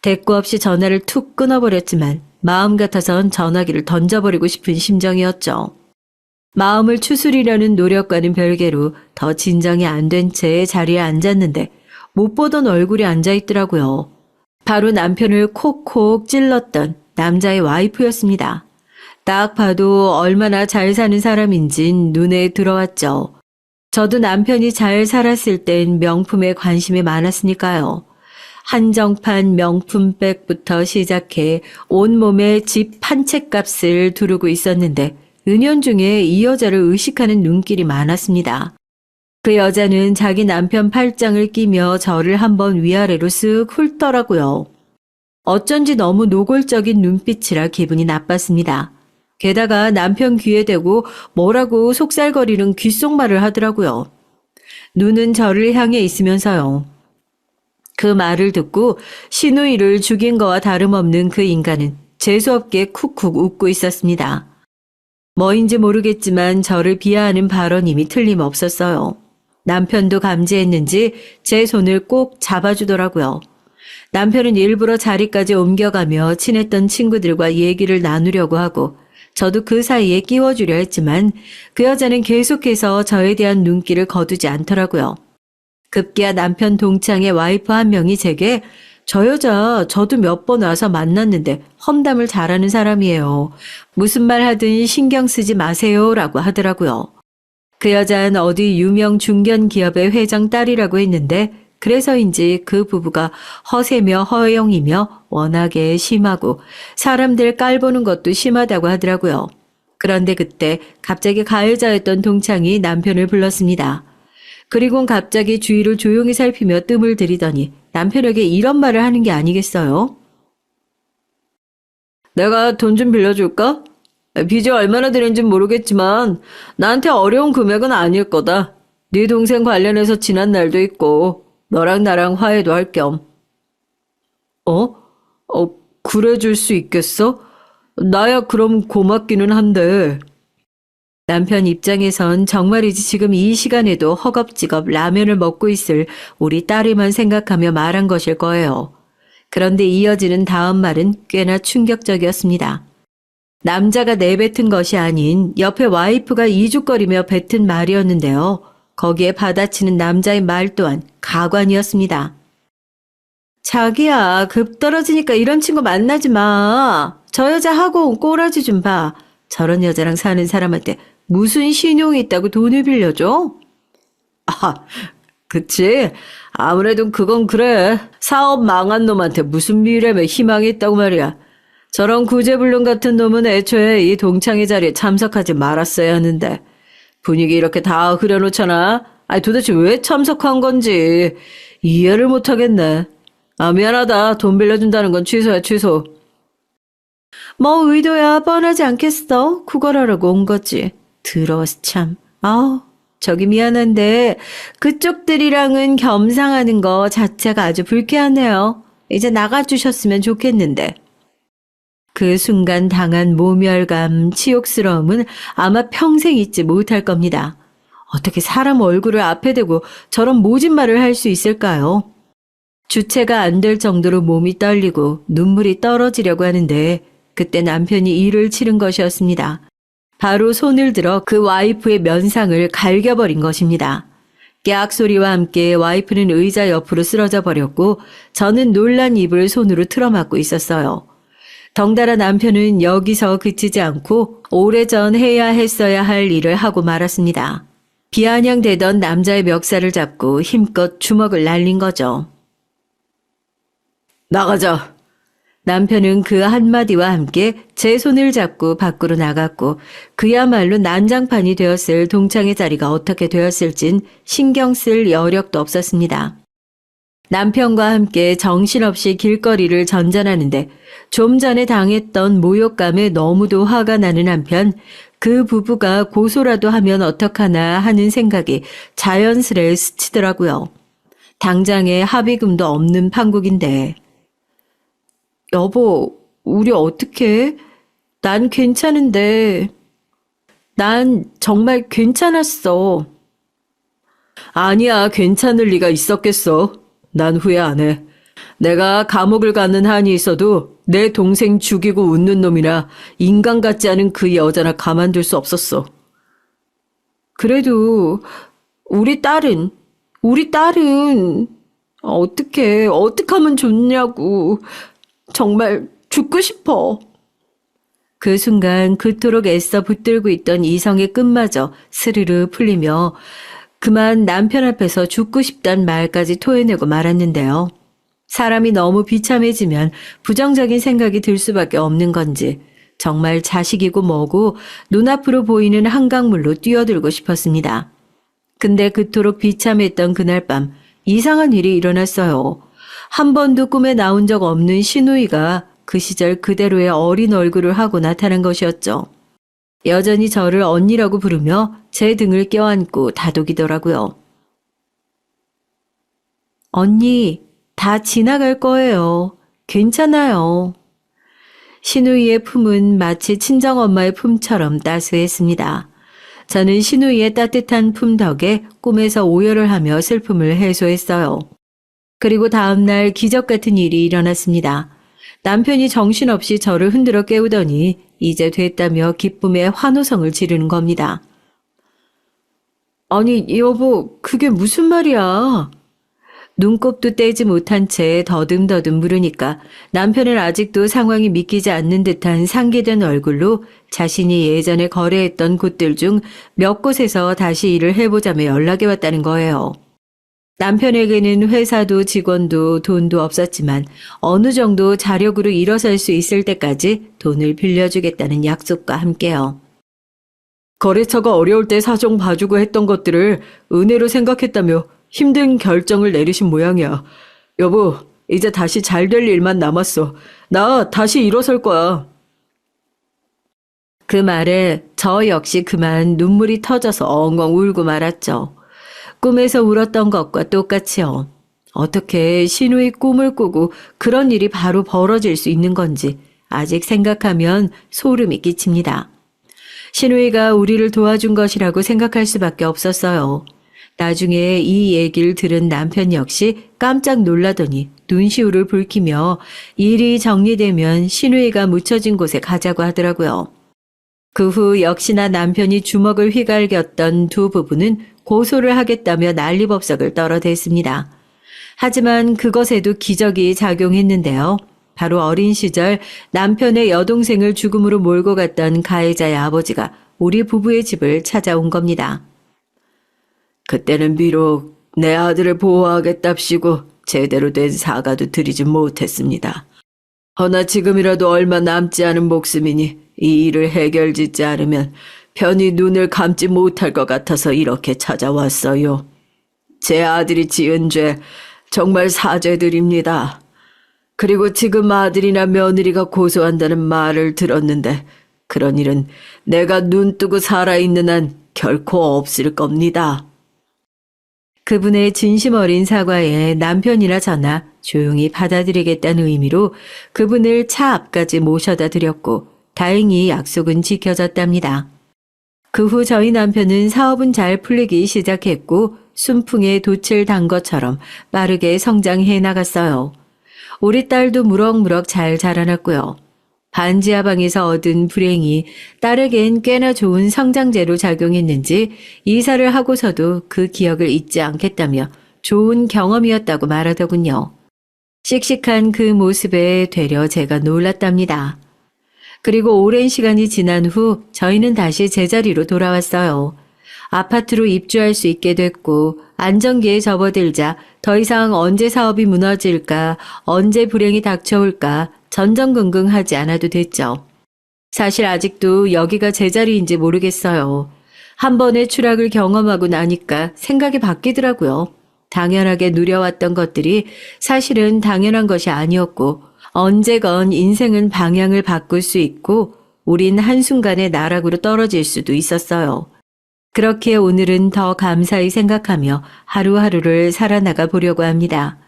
대꾸 없이 전화를 툭 끊어버렸지만 마음 같아선 전화기를 던져버리고 싶은 심정이었죠. 마음을 추스리려는 노력과는 별개로 더 진정이 안 된 채 자리에 앉았는데 못 보던 얼굴이 앉아있더라고요. 바로 남편을 콕콕 찔렀던 남자의 와이프였습니다. 딱 봐도 얼마나 잘 사는 사람인진 눈에 들어왔죠. 저도 남편이 잘 살았을 땐 명품에 관심이 많았으니까요. 한정판 명품백부터 시작해 온몸에 집 한 채 값을 두르고 있었는데 은연중에 이 여자를 의식하는 눈길이 많았습니다. 그 여자는 자기 남편 팔짱을 끼며 저를 한번 위아래로 쓱 훑더라고요. 어쩐지 너무 노골적인 눈빛이라 기분이 나빴습니다. 게다가 남편 귀에 대고 뭐라고 속살거리는 귓속말을 하더라고요. 눈은 저를 향해 있으면서요. 그 말을 듣고 시누이를 죽인 거와 다름없는 그 인간은 재수없게 쿡쿡 웃고 있었습니다. 뭐인지 모르겠지만 저를 비하하는 발언임이 틀림없었어요. 남편도 감지했는지 제 손을 꼭 잡아주더라고요. 남편은 일부러 자리까지 옮겨가며 친했던 친구들과 얘기를 나누려고 하고 저도 그 사이에 끼워주려 했지만 그 여자는 계속해서 저에 대한 눈길을 거두지 않더라고요. 급기야 남편 동창의 와이프 한 명이 제게 저 여자 저도 몇 번 와서 만났는데 험담을 잘하는 사람이에요. 무슨 말 하든 신경 쓰지 마세요 라고 하더라고요. 그 여자는 어디 유명 중견 기업의 회장 딸이라고 했는데 그래서인지 그 부부가 허세며 허영이며 워낙에 심하고 사람들 깔보는 것도 심하다고 하더라고요. 그런데 그때 갑자기 가해자였던 동창이 남편을 불렀습니다. 그리곤 갑자기 주위를 조용히 살피며 뜸을 들이더니 남편에게 이런 말을 하는 게 아니겠어요? 내가 돈 좀 빌려줄까? 빚이 얼마나 되는진 모르겠지만 나한테 어려운 금액은 아닐 거다. 네 동생 관련해서 지난 날도 있고 너랑 나랑 화해도 할 겸. 그래 줄 수 있겠어? 나야 그럼 고맙기는 한데. 남편 입장에선 정말이지 지금 이 시간에도 허겁지겁 라면을 먹고 있을 우리 딸이만 생각하며 말한 것일 거예요. 그런데 이어지는 다음 말은 꽤나 충격적이었습니다. 남자가 내뱉은 것이 아닌 옆에 와이프가 이죽거리며 뱉은 말이었는데요. 거기에 받아치는 남자의 말 또한 가관이었습니다. 자기야, 급 떨어지니까 이런 친구 만나지 마. 저 여자 하고 온 꼬라지 좀 봐. 저런 여자랑 사는 사람한테 무슨 신용이 있다고 돈을 빌려줘? 아, 그치. 아무래도 그건 그래. 사업 망한 놈한테 무슨 미래며 희망이 있다고 말이야. 저런 구제불능 같은 놈은 애초에 이 동창회 자리에 참석하지 말았어야 하는데 분위기 이렇게 다 흐려놓잖아. 아니 도대체 왜 참석한 건지 이해를 못하겠네. 아 미안하다. 돈 빌려준다는 건 취소야 취소. 뭐 의도야 뻔하지 않겠어. 구걸하라고 온 거지. 더러워서 참. 아우 저기 미안한데 그쪽들이랑은 겸상하는 거 자체가 아주 불쾌하네요. 이제 나가주셨으면 좋겠는데. 그 순간 당한 모멸감, 치욕스러움은 아마 평생 잊지 못할 겁니다. 어떻게 사람 얼굴을 앞에 대고 저런 모진 말을 할 수 있을까요? 주체가 안 될 정도로 몸이 떨리고 눈물이 떨어지려고 하는데 그때 남편이 일을 치른 것이었습니다. 바로 손을 들어 그 와이프의 면상을 갈겨버린 것입니다. 깨악 소리와 함께 와이프는 의자 옆으로 쓰러져 버렸고 저는 놀란 입을 손으로 틀어막고 있었어요. 덩달아 남편은 여기서 그치지 않고 오래전 해야 했어야 할 일을 하고 말았습니다. 비아냥대던 남자의 멱살을 잡고 힘껏 주먹을 날린 거죠. 나가자. 남편은 그 한마디와 함께 제 손을 잡고 밖으로 나갔고 그야말로 난장판이 되었을 동창의 자리가 어떻게 되었을진 신경 쓸 여력도 없었습니다. 남편과 함께 정신없이 길거리를 전전하는데 좀 전에 당했던 모욕감에 너무도 화가 나는 한편 그 부부가 고소라도 하면 어떡하나 하는 생각이 자연스레 스치더라고요. 당장에 합의금도 없는 판국인데. 여보, 우리 어떡해? 난 괜찮은데. 난 정말 괜찮았어. 아니야, 괜찮을 리가 있었겠어. 난 후회 안 해. 내가 감옥을 가는 한이 있어도 내 동생 죽이고 웃는 놈이나 인간 같지 않은 그 여자나 가만둘 수 없었어. 그래도 우리 딸은 어떻게 하면 좋냐고. 정말 죽고 싶어. 그 순간 그토록 애써 붙들고 있던 이성의 끈마저 스르르 풀리며 그만 남편 앞에서 죽고 싶단 말까지 토해내고 말았는데요. 사람이 너무 비참해지면 부정적인 생각이 들 수밖에 없는 건지 정말 자식이고 뭐고 눈앞으로 보이는 한강물로 뛰어들고 싶었습니다. 근데 그토록 비참했던 그날 밤 이상한 일이 일어났어요. 한 번도 꿈에 나온 적 없는 시누이가 그 시절 그대로의 어린 얼굴을 하고 나타난 것이었죠. 여전히 저를 언니라고 부르며 제 등을 껴안고 다독이더라고요. 언니, 다 지나갈 거예요. 괜찮아요. 시누이의 품은 마치 친정엄마의 품처럼 따스했습니다. 저는 시누이의 따뜻한 품 덕에 꿈에서 오열을 하며 슬픔을 해소했어요. 그리고 다음날 기적 같은 일이 일어났습니다. 남편이 정신없이 저를 흔들어 깨우더니 이제 됐다며 기쁨의 환호성을 지르는 겁니다. 아니 여보 그게 무슨 말이야? 눈곱도 떼지 못한 채 더듬더듬 물으니까 남편은 아직도 상황이 믿기지 않는 듯한 상기된 얼굴로 자신이 예전에 거래했던 곳들 중 몇 곳에서 다시 일을 해보자며 연락이 왔다는 거예요. 남편에게는 회사도 직원도 돈도 없었지만 어느 정도 자력으로 일어설 수 있을 때까지 돈을 빌려주겠다는 약속과 함께요. 거래처가 어려울 때 사정 봐주고 했던 것들을 은혜로 생각했다며 힘든 결정을 내리신 모양이야. 여보, 이제 다시 잘 될 일만 남았어. 나 다시 일어설 거야. 그 말에 저 역시 그만 눈물이 터져서 엉엉 울고 말았죠. 꿈에서 울었던 것과 똑같이요. 어떻게 시누이 꿈을 꾸고 그런 일이 바로 벌어질 수 있는 건지 아직 생각하면 소름이 끼칩니다. 시누이가 우리를 도와준 것이라고 생각할 수밖에 없었어요. 나중에 이 얘기를 들은 남편 역시 깜짝 놀라더니 눈시울을 붉히며 일이 정리되면 시누이가 묻혀진 곳에 가자고 하더라고요. 그 후 역시나 남편이 주먹을 휘갈겼던 두 부부는 고소를 하겠다며 난리법석을 떨어댔습니다. 하지만 그것에도 기적이 작용했는데요. 바로 어린 시절 남편의 여동생을 죽음으로 몰고 갔던 가해자의 아버지가 우리 부부의 집을 찾아온 겁니다. 그때는 비록 내 아들을 보호하겠답시고 제대로 된 사과도 드리지 못했습니다. 허나 지금이라도 얼마 남지 않은 목숨이니 이 일을 해결짓지 않으면 편히 눈을 감지 못할 것 같아서 이렇게 찾아왔어요. 제 아들이 지은 죄 정말 사죄드립니다. 그리고 지금 아들이나 며느리가 고소한다는 말을 들었는데 그런 일은 내가 눈 뜨고 살아있는 한 결코 없을 겁니다. 그분의 진심 어린 사과에 남편이나 저나 조용히 받아들이겠다는 의미로 그분을 차 앞까지 모셔다 드렸고 다행히 약속은 지켜졌답니다. 그 후 저희 남편은 사업은 잘 풀리기 시작했고 순풍에 돛을 단 것처럼 빠르게 성장해 나갔어요. 우리 딸도 무럭무럭 잘 자라났고요. 반지하방에서 얻은 불행이 딸에겐 꽤나 좋은 성장제로 작용했는지 이사를 하고서도 그 기억을 잊지 않겠다며 좋은 경험이었다고 말하더군요. 씩씩한 그 모습에 되려 제가 놀랐답니다. 그리고 오랜 시간이 지난 후 저희는 다시 제자리로 돌아왔어요. 아파트로 입주할 수 있게 됐고 안정기에 접어들자 더 이상 언제 사업이 무너질까, 언제 불행이 닥쳐올까 전전긍긍하지 않아도 됐죠. 사실 아직도 여기가 제자리인지 모르겠어요. 한 번의 추락을 경험하고 나니까 생각이 바뀌더라고요. 당연하게 누려왔던 것들이 사실은 당연한 것이 아니었고 언제건 인생은 방향을 바꿀 수 있고 우린 한순간에 나락으로 떨어질 수도 있었어요. 그렇기에 오늘은 더 감사히 생각하며 하루하루를 살아나가 보려고 합니다.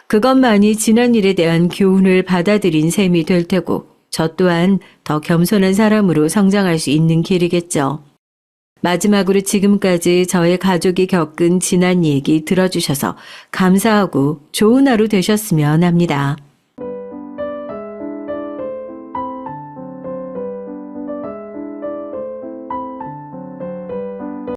그것만이 지난 일에 대한 교훈을 받아들인 셈이 될 테고 저 또한 더 겸손한 사람으로 성장할 수 있는 길이겠죠. 마지막으로 지금까지 저의 가족이 겪은 지난 얘기 들어주셔서 감사하고 좋은 하루 되셨으면 합니다.